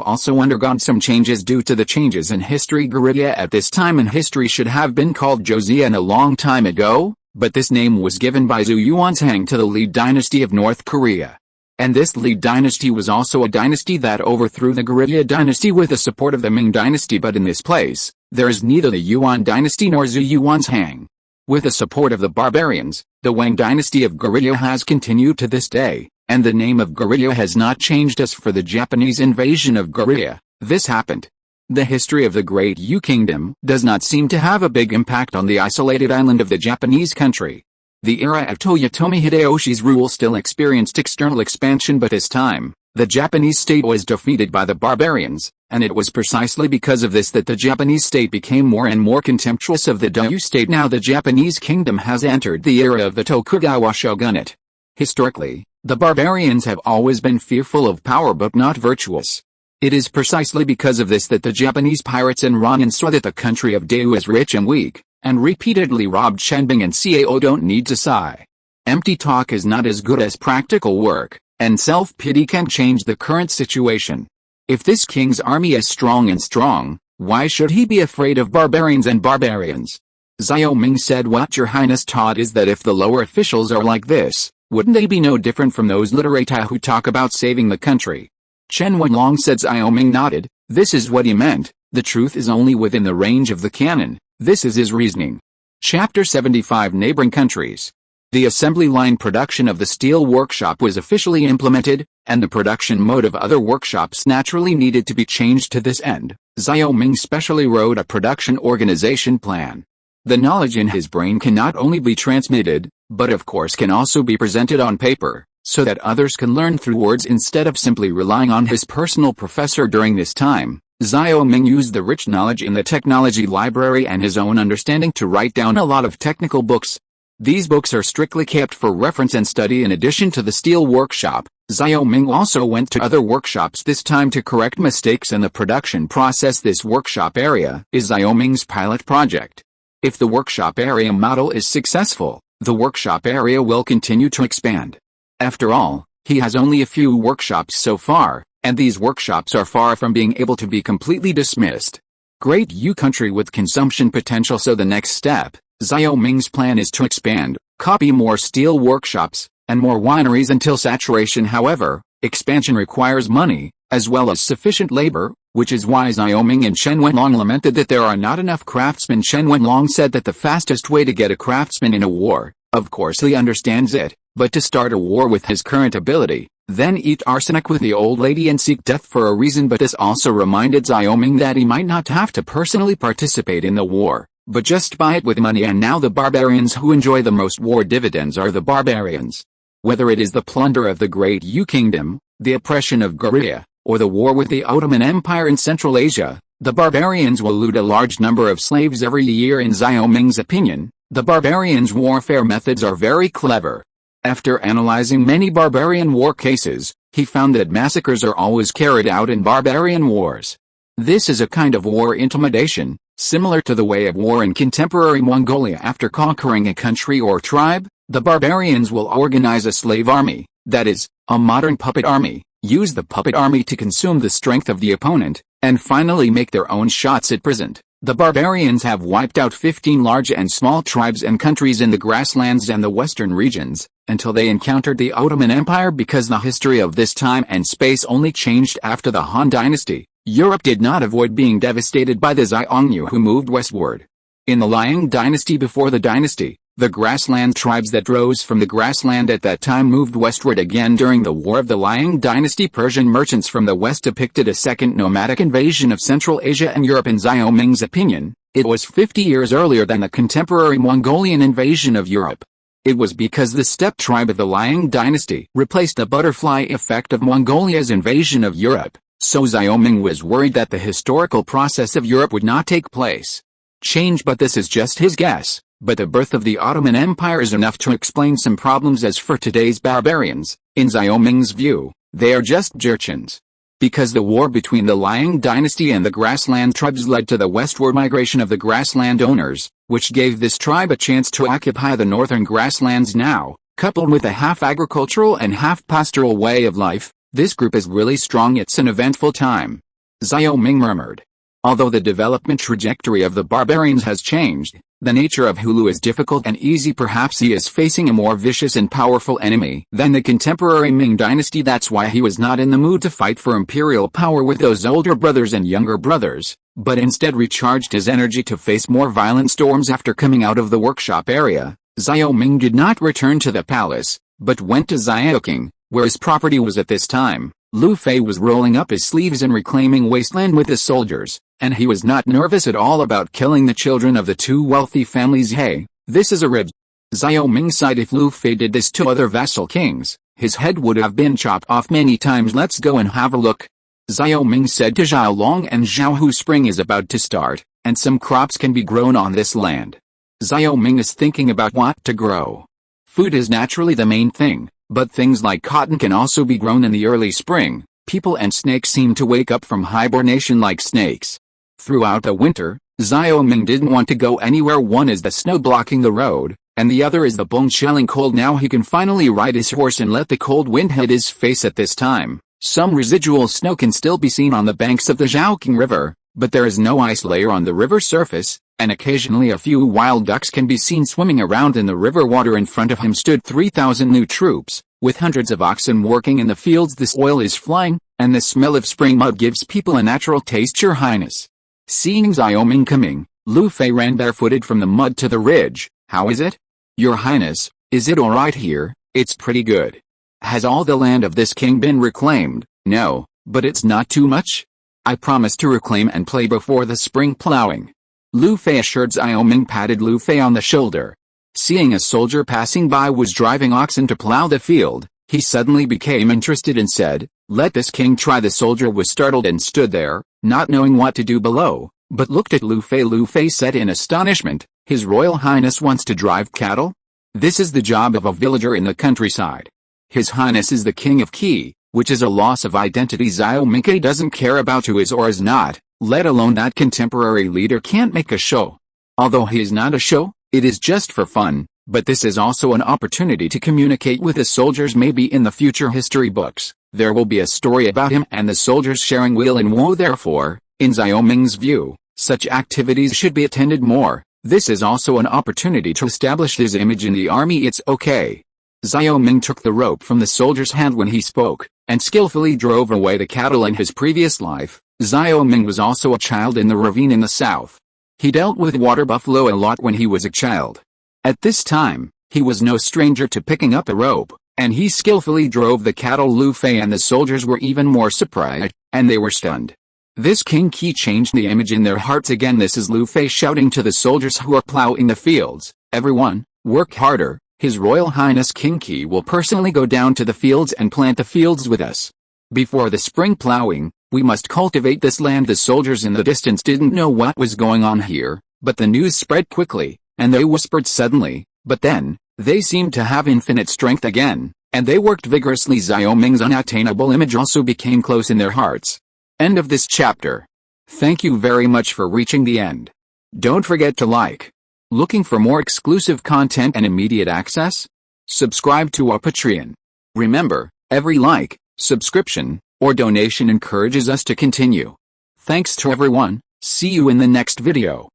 also undergone some changes due to the changes in history. Korea at this time in history should have been called Joseon a long time ago, but this name was given by Zhu Yuanzhang to the Li dynasty of North Korea. And this Li dynasty was also a dynasty that overthrew the Goryeo dynasty with the support of the Ming dynasty. But in this place, there is neither the Yuan dynasty nor Zhu Yuanzhang. With the support of the barbarians, the Wang dynasty of Goryeo has continued to this day, and the name of Goryeo has not changed as for the Japanese invasion of Korea. This happened. The history of the Great Yu Kingdom does not seem to have a big impact on the isolated island of the Japanese country. The era of Toyotomi Hideyoshi's rule still experienced external expansion, but this time, the Japanese state was defeated by the barbarians, and it was precisely because of this that the Japanese state became more and more contemptuous of the dayu state. Now the Japanese kingdom has entered the era of the Tokugawa shogunate. Historically, the barbarians have always been fearful of power but not virtuous. It is precisely because of this that the Japanese pirates and Ronin saw that the country of dayu is rich and weak, and repeatedly robbed Shenbing and Cao. Don't need to sigh. Empty talk is not as good as practical work, and self-pity can change the current situation. If this king's army is strong and strong, why should he be afraid of barbarians and barbarians? Xiao Ming said, what your highness taught is that if the lower officials are like this, wouldn't they be no different from those literati who talk about saving the country? Chen Wenlong said. Xiao Ming nodded. This is what he meant. The truth is only within the range of the canon. This is his reasoning. Chapter 75 Neighboring Countries. The assembly line production of the steel workshop was officially implemented, and the production mode of other workshops naturally needed to be changed to this end. Xiao Ming specially wrote a production organization plan. The knowledge in his brain can not only be transmitted, but of course can also be presented on paper, so that others can learn through words instead of simply relying on his personal professor. During this time, Xiao Ming used the rich knowledge in the technology library and his own understanding to write down a lot of technical books. These books are strictly kept for reference and study. In addition to the steel workshop, Xiao Ming also went to other workshops, this time to correct mistakes in the production process. This workshop area is Xiao Ming's pilot project. If the workshop area model is successful, the workshop area will continue to expand. After all, he has only a few workshops so far, and these workshops are far from being able to be completely dismissed. Great U country with consumption potential. So the next step, Xiao Ming's plan is to expand, copy more steel workshops, and more wineries until saturation. However, expansion requires money, as well as sufficient labor, which is why Xiao Ming and Chen Wenlong lamented that there are not enough craftsmen. Chen Wenlong said that the fastest way to get a craftsman in a war, of course he understands it, but to start a war with his current ability, then eat arsenic with the old lady and seek death for a reason. But this also reminded Xiao Ming that he might not have to personally participate in the war, but just buy it with money. And now the barbarians who enjoy the most war dividends are the barbarians. Whether it is the plunder of the Great U Kingdom, the oppression of Goryeo, or the war with the Ottoman Empire in Central Asia, the barbarians will loot a large number of slaves every year. In Xiao Ming's opinion, the barbarians' warfare methods are very clever. After analyzing many barbarian war cases, he found that massacres are always carried out in barbarian wars. This is a kind of war intimidation, similar to the way of war in contemporary Mongolia. After conquering a country or tribe, the barbarians will organize a slave army, that is, a modern puppet army, use the puppet army to consume the strength of the opponent, and finally make their own shots. At present, the barbarians have wiped out 15 large and small tribes and countries in the grasslands and the western regions, until they encountered the Ottoman Empire. Because the history of this time and space only changed after the Han Dynasty, Europe did not avoid being devastated by the Xiongnu who moved westward. In the Liang Dynasty, before the dynasty, the grassland tribes that rose from the grassland at that time moved westward again. During the War of the Liang Dynasty, Persian merchants from the west depicted a second nomadic invasion of Central Asia and Europe. In Xiao Ming's opinion, it was 50 years earlier than the contemporary Mongolian invasion of Europe. It was because the steppe tribe of the Liang Dynasty replaced the butterfly effect of Mongolia's invasion of Europe, so Xiao Ming was worried that the historical process of Europe would not take place. Change, but this is just his guess. But the birth of the Ottoman Empire is enough to explain some problems. As for today's barbarians, in Xiao Ming's view, they are just Jurchens. Because the war between the Liang Dynasty and the grassland tribes led to the westward migration of the grassland owners, which gave this tribe a chance to occupy the northern grasslands. Now, coupled with a half-agricultural and half-pastoral way of life, this group is really strong. It's an eventful time. Xiao Ming murmured. Although the development trajectory of the barbarians has changed, the nature of Hulu is difficult and easy. Perhaps he is facing a more vicious and powerful enemy than the contemporary Ming dynasty. That's why he was not in the mood to fight for imperial power with those older brothers and younger brothers, but instead recharged his energy to face more violent storms. After coming out of the workshop area, Xiao Ming did not return to the palace, but went to Xiaoqing, where his property was. At this time, Lu Fei was rolling up his sleeves and reclaiming wasteland with his soldiers, and he was not nervous at all about killing the children of the two wealthy families. Hey, this is a rib. Xiao Ming sighed. If Lu Fei did this to other vassal kings, his head would have been chopped off many times. Let's go and have a look. Xiao Ming said to Zhao Long and Zhao Hu. Spring is about to start, and some crops can be grown on this land. Xiao Ming is thinking about what to grow. Food is naturally the main thing, but things like cotton can also be grown in the early spring. People and snakes seem to wake up from hibernation like snakes. Throughout the winter, Xiao Ming didn't want to go anywhere. One is the snow blocking the road, and the other is the bone chilling cold. Now he can finally ride his horse and let the cold wind hit his face. At this time, some residual snow can still be seen on the banks of the Zhaoqing River, but there is no ice layer on the river surface, and occasionally a few wild ducks can be seen swimming around in the river water. In front of him stood 3,000 new troops, with hundreds of oxen working in the fields. The soil is flying, and the smell of spring mud gives people a natural taste. Your Highness. Seeing Xiao Ming coming, Lu Fei ran barefooted from the mud to the ridge. How is it? Your Highness, Is it alright here? It's pretty good. Has all the land of this king been reclaimed? No, but it's not too much? I promise to reclaim and play before the spring plowing. Lu Fei assured Xiao Ming, patted Lu Fei on the shoulder. Seeing a soldier passing by was driving oxen to plow the field, he suddenly became interested and said, "Let this king try." The soldier was startled and stood there, not knowing what to do below, but looked at Lu Fei. Lu Fei said in astonishment, "His Royal Highness wants to drive cattle? This is the job of a villager in the countryside. His Highness is the King of Qi, which is a loss of identity." Xiao Mingke doesn't care about who is or is not, let alone that contemporary leader can't make a show. Although he is not a show, it is just for fun, but this is also an opportunity to communicate with the soldiers. Maybe in the future history books, there will be a story about him and the soldiers sharing weal and woe. Therefore, in Xiao Ming's view, such activities should be attended more. This is also an opportunity to establish his image in the army. It's okay. Xiao Ming took the rope from the soldier's hand when he spoke, and skillfully drove away the cattle. In his previous life, Xiao Ming was also a child in the ravine in the south. He dealt with water buffalo a lot when he was a child. At this time, he was no stranger to picking up a rope, and he skillfully drove the cattle. Lu Fei and the soldiers were even more surprised, and they were stunned. This King Qi changed the image in their hearts again. This is Lu Fei shouting to the soldiers who are plowing the fields, "Everyone, work harder. His Royal Highness King Qi will personally go down to the fields and plant the fields with us. Before the spring plowing, we must cultivate this land." The soldiers in the distance didn't know what was going on here, but the news spread quickly, and they whispered suddenly, but then, they seemed to have infinite strength again, and they worked vigorously. Xiao Ming's unattainable image also became close in their hearts. End of this chapter. Thank you very much for reaching the end. Don't forget to like. Looking for more exclusive content and immediate access? Subscribe to our Patreon. Remember, every like, subscription, or donation encourages us to continue. Thanks to everyone. See you in the next video.